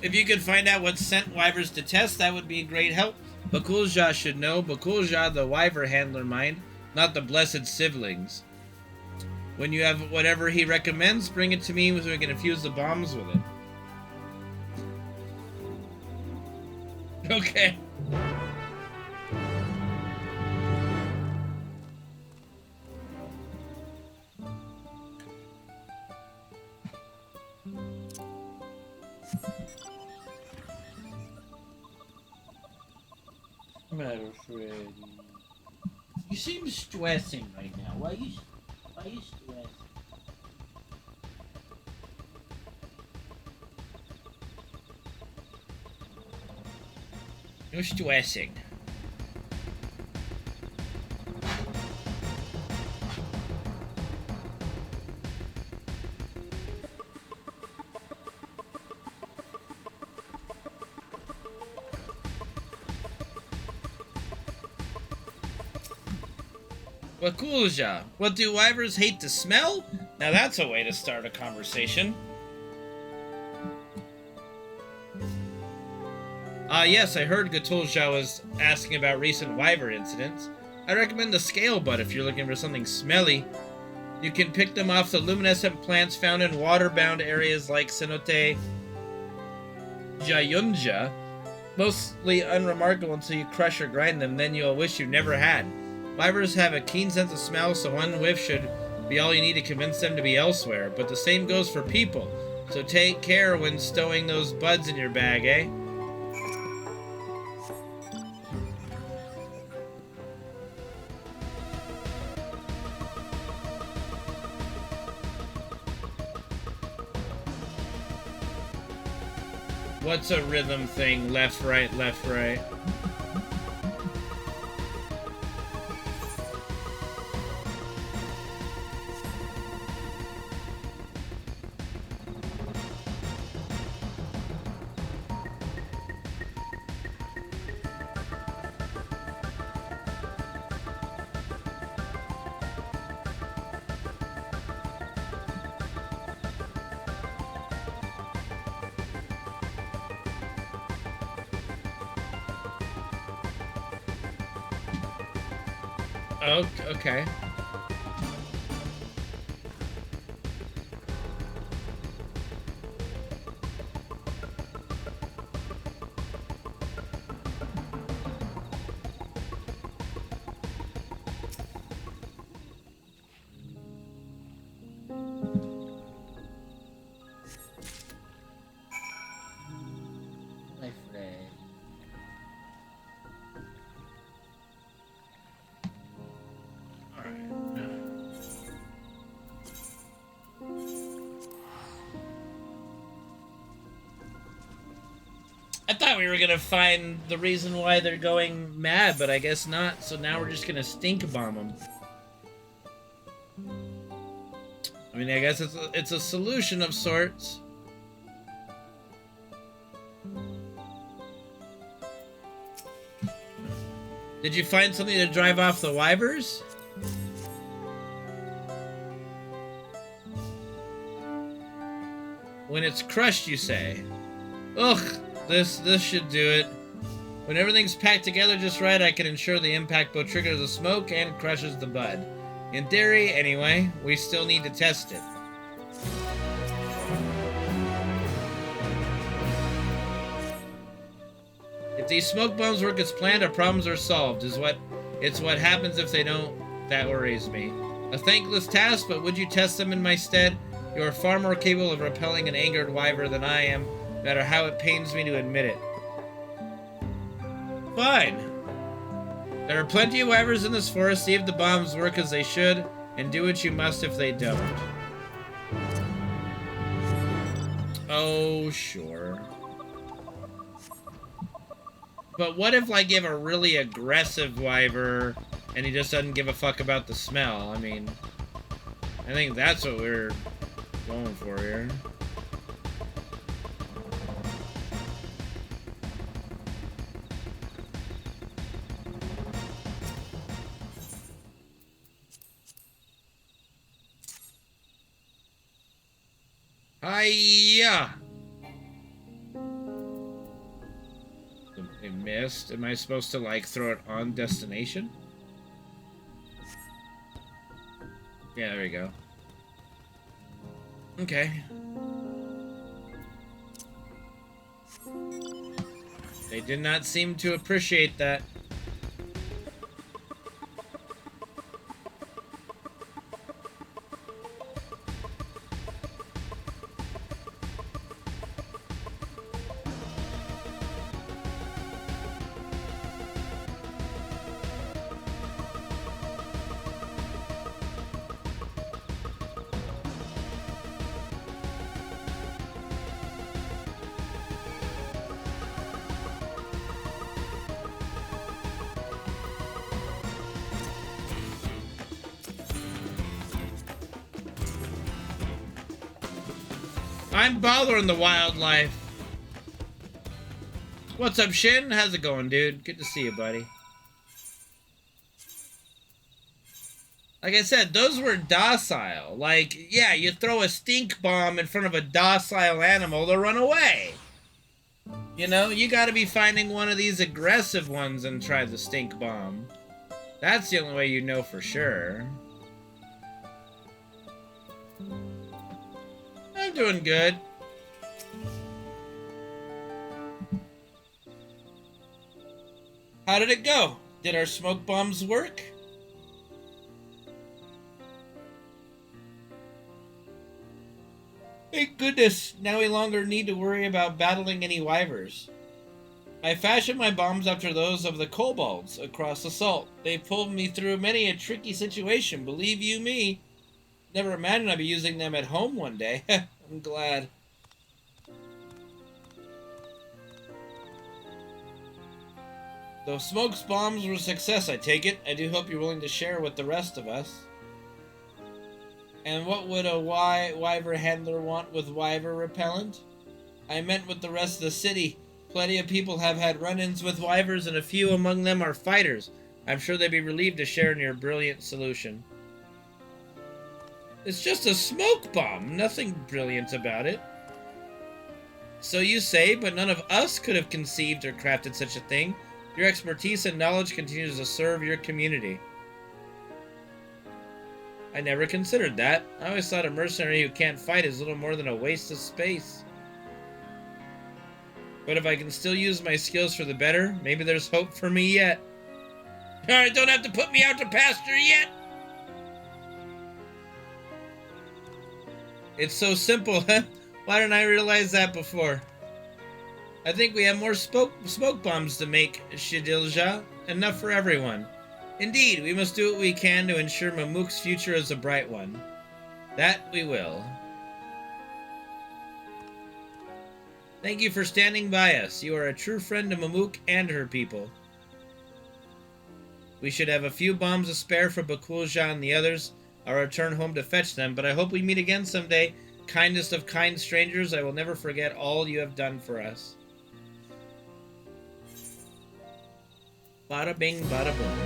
If you could find out what scent wyvers detest, that would be a great help. Bakulja should know. Bakulja, the wyver handler, mind, not the blessed siblings. When you have whatever he recommends, bring it to me so we can infuse the bombs with it. Okay. Matter, Freddy. You seem stressing right now. Why are you stressing? You're stressing. Bakulja, what do wyvers hate to smell? Now that's a way to start a conversation. Yes, I heard Gatolja was asking about recent wyver incidents. I recommend the scale butt if you're looking for something smelly. You can pick them off the luminescent plants found in water-bound areas like Cenote Jayunja. Mostly unremarkable until you crush or grind them, then you'll wish you never had. Wyvers have a keen sense of smell, so one whiff should be all you need to convince them to be elsewhere. But the same goes for people, so take care when stowing those buds in your bag, eh? What's a rhythm thing? Left, right, left, right. Oh, okay. I thought we were gonna find the reason why they're going mad, but I guess not. So now we're just gonna stink bomb them. I mean, I guess it's a solution of sorts. Did you find something to drive off the wyvers? When it's crushed, you say. Ugh. This should do it. When everything's packed together just right, I can ensure the impact both triggers the smoke and crushes the bud. In theory, anyway, we still need to test it. If these smoke bombs work as planned, our problems are solved. It's what happens if they don't. That worries me. A thankless task, but would you test them in my stead? You are far more capable of repelling an angered wyver than I am. No matter how it pains me to admit it. Fine. There are plenty of wyvers in this forest. See if the bombs work as they should, and do what you must if they don't. Oh, sure. But what if, like, you have a really aggressive wyver, and he just doesn't give a fuck about the smell? I mean, I think that's what we're going for here. Hiya! It missed. Am I supposed to, like, throw it on destination? Yeah, there we go. Okay. They did not seem to appreciate that. I'm bothering the wildlife. What's up, Shin? How's it going, dude? Good to see you, buddy. Like I said, those were docile. Like, yeah, you throw a stink bomb in front of a docile animal, they'll run away. You know, you gotta be finding one of these aggressive ones and try the stink bomb. That's the only way you know for sure. I'm doing good. How did it go? Did our smoke bombs work? Thank goodness, now we no longer need to worry about battling any wyvers. I fashioned my bombs after those of the kobolds across the salt. They pulled me through many a tricky situation, believe you me. Never imagined I'd be using them at home one day. I'm glad. Though Smoke's bombs were a success, I take it. I do hope you're willing to share with the rest of us. And what would a wyver handler want with wyver repellent? I meant with the rest of the city. Plenty of people have had run-ins with wyvers, and a few among them are fighters. I'm sure they'd be relieved to share in your brilliant solution. It's just a smoke bomb. Nothing brilliant about it. So you say, but none of us could have conceived or crafted such a thing. Your expertise and knowledge continues to serve your community. I never considered that. I always thought a mercenary who can't fight is little more than a waste of space. But if I can still use my skills for the better, maybe there's hope for me yet. Alright, don't have to put me out to pasture yet! It's so simple, huh? Why didn't I realize that before? I think we have more smoke bombs to make, Shidilja. Enough for everyone. Indeed, we must do what we can to ensure Mamook's future is a bright one. That we will. Thank you for standing by us. You are a true friend to Mamook and her people. We should have a few bombs to spare for Bakulja and the others. I'll return home to fetch them, but I hope we meet again someday. Kindest of kind strangers, I will never forget all you have done for us. Bada bing, bada boom.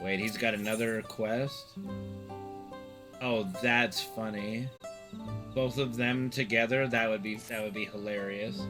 Wait, he's got another quest? Oh, that's funny. Both of them together, that would be hilarious.